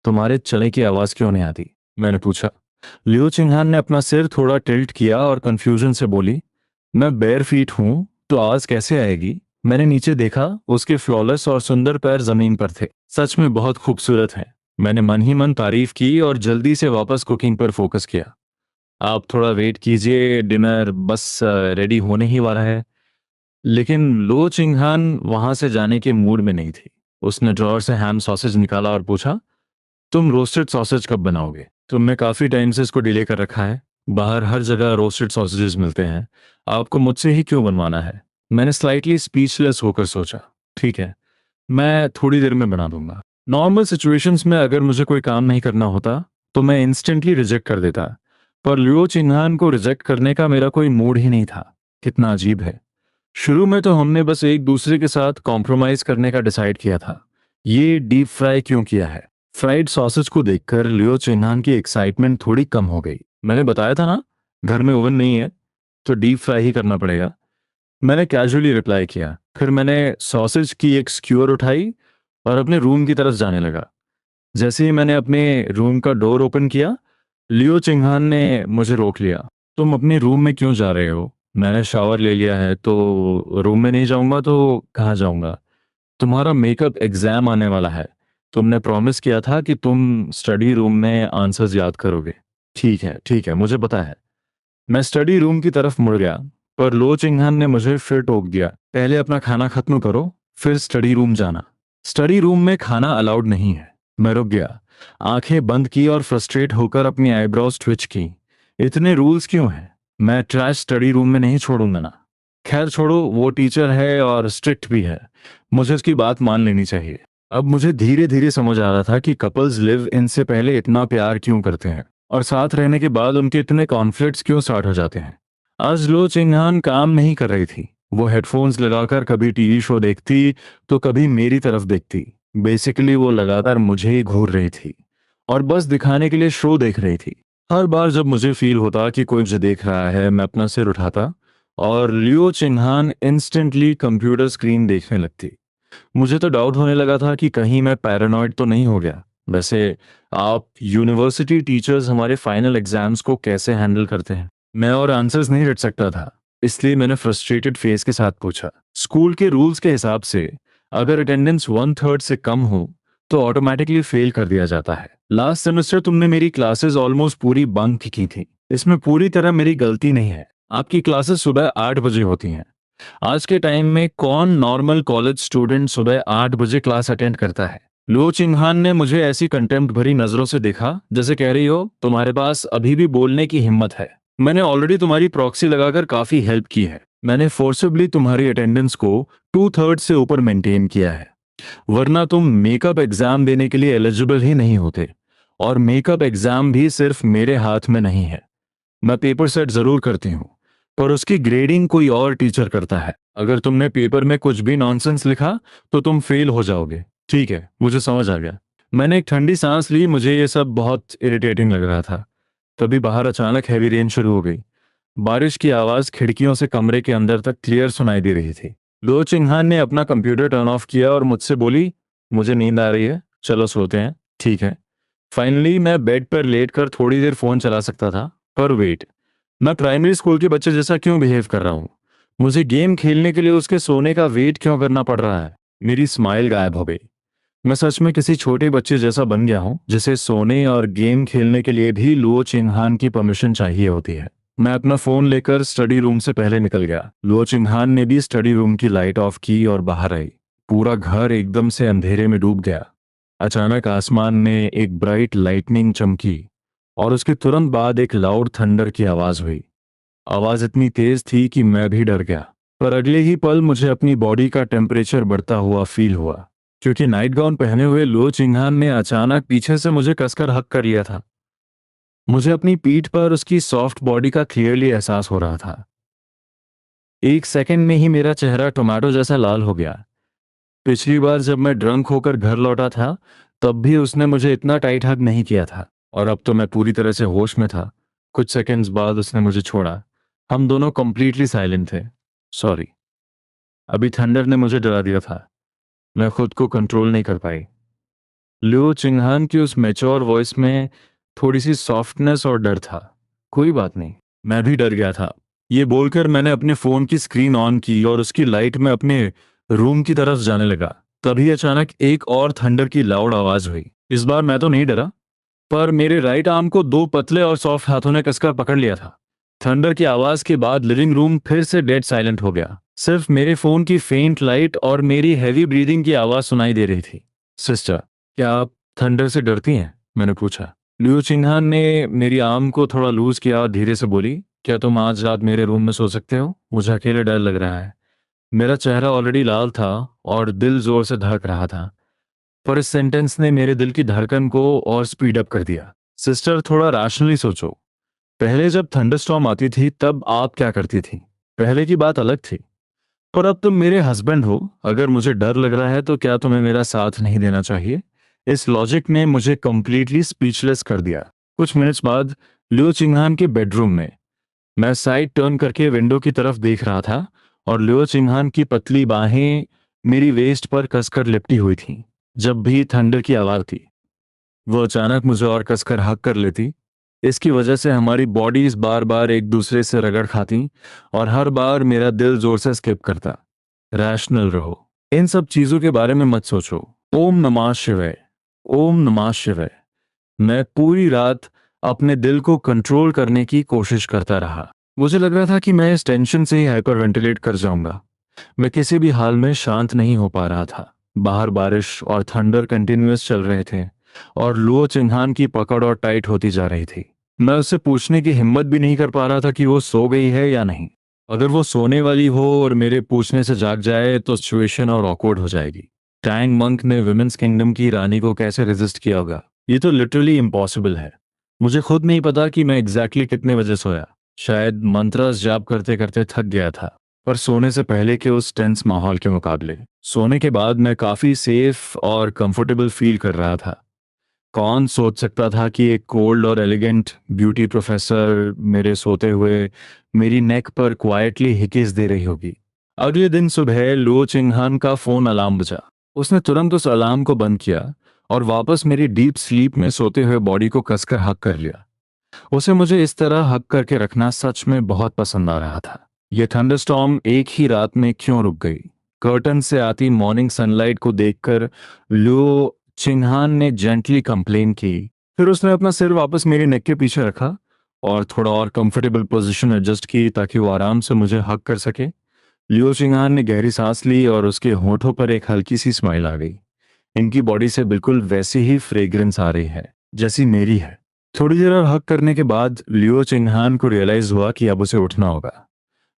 तुम्हारे चने की आवाज क्यों नहीं आती? मैंने पूछा। लियो चिंगहान ने अपना सिर थोड़ा टिल्ट किया और कंफ्यूजन से बोली, मैं बेयर फीट हूं, तो आवाज कैसे आएगी? मैंने नीचे देखा, उसके फ्लॉलेस और सुंदर पैर जमीन पर थे। सच में बहुत खूबसूरत है। मैंने मन ही मन तारीफ की और जल्दी से वापस कुकिंग पर फोकस किया। आप थोड़ा वेट कीजिए, डिनर बस रेडी होने ही वाला है। लेकिन लो चिंगहान वहां से जाने के मूड में नहीं थी। उसने ड्रॉअर से हैम सॉसेज निकाला और पूछा, तुम रोस्टेड सॉसेज कब बनाओगे? तुमने काफी टाइम से इसको डिले कर रखा है। बाहर हर जगह रोस्टेड सॉसेजेस मिलते हैं, आपको मुझसे ही क्यों बनवाना है? मैंने स्लाइटली स्पीचलेस होकर सोचा। ठीक है, मैं थोड़ी देर में बना दूंगा। नॉर्मल सिचुएशंस में अगर मुझे कोई काम नहीं करना होता तो मैं इंस्टेंटली रिजेक्ट कर देता, पर लियो चिन्हान को रिजेक्ट करने का मेरा कोई मूड ही नहीं था। कितना अजीब है। शुरू में तो हमने बस एक दूसरे के साथ कॉम्प्रोमाइज करने का डिसाइड किया था। ये डीप फ्राई क्यों किया है? फ्राइड सॉसेज को देखकर लियो चिन्हान की एक्साइटमेंट थोड़ी कम हो गई। मैंने बताया था ना, घर में ओवन नहीं है, तो डीप फ्राई ही करना पड़ेगा। मैंने कैजुअली रिप्लाई किया। फिर मैंने सॉसेज की एक स्क्यूअर उठाई और अपने रूम की तरफ जाने लगा। जैसे ही मैंने अपने रूम का डोर ओपन किया, लियो चिंगहान ने मुझे रोक लिया। तुम अपने रूम में क्यों जा रहे हो? मैंने शावर ले लिया है, तो रूम में नहीं जाऊंगा तो कहाँ जाऊंगा? तुम्हारा मेकअप एग्जाम आने वाला है। तुमने प्रॉमिस किया था कि तुम स्टडी रूम में आंसर्स याद करोगे। ठीक है, मुझे पता है। मैं स्टडी रूम की तरफ मुड़ गया, पर लो चिंगहान ने मुझे फिर टोक दिया। पहले अपना खाना खत्म करो, फिर स्टडी रूम जाना। स्टडी रूम में खाना अलाउड नहीं है। मैं रुक गया, आंखें बंद की और फ्रस्ट्रेट होकर अपनी आईब्रोज ट्विच की। इतने रूल्स क्यों हैं? मैं ट्रैश स्टडी रूम में नहीं छोड़ूंगा ना। खैर छोड़ो, वो टीचर है और स्ट्रिक्ट भी है, मुझे उसकी बात मान लेनी चाहिए। अब मुझे धीरे धीरे समझ आ रहा था कि कपल्स लिव इन से पहले इतना प्यार क्यों करते हैं, और साथ रहने के बाद उनके इतने कॉन्फ्लिक्ट्स क्यों स्टार्ट हो जाते हैं। आज लो चिंगहान काम नहीं कर रही थी। वो हेडफोन्स लगाकर कभी टीवी शो देखती, तो कभी मेरी तरफ देखती। बेसिकली वो लगातार मुझे ही घूर रही थी, और बस दिखाने के लिए शो देख रही थी। हर बार जब मुझे फील होता कि कोई मुझे देख रहा है, मैं अपना सिर उठाता और लियो चिंगहान इंस्टेंटली कंप्यूटर स्क्रीन देखने लगती। मुझे तो डाउट होने लगा था कि कहीं मैं पैरानॉइड तो नहीं हो गया। वैसे आप यूनिवर्सिटी टीचर्स हमारे फाइनल एग्जाम्स को कैसे हैंडल करते हैं? मैं और आंसर्स नहीं रट सकता था, इसलिए मैंने फ्रस्ट्रेटेड फेस के साथ पूछा। स्कूल के रूल्स के हिसाब से अगर अटेंडेंस 1/3 से कम हो तो ऑटोमेटिकली फेल कर दिया जाता है। लास्ट सेमेस्टर तुमने मेरी क्लासेस ऑलमोस्ट पूरी बंक की थी। इसमें पूरी तरह मेरी गलती नहीं है। आपकी क्लासेस सुबह 8 बजे होती हैं। आज के टाइम में कौन नॉर्मल कॉलेज स्टूडेंट सुबह 8 बजे क्लास अटेंड करता है? लो चिंगहान ने मुझे ऐसी कंटेम्प्ट भरी नजरों से देखा, जैसे कह रही हो तुम्हारे पास अभी भी बोलने की हिम्मत है। मैंने ऑलरेडी तुम्हारी प्रॉक्सी लगाकर काफी हेल्प की है। मैंने फोर्सिबली तुम्हारी अटेंडेंस को 2/3 से ऊपर मेंटेन किया है, वरना तुम मेकअप एग्जाम देने के लिए एलिजिबल ही नहीं होते। और मेकअप एग्जाम भी सिर्फ मेरे हाथ में नहीं है। मैं पेपर सेट जरूर करती हूँ, पर उसकी ग्रेडिंग कोई और टीचर करता है। अगर तुमने पेपर में कुछ भी नॉनसेंस लिखा तो तुम फेल हो जाओगे। ठीक है, मुझे समझ आ गया। मैंने एक ठंडी सांस ली। मुझे ये सब बहुत इरिटेटिंग लग रहा था। तभी बाहर अचानक हैवी रेन शुरू हो गई। बारिश की आवाज खिड़कियों से कमरे के अंदर तक क्लियर सुनाई दे रही थी। लो चिंगहान ने अपना कंप्यूटर टर्न ऑफ किया और मुझसे बोली, मुझे नींद आ रही है, चलो सोते हैं। ठीक है। फाइनली मैं बेड पर लेटकर थोड़ी देर फोन चला सकता था। पर वेट, मैं प्राइमरी स्कूल के बच्चे जैसा क्यों बिहेव कर रहा हूँ? मुझे गेम खेलने के लिए उसके सोने का वेट क्यों करना पड़ रहा है? मेरी स्माइल गायब हो गई। मैं सच में किसी छोटे बच्चे जैसा बन गया हूँ, जिसे सोने और गेम खेलने के लिए भी लुओ चिंगहान की परमिशन चाहिए होती है। मैं अपना फोन लेकर स्टडी रूम से पहले निकल गया। लुओ चिंगहान ने भी स्टडी रूम की लाइट ऑफ की और बाहर आई। पूरा घर एकदम से अंधेरे में डूब गया। अचानक आसमान में एक ब्राइट लाइटनिंग चमकी और उसके तुरंत बाद एक लाउड थंडर की आवाज हुई। आवाज इतनी तेज थी कि मैं भी डर गया, पर अगले ही पल मुझे अपनी बॉडी का टेम्परेचर बढ़ता हुआ फील हुआ, क्योंकि नाइट गाउन पहने हुए लो चिंगहान ने अचानक पीछे से मुझे कसकर हक कर लिया था। मुझे अपनी पीठ पर उसकी सॉफ्ट बॉडी का क्लियरली एहसास हो रहा था। एक सेकंड में ही मेरा चेहरा टोमेटो जैसा लाल हो गया। पिछली बार जब मैं ड्रंक होकर घर लौटा था, तब भी उसने मुझे इतना टाइट हग नहीं किया था, और अब तो मैं पूरी तरह से होश में था। कुछ सेकंड्स बाद उसने मुझे छोड़ा। हम दोनों कंप्लीटली साइलेंट थे। सॉरी, अभी थंडर ने मुझे डरा दिया था। मैं खुद को कंट्रोल नहीं कर पाई। लियो चिंगहान की उस मैच्योर वॉइस में थोड़ी सी सॉफ्टनेस और डर था। कोई बात नहीं, मैं भी डर गया था। ये बोलकर मैंने अपने फोन की स्क्रीन ऑन की और उसकी लाइट में अपने रूम की तरफ जाने लगा। तभी अचानक एक और थंडर की लाउड आवाज हुई। इस बार मैं तो नहीं डरा, पर मेरे राइट आर्म को दो पतले और सॉफ्ट हाथों ने कसकर पकड़ लिया था। थंडर की आवाज के बाद लिविंग रूम फिर से डेड साइलेंट हो गया। सिर्फ मेरे फोन की फेंट लाइट और मेरी हैवी ब्रीदिंग की आवाज सुनाई दे रही थी। सिस्टर, क्या आप थंडर से डरती हैं? मैंने पूछा। लियो चिन्हान ने मेरी आर्म को थोड़ा लूज किया और धीरे से बोली, क्या तुम आज रात मेरे रूम में सो सकते हो? मुझे अकेले डर लग रहा है। मेरा चेहरा ऑलरेडी लाल था और दिल जोर से धड़क रहा था, पर इस सेंटेंस ने मेरे दिल की धड़कन को और स्पीड अप कर दिया। सिस्टर, थोड़ा रैशनली सोचो। पहले जब थंडरस्टॉर्म आती थी तब आप क्या करती थी? पहले की बात अलग थी, पर अब तुम मेरे हस्बैंड हो। अगर मुझे डर लग रहा है तो क्या तुम्हें मेरा साथ नहीं देना चाहिए? इस लॉजिक ने मुझे कंप्लीटली स्पीचलेस कर दिया। कुछ मिनट्स बाद लियो चिंगहान के बेडरूम में मैं साइड टर्न करके विंडो की तरफ देख रहा था, और लियो चिंगहान की पतली बाहें मेरी वेस्ट पर कसकर लिपटी हुई थीं। जब भी थंडर की आवाज थी, वो अचानक मुझे और कसकर हक कर लेती। इसकी वजह से हमारी बॉडीज बार बार एक दूसरे से रगड़ खाती, और हर बार मेरा दिल जोर से स्किप करता। रैशनल रहो, इन सब चीजों के बारे में मत सोचो। ओम नमः शिवाय, ओम नमः शिवाय। मैं पूरी रात अपने दिल को कंट्रोल करने की कोशिश करता रहा। मुझे लग रहा था कि मैं इस टेंशन से ही हाइपर वेंटिलेट कर जाऊंगा। मैं किसी भी हाल में शांत नहीं हो पा रहा था। बाहर बारिश और थंडर कंटिन्यूअस चल रहे थे, और लुओ चिन्हान की पकड़ और टाइट होती जा रही थी। मैं उससे पूछने की हिम्मत भी नहीं कर पा रहा था कि वो सो गई है या नहीं। अगर वो सोने वाली हो और मेरे पूछने से जाग जाए तो सिचुएशन और ऑकवर्ड हो जाएगी। टैंग मंक ने विमेंस किंगडम की रानी को कैसे रेजिस्ट किया होगा? ये तो लिटरली इम्पॉसिबल है। मुझे खुद नहीं पता कि मैं एग्जैक्टली कितने बजे सोया। शायद मंत्रस जाप करते करते थक गया था, पर सोने से पहले के उस टेंस माहौल के मुकाबले सोने के बाद मैं काफी सेफ और कंफर्टेबल फील कर रहा था। कौन सोच सकता था कि एक कोल्ड और एलिगेंट ब्यूटी प्रोफेसर मेरे सोते हुए मेरी नेक पर क्वाइटली हिकिस दे रही होगी। अगले दिन सुबह लो चिंगहान का फोन अलार्म बजा। उसने तुरंत उस अलार्म को बंद किया और वापस मेरी डीप स्लीप में सोते हुए बॉडी को कसकर हक कर लिया। उसे मुझे इस तरह हक करके रखना सच में बहुत पसंद आ रहा था। यह थंडरस्टॉर्म एक ही रात में क्यों रुक गई? कर्टन से आती मॉर्निंग सनलाइट को देखकर लो चिन्हान ने जेंटली कंप्लेन की। फिर उसने अपना सिर वापस मेरी नेक के पीछे रखा और थोड़ा और कंफर्टेबल पोजीशन एडजस्ट की ताकि वो आराम से मुझे हक कर सके। लियो चिंगहान ने गहरी सांस ली और उसके होठों पर एक हल्की सी स्माइल आ गई। इनकी बॉडी से बिल्कुल वैसी ही फ्रेग्रेंस आ रही है जैसी मेरी है। थोड़ी देर और हक करने के बाद लियो चिंगहान को रियलाइज हुआ कि अब उसे उठना होगा।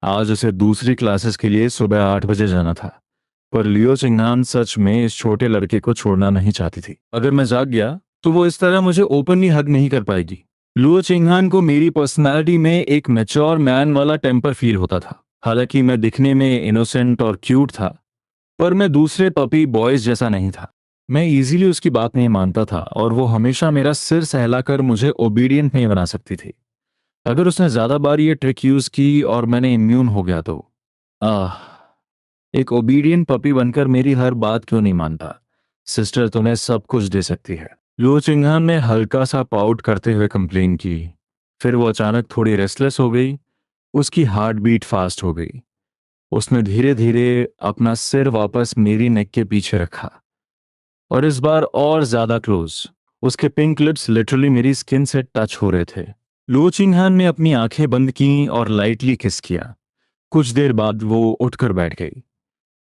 आज उसे दूसरी क्लासेस के लिए सुबह 8 बजे जाना था, पर लियो चिंगहान सच में इस छोटे लड़के को छोड़ना नहीं चाहती थी। अगर मैं जाग गया तो वो इस तरह मुझे ओपनली हग नहीं कर पाएगी। लियो चिंगहान को मेरी पर्सनालिटी में एक मैच्योर मैन वाला टेम्पर फील होता था। हालांकि मैं दिखने में इनोसेंट और क्यूट था, पर मैं दूसरे पपी बॉयज जैसा नहीं था। मैं इजीली उसकी बात नहीं मानता था, और वो हमेशा मेरा सिर सहलाकर मुझे ओबीडियंट नहीं बना सकती थी। अगर उसने ज्यादा बार ये ट्रिक यूज की और मैंने इम्यून हो गया तो आह, एक ओबीडियंट पपी बनकर मेरी हर बात क्यों नहीं मानता? सिस्टर तुम्हें सब कुछ दे सकती है, लो चिंगहान ने हल्का सा पाउट करते हुए कंप्लेन की। फिर वो अचानक थोड़ी रेस्टलेस हो गई। उसकी हार्ट बीट फास्ट हो गई। उसने धीरे धीरे अपना सिर वापस मेरी नेक के पीछे रखा, और इस बार और ज्यादा क्लोज। उसके पिंक लिप्स लिटरली मेरी स्किन से टच हो रहे थे। लो चिंगहान ने अपनी आंखें बंद की और लाइटली किस किया। कुछ देर बाद वो उठकर बैठ गई।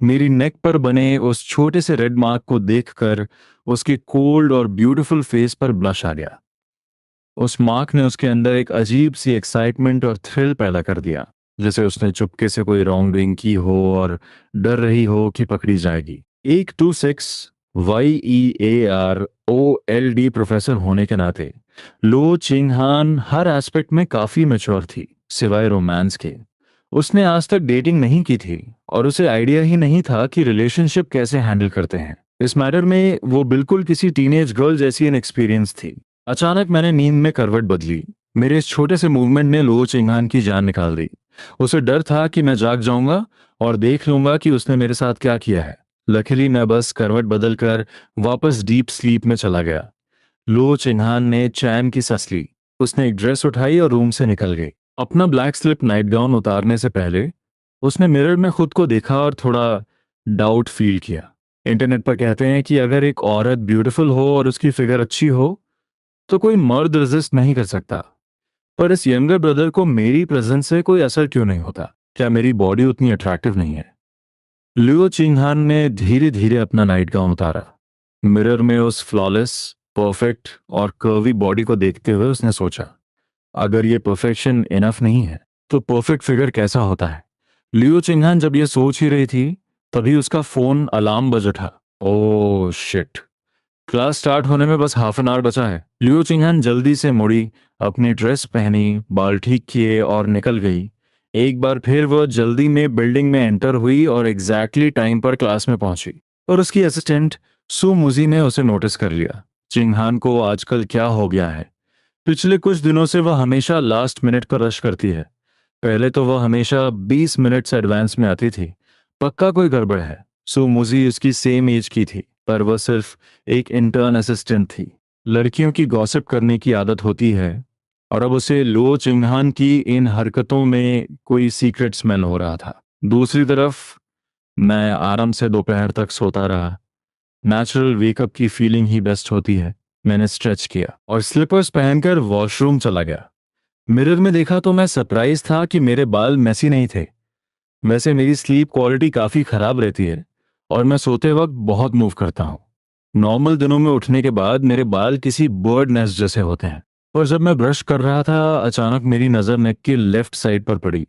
मेरी नेक पर बने उस छोटे से रेड मार्क को देखकर उसके कोल्ड और ब्यूटीफुल फेस पर ब्लश आ गया। उस मार्क ने उसके अंदर एक अजीब सी एक्साइटमेंट और थ्रिल पैदा कर दिया, जैसे उसने चुपके से कोई रॉन्ग डूइंग की हो और डर रही हो कि पकड़ी जाएगी। 826 YEAROLD प्रोफेसर होने के नाते लो चिंगहान हर एस्पेक्ट में काफी मैच्योर थी, सिवाय रोमांस के। उसने आज तक डेटिंग नहीं की थी और उसे आइडिया ही नहीं था कि रिलेशनशिप कैसे हैंडल करते हैं। इस मैटर में वो बिल्कुल किसी टीनेज गर्ल जैसी इनएक्सपीरियंस थी। अचानक मैंने नींद में करवट बदली। मेरे इस छोटे से मूवमेंट ने लो चिंगान की जान निकाल दी। उसे डर था कि मैं जाग जाऊंगा और देख लूंगा कि उसने मेरे साथ क्या किया है। लकीली मैं बस करवट बदल कर वापस डीप स्लीप में चला गया। लो चिन्हान ने चैन की सांस ली। उसने एक ड्रेस उठाई और रूम से निकल गई। अपना ब्लैक स्लिप नाइट गाउन उतारने से पहले उसने मिरर में खुद को देखा और थोड़ा डाउट फील किया। इंटरनेट पर कहते हैं कि अगर एक औरत ब्यूटीफुल हो और उसकी फिगर अच्छी हो तो कोई मर्द रेजिस्ट नहीं कर सकता। पर इस यंगर ब्रदर को मेरी प्रेजेंस से कोई असर क्यों नहीं होता? क्या मेरी बॉडी उतनी अट्रैक्टिव नहीं है? लियो चिंगहान ने धीरे धीरे अपना नाइट गाउन उतारा। मिरर में उस फ्लॉलेस, परफेक्ट और कर्वी बॉडी को देखते हुए उसने सोचा, अगर ये परफेक्शन इनफ नहीं है तो परफेक्ट फिगर कैसा होता है? लियो चिंगहान जब ये सोच ही रही थी तभी उसका फोन अलार्म बज उठा। ओह शिट, क्लास स्टार्ट होने में बस हाफ एन आवर बचा है। लियो चिंगहान जल्दी से मुड़ी, अपनी ड्रेस पहनी, बाल ठीक किए और निकल गई। एक बार फिर वह जल्दी में बिल्डिंग में एंटर हुई और एग्जैक्टली टाइम पर क्लास में पहुंची। और उसकी असिस्टेंट सु मुजी ने उसे नोटिस कर लिया। चिंगहान को आजकल क्या हो गया है? पिछले कुछ दिनों से वह हमेशा लास्ट मिनट पर रश करती है। पहले तो वह हमेशा 20 मिनट से एडवांस में आती थी। पक्का कोई गड़बड़ है। सु मुजी उसकी सेम एज की थी, पर वह सिर्फ एक इंटर्न असिस्टेंट थी। लड़कियों की गॉसिप करने की आदत होती है और अब उसे लो चिंगहान की इन हरकतों में कोई सीक्रेट स्मेल हो रहा था। दूसरी तरफ मैं आराम से दोपहर तक सोता रहा। नेचुरल वेकअप की फीलिंग ही बेस्ट होती है। मैंने स्ट्रेच किया और स्लीपर्स पहनकर वॉशरूम चला गया। मिरर में देखा तो मैं सरप्राइज था कि मेरे बाल मेसी नहीं थे। वैसे मेरी स्लीप क्वालिटी काफी खराब रहती है और मैं सोते वक्त बहुत मूव करता हूँ। नॉर्मल दिनों में उठने के बाद मेरे बाल किसी बर्ड नेस्ट जैसे होते हैं। और जब मैं ब्रश कर रहा था अचानक मेरी नजर नेक की लेफ्ट साइड पर पड़ी।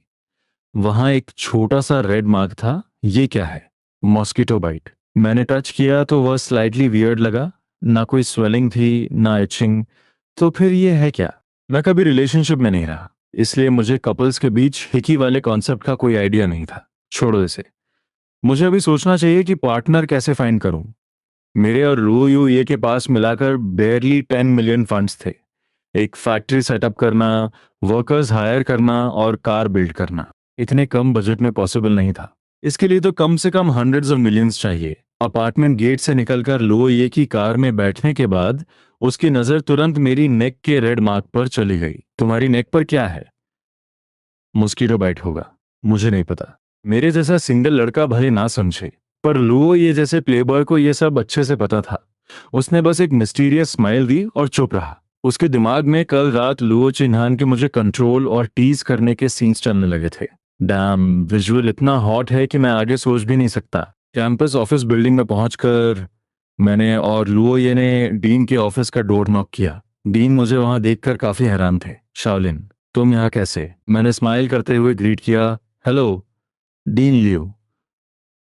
वहां एक छोटा सा रेड मार्क था। ये क्या है? Mosquito bite. मैंने टच किया तो वह स्लाइटली वियर्ड लगा। ना कोई स्वेलिंग थी ना इचिंग। तो फिर ये है क्या? मैं कभी रिलेशनशिप में नहीं रहा, इसलिए मुझे कपल्स के बीच हिकी वाले कॉन्सेप्ट का कोई आइडिया नहीं था। छोड़ो इसे। मुझे अभी सोचना चाहिए कि पार्टनर कैसे फाइंड करूं। मेरे और रू यू ये के पास मिलाकर बेयरली 10 मिलियन फंड्स थे। एक फैक्ट्री सेटअप करना, वर्कर्स हायर करना और कार बिल्ड करना इतने कम बजट में पॉसिबल नहीं था। इसके लिए तो कम से कम हंड्रेड्स ऑफ मिलियंस चाहिए। अपार्टमेंट गेट से निकलकर लो ये की कार में बैठने के बाद उसकी नजर तुरंत मेरी नेक के रेड मार्क पर चली गई। तुम्हारी नेक पर क्या है? मॉस्किटो बाइट होगा। मुझे नहीं पता। मेरे जैसा सिंगल लड़का भले ना समझे, पर लुओ ये जैसे प्लेबॉय को ये सब अच्छे से पता था। उसने बस एक मिस्टीरियस स्माइल दी और चुप रहा। उसके दिमाग में कल रात लुओ चिन्हान के मुझे कंट्रोल और टीज करने के सीन्स चलने लगे थे। डैम, विजुअल इतना हॉट है कि मैं आगे सोच भी नहीं सकता। कैंपस ऑफिस बिल्डिंग में पहुंचकर मैंने और लुओ ये ने डीन के ऑफिस का डोर नॉक किया। डीन मुझे वहां देखकर काफी हैरान थे। शाओलिन, तुम यहाँ कैसे? मैंने स्माइल करते हुए ग्रीट किया। हेलो डीन लियो।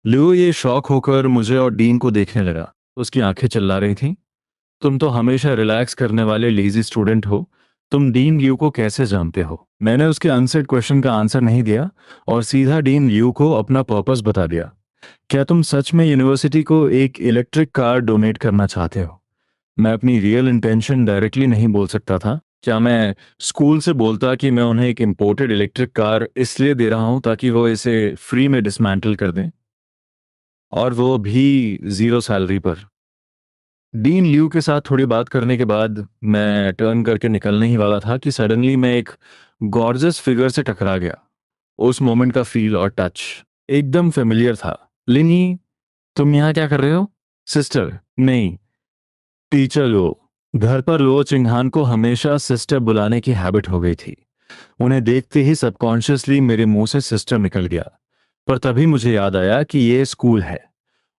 लियो ये शॉक होकर मुझे और डीन को देखने लगा। उसकी आंखें चिल्ला रही थीं। तुम तो हमेशा रिलैक्स करने वाले लेजी स्टूडेंट हो। तुम डीन लियो को कैसे जानते हो? मैंने उसके अनसेड क्वेश्चन का आंसर नहीं दिया और सीधा डीन लियो को अपना पर्पस बता दिया। क्या तुम सच में यूनिवर्सिटी को एक इलेक्ट्रिक कार डोनेट करना चाहते हो? मैं अपनी रियल इंटेंशन डायरेक्टली नहीं बोल सकता था। क्या मैं स्कूल से बोलता कि मैं उन्हें एक इम्पोर्टेड इलेक्ट्रिक कार इसलिए दे रहा हूं ताकि वो इसे फ्री में डिसमेंटल कर दें, और वो भी 0 सैलरी पर? डीन ल्यू के साथ थोड़ी बात करने के बाद मैं टर्न करके निकलने ही वाला था कि सडनली मैं एक गॉर्जस फिगर से टकरा गया। उस मोमेंट का फील और टच एकदम फेमिलियर था। लिनी, तुम यहाँ क्या कर रहे हो? सिस्टर नहीं, टीचर लो। घर पर लो चिंगहान को हमेशा सिस्टर बुलाने की हैबिट हो गई थी। उन्हें देखते ही सबकॉन्शियसली मेरे मुंह से सिस्टर निकल गया। पर तभी मुझे याद आया कि ये स्कूल है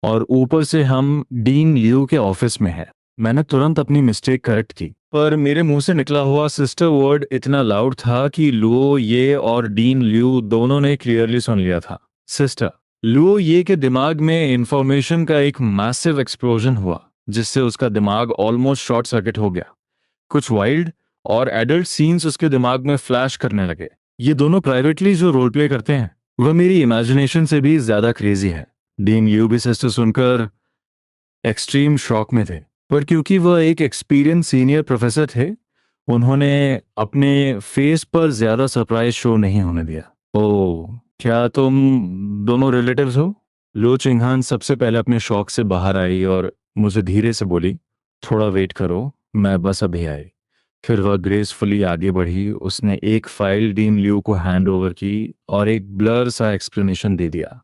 और ऊपर से हम डीन लियू के ऑफिस में है। मैंने तुरंत अपनी मिस्टेक करेक्ट की, पर मेरे मुंह से निकला हुआ सिस्टर वर्ड इतना लाउड था कि लुओ ये और डीन लियू दोनों ने क्लियरली सुन लिया था। सिस्टर लुओ ये के दिमाग में इंफॉर्मेशन का एक मैसिव एक्सप्लोजन हुआ, जिससे उसका दिमाग ऑलमोस्ट शॉर्ट सर्किट हो गया। कुछ वाइल्ड और एडल्ट सीन्स उसके दिमाग में फ्लैश करने लगे। ये दोनों प्राइवेटली जो रोल प्ले करते हैं वह मेरी इमेजिनेशन से भी ज्यादा क्रेजी है। डीन लियू भी सिस्टर सुनकर एक्सट्रीम शॉक में थे, पर क्योंकि वह एक एक्सपीरियंस सीनियर प्रोफेसर थे, उन्होंने अपने फेस पर ज्यादा सरप्राइज शो नहीं होने दिया। ओ, क्या तुम दोनों रिलेटिव्स हो? लो चिंगहान सबसे पहले अपने शौक से बाहर आई और मुझे धीरे से बोली, थोड़ा वेट करो, मैं बस अभी आई। फिर वह ग्रेसफुली आगे बढ़ी। उसने एक फाइल डीन लियू को हैंड ओवर की और एक ब्लर सा एक्सप्लेनेशन दे दिया।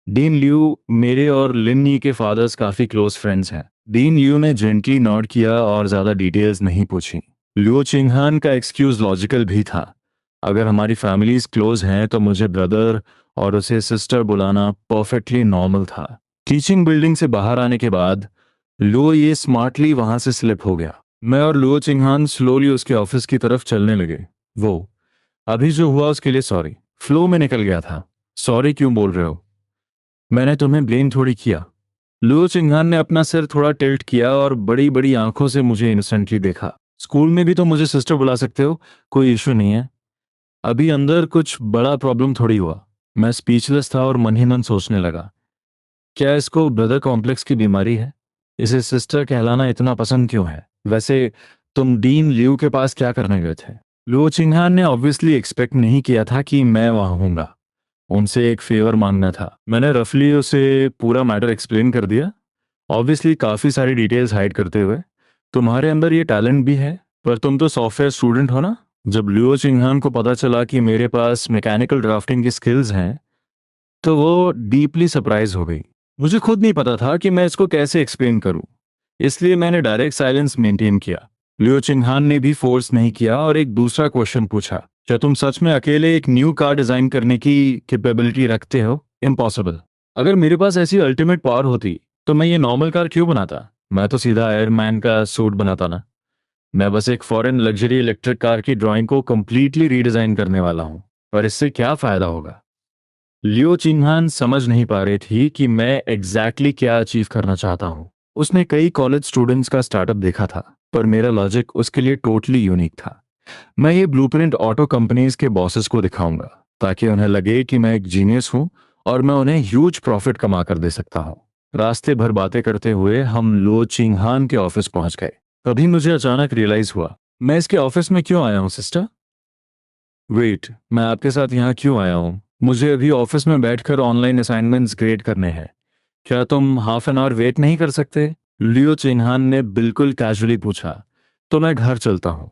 डीन लियू मेरे और लिन्नी के फादर्स काफी क्लोज फ्रेंड्स हैं। डीन लियू ने जेंटली नॉड किया और ज्यादा डिटेल्स नहीं पूछी। लियो चिंगहान का एक्सक्यूज लॉजिकल भी था। अगर हमारी फैमिलीज क्लोज हैं तो मुझे ब्रदर और उसे सिस्टर बुलाना परफेक्टली नॉर्मल था। टीचिंग बिल्डिंग से बाहर आने के बाद लो ये स्मार्टली वहां से स्लिप हो गया। मैं और लुओ चिंगहान स्लोली उसके ऑफिस की तरफ चलने लगे। वो अभी जो हुआ उसके लिए सॉरी। फ्लो में निकल गया था। सॉरी क्यों बोल रहे हो? मैंने तुम्हें ब्लेम थोड़ी किया। लुओ चिंगहान ने अपना सिर थोड़ा टिल्ट किया और बड़ी बड़ी आंखों से मुझे इनोसेंटली देखा। स्कूल में भी तो मुझे सिस्टर बुला सकते हो, कोई इशू नहीं है। अभी अंदर कुछ बड़ा प्रॉब्लम थोड़ी हुआ। मैं स्पीचलेस था और मन ही मन सोचने लगा, क्या इसको ब्रदर कॉम्प्लेक्स की बीमारी है? इसे सिस्टर कहलाना इतना पसंद क्यों है? वैसे तुम डीन लियू के पास क्या करने गए थे? लुओ चिंगहान ने ऑब्वियसली एक्सपेक्ट नहीं किया था कि मैं वहां हूंगा। उनसे एक फेवर मांगना था। मैंने रफली उसे पूरा मैटर एक्सप्लेन कर दिया, ऑब्वियसली काफ़ी सारी डिटेल्स हाइड करते हुए। तुम्हारे अंदर ये टैलेंट भी है, पर तुम तो सॉफ्टवेयर स्टूडेंट हो ना। जब लियो चिंगहान को पता चला कि मेरे पास मैकेनिकल ड्राफ्टिंग की स्किल्स हैं तो वो डीपली सरप्राइज हो गई। मुझे खुद नहीं पता था कि मैं इसको कैसे एक्सप्लेन करूं, इसलिए मैंने डायरेक्ट साइलेंस मेंटेन किया। लियो चिंगहान ने भी फोर्स नहीं किया और एक दूसरा क्वेश्चन पूछा, क्या तुम सच में अकेले एक न्यू कार डिजाइन करने की कैपेबिलिटी रखते हो? इम्पॉसिबल। अगर मेरे पास ऐसी अल्टीमेट पावर होती तो मैं ये नॉर्मल कार क्यों बनाता? मैं तो सीधा आयरन मैन का सूट बनाता ना। मैं बस एक फॉरेन लग्जरी इलेक्ट्रिक कार की ड्राइंग को कंप्लीटली रीडिजाइन करने वाला हूँ। पर इससे क्या फायदा होगा? लियो चिंगहान समझ नहीं पा रही थी कि मैं एग्जैक्टली क्या अचीव करना चाहता हूँ। उसने कई कॉलेज स्टूडेंट्स का स्टार्टअप देखा था, पर मेरा लॉजिक उसके लिए टोटली यूनिक था। मैं ये ब्लूप्रिंट ऑटो कंपनीज के बॉसेस को दिखाऊंगा ताकि उन्हें लगे कि मैं एक जीनियस हूँ और मैं उन्हें ह्यूज प्रॉफिट कमा कर दे सकता हूँ। रास्ते भर बातें करते हुए हम लो चिंगहान के ऑफिस पहुंच गए। तभी मुझे अचानक रियलाइज हुआ, मैं इसके ऑफिस में क्यों आया हूँ सिस्टर? वेट, मैं आपके साथ यहाँ क्यों आया हूँ? मुझे अभी ऑफिस में बैठकर ऑनलाइन असाइनमेंट्स ग्रेड करने हैं। क्या तुम हाफ एन आवर वेट नहीं कर सकते? लियो चिन्हान ने बिल्कुल कैजुअली पूछा। तो मैं घर चलता हूँ,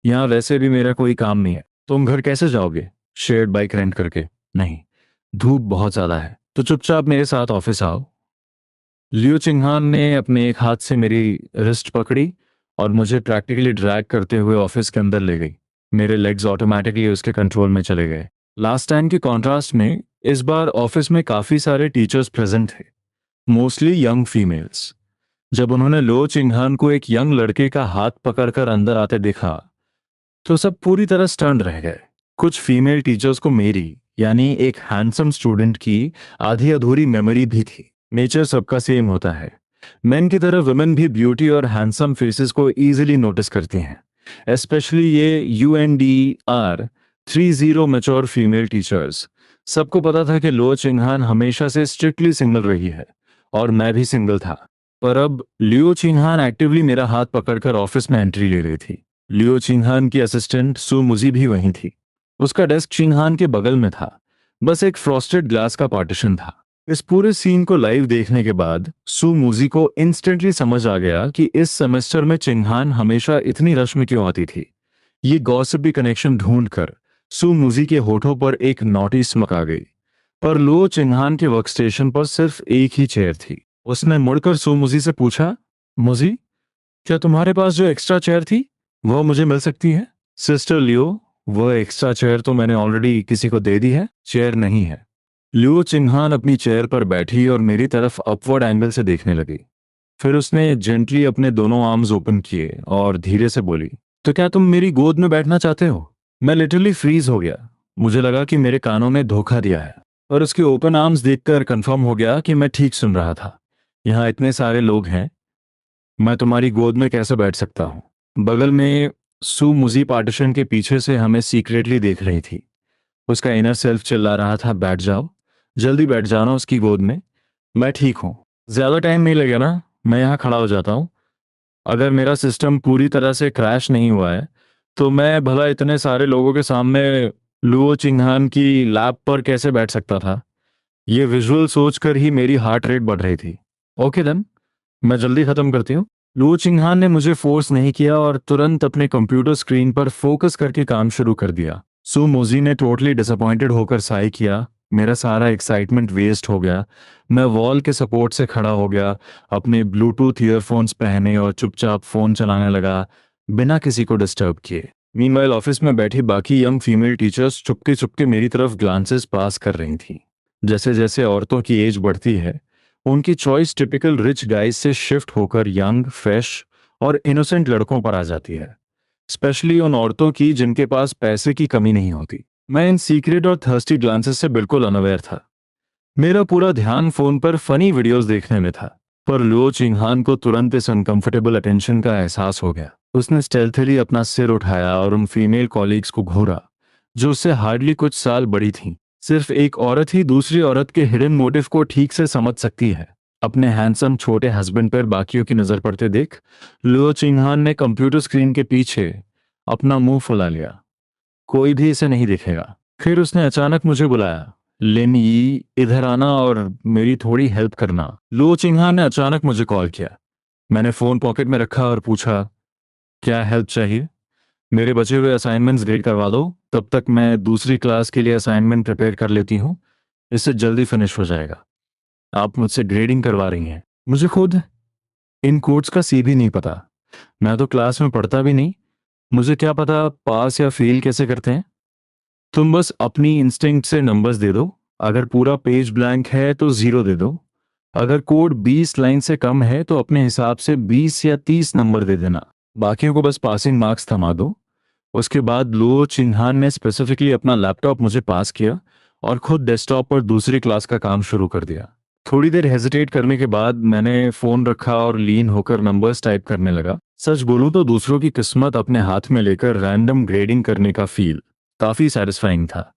यहाँ वैसे भी मेरा कोई काम नहीं है। तुम घर कैसे जाओगे? शेयर्ड बाइक रेंट करके? नहीं, धूप बहुत ज्यादा है, तो चुपचाप मेरे साथ ऑफिस आओ। लियो चिंगहान ने अपने एक हाथ से मेरी रिस्ट पकड़ी और मुझे प्रैक्टिकली ड्रैग करते हुए ऑफिस के अंदर ले गई। मेरे लेग्स ऑटोमेटिकली उसके कंट्रोल में चले गए। लास्ट टाइम के कॉन्ट्रास्ट में इस बार ऑफिस में काफी सारे टीचर्स प्रेजेंट थे, मोस्टली यंग फीमेल्स। जब उन्होंने लो चिंगहान को एक यंग लड़के का हाथ पकड़कर अंदर आते देखा तो सब पूरी तरह स्टन्ड रह गए। कुछ फीमेल टीचर्स को मेरी, यानी एक हैंडसम स्टूडेंट की आधी अधूरी मेमोरी भी थी। नेचर सबका सेम होता है। मेन की तरह वुमेन भी ब्यूटी और हैंडसम फेसेस को इजीली नोटिस करती हैं, स्पेशली ये UNDR 30 मैच्योर फीमेल टीचर्स। सबको पता था कि लो चिंगहान हमेशा से स्ट्रिक्टली सिंगल रही है और मैं भी सिंगल था। पर अब लियो चिंगहान एक्टिवली मेरा हाथ पकड़कर ऑफिस में एंट्री ले रही थी। लियो चिंगहान की असिस्टेंट सु मुजी भी वहीं थी। उसका डेस्क चिंगहान के बगल में था, बस एक फ्रॉस्टेड ग्लास का पार्टीशन था। इस पूरे सीन को लाइव देखने के बाद सु मुजी को इंस्टेंटली समझ आ गया कि इस सेमेस्टर में चिंगहान हमेशा इतनी रश में क्यों आती थी। ये गॉसिपी कनेक्शन ढूंढकर सु मुजी के होठों पर एक नॉटी स्मक आ गई। पर लो चिंगहान के वर्कस्टेशन पर सिर्फ एक ही चेयर थी। उसने मुड़कर सु मुजी से पूछा, मुजी, क्या तुम्हारे पास जो एक्स्ट्रा चेयर थी वो मुझे मिल सकती है? सिस्टर लियो, वो एक्स्ट्रा चेयर तो मैंने ऑलरेडी किसी को दे दी है, चेयर नहीं है। लियो चिंगहान अपनी चेयर पर बैठी और मेरी तरफ अपवर्ड एंगल से देखने लगी। फिर उसने जेंटली अपने दोनों आर्म्स ओपन किए और धीरे से बोली, तो क्या तुम मेरी गोद में बैठना चाहते हो? मैं लिटरली फ्रीज हो गया। मुझे लगा कि मेरे कानों ने धोखा दिया है, और उसके ओपन आर्म्स देखकर कंफर्म हो गया कि मैं ठीक सुन रहा था। यहाँ इतने सारे लोग हैं, मैं तुम्हारी गोद में कैसे बैठ सकता हूँ? बगल में सू मुजी पार्टीशन के पीछे से हमें सीक्रेटली देख रही थी। उसका इनर सेल्फ चिल्ला रहा था, बैठ जाओ, जल्दी बैठ जाना उसकी गोद में। मैं ठीक हूँ, ज्यादा टाइम नहीं लगेगा ना, मैं यहाँ खड़ा हो जाता हूँ। अगर मेरा सिस्टम पूरी तरह से क्रैश नहीं हुआ है तो मैं भला इतने सारे लोगों के सामने लुओ चिंगहान की लैब पर कैसे बैठ सकता था? ये विजुअल सोचकर ही मेरी हार्ट रेट बढ़ रही थी। ओके देन, मैं जल्दी खत्म करती हूँ। लुओ चिंगहान ने मुझे फोर्स नहीं किया और तुरंत अपने कंप्यूटर स्क्रीन पर फोकस करके काम शुरू कर दिया। सू मोजी ने टोटली डिसअपॉइंटेड होकर साई किया। मेरा सारा एक्साइटमेंट वेस्ट हो गया। मैं वॉल के सपोर्ट से खड़ा हो गया, अपने ब्लूटूथ ईयरफोन्स पहने और चुपचाप फोन चलाने लगा, बिना किसी को डिस्टर्ब किए। मीनवाइल ऑफिस में बैठी बाकी young female teachers Chupke Chupke मेरी तरफ ग्लांसेस पास कर रही थी। जैसे जैसे औरतों की एज बढ़ती है, उनकी चॉइस टिपिकल रिच गाइज से शिफ्ट होकर यंग, फ्रेश और इनोसेंट लड़कों पर आ जाती है। स्पेशली उन औरतों की जिनके पास पैसे की कमी नहीं होती। मैं इन सीक्रेट और थर्स्टी ग्लांसेस से बिल्कुल अनअवेयर था। मेरा पूरा ध्यान फोन पर फनी वीडियोस देखने में था। पर लुओ चिंगहान को तुरंत इस अनकंफर्टेबल अटेंशन का एहसास हो गया। उसने स्टेल्थली अपना सिर उठाया और उन फीमेल कॉलीग्स को घूरा, जो उससे हार्डली कुछ साल बड़ी थीं। सिर्फ एक औरत ही दूसरी औरत के हिडन मोटिव को ठीक से समझ सकती है। अपने हैंडसम छोटे हस्बैंड पर बाकियों की नजर पड़ते देख लुओ चिंगहान ने कंप्यूटर स्क्रीन के पीछे अपना मुंह फुला लिया। कोई भी इसे नहीं देखेगा। फिर उसने अचानक मुझे बुलाया, लिन यी, इधर आना और मेरी थोड़ी हेल्प करना। लुओ चिंगहान ने अचानक मुझे कॉल किया। मैंने फोन पॉकेट में रखा और पूछा, क्या हेल्प चाहिए? मेरे बचे हुए असाइनमेंट्स ग्रेड करवा दो, तब तक मैं दूसरी क्लास के लिए असाइनमेंट प्रिपेयर कर लेती हूँ। इससे जल्दी फिनिश हो जाएगा। आप मुझसे ग्रेडिंग करवा रही हैं? मुझे खुद इन कोड्स का सी भी नहीं पता। मैं तो क्लास में पढ़ता भी नहीं। मुझे क्या पता पास या फेल कैसे करते हैं। तुम बस अपनी इंस्टिंक्ट से नंबर्स दे दो। अगर पूरा पेज ब्लैंक है तो 0 दे दो। अगर कोड 20 लाइन से कम है तो अपने हिसाब से 20 या 30 नंबर दे देना। बाकियों को बस पासिंग मार्क्स थमा दो। उसके बाद लुओ चिन्हान ने स्पेसिफिकली अपना लैपटॉप मुझे पास किया और खुद डेस्कटॉप पर दूसरी क्लास का काम शुरू कर दिया। थोड़ी देर हेजिटेट करने के बाद मैंने फोन रखा और लीन होकर नंबर्स टाइप करने लगा। सच बोलूं तो दूसरों की किस्मत अपने हाथ में लेकर रैंडम ग्रेडिंग करने का फील काफी सेटिस्फाइंग था।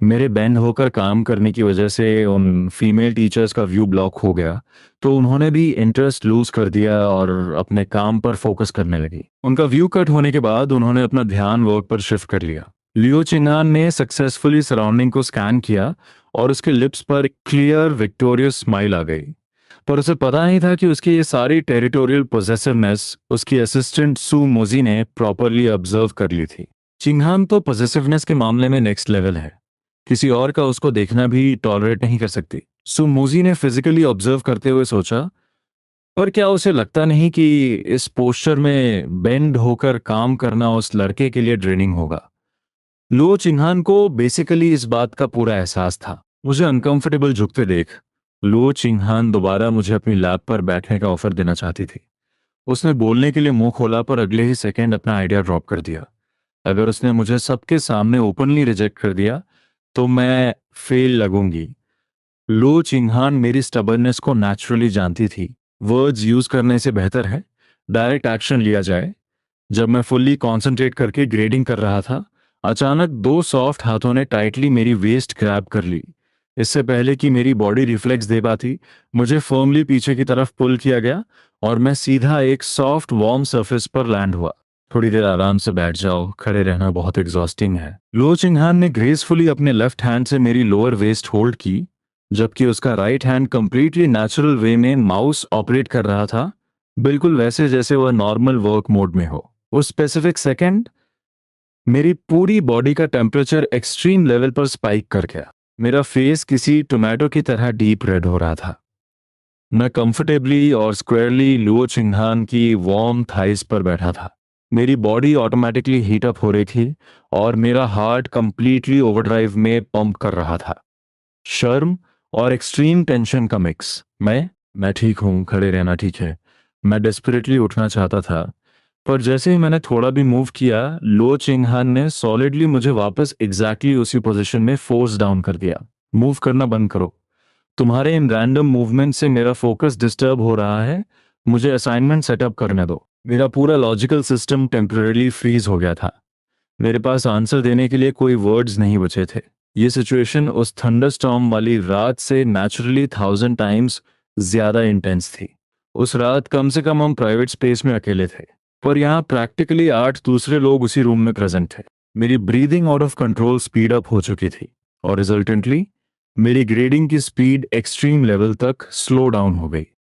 मेरे बैंड होकर काम करने की वजह से उन फीमेल टीचर्स का व्यू ब्लॉक हो गया, तो उन्होंने भी इंटरेस्ट लूज कर दिया और अपने काम पर फोकस करने लगी। उनका व्यू कट होने के बाद उन्होंने अपना ध्यान वर्क पर शिफ्ट कर लिया। लियो चिनान ने सक्सेसफुली सराउंडिंग को स्कैन किया और उसके लिप्स पर क्लियर विक्टोरियस स्माइल आ गई। पर उसे पता नहीं था कि उसकी ये सारी टेरिटोरियल पोजेसिवनेस उसकी असिस्टेंट सू मोजी ने प्रॉपरली ऑब्जर्व कर ली थी। चिंगहान तो पॉजिटिवनेस के मामले में नेक्स्ट लेवल है। किसी और का उसको देखना भी टॉलरेट नहीं कर सकती। सो मूजी ने फिजिकली ऑब्जर्व करते हुए सोचा, और क्या उसे लगता नहीं कि इस पोस्चर में बेंड होकर काम करना उस लड़के के लिए ड्रेनिंग होगा? लो चिन्हान को बेसिकली इस बात का पूरा एहसास था। मुझे अनकंफर्टेबल झुकते देख लो चिन्हान दोबारा मुझे अपनी लैब पर बैठने का ऑफर देना चाहती थी। उसने बोलने के लिए मुंह खोला पर अगले ही सेकंड अपना आइडिया ड्रॉप कर दिया। अगर उसने मुझे सबके सामने ओपनली रिजेक्ट कर दिया तो मैं फेल लगूंगी। लो चिंगहान मेरी स्टबर्नेस को नेचुरली जानती थी। वर्ड्स यूज करने से बेहतर है डायरेक्ट एक्शन लिया जाए। जब मैं फुल्ली कंसंट्रेट करके ग्रेडिंग कर रहा था, अचानक दो सॉफ्ट हाथों ने टाइटली मेरी वेस्ट ग्रैब कर ली। इससे पहले कि मेरी बॉडी रिफ्लेक्स दे पाती, मुझे फर्मली पीछे की तरफ पुल किया गया और मैं सीधा एक सॉफ्ट वार्म सरफेस पर लैंड हुआ। थोड़ी देर आराम से बैठ जाओ, खड़े रहना बहुत एग्जॉस्टिंग है। लो चिंगहान ने ग्रेसफुली अपने लेफ्ट हैंड से मेरी लोअर वेस्ट होल्ड की, जबकि उसका right hand completely natural way में माउस ऑपरेट कर रहा था, बिल्कुल वैसे जैसे वह नॉर्मल वर्क मोड में हो। उस स्पेसिफिक सेकंड मेरी पूरी बॉडी का टेम्परेचर एक्सट्रीम लेवल पर स्पाइक कर गया। मेरा फेस किसी टोमेटो की तरह डीप रेड हो रहा था। मैं कंफर्टेबली और स्क्वायरली लुओ चिंगहान की वार्म थाइस पर बैठा था। मेरी बॉडी ऑटोमेटिकली हीट अप हो रही थी और मेरा हार्ट कंप्लीटली ओवरड्राइव में पंप कर रहा था। शर्म और एक्सट्रीम टेंशन का मिक्स। मैं ठीक हूँ, खड़े रहना ठीक है। मैं डेस्परेटली उठना चाहता था, पर जैसे ही मैंने थोड़ा भी मूव किया, लो चिंगहान ने सॉलिडली मुझे वापस एग्जैक्टली उसी पोजीशन में फोर्स डाउन कर दिया। मूव करना बंद करो, तुम्हारे इन रैंडम मूवमेंट से मेरा फोकस डिस्टर्ब हो रहा है। मुझे असाइनमेंट सेटअप करने दो। मेरा पूरा लॉजिकल सिस्टम टेम्पररी फ्रीज हो गया था। मेरे पास आंसर देने के लिए कोई वर्ड्स नहीं बचे थे। ये सिचुएशन उस थंडरस्टॉर्म वाली रात से नेचुरली 1000 टाइम्स ज्यादा इंटेंस थी। उस रात कम से कम हम प्राइवेट स्पेस में अकेले थे, पर यहाँ प्रैक्टिकली 8 दूसरे लोग उसी रूम में प्रेजेंट थे। मेरी breathing out of control speed up हो चुकी थी, और रिजल्टेंटली मेरी ग्रेडिंग की स्पीड एक्सट्रीम लेवल तक स्लो डाउन हो गई।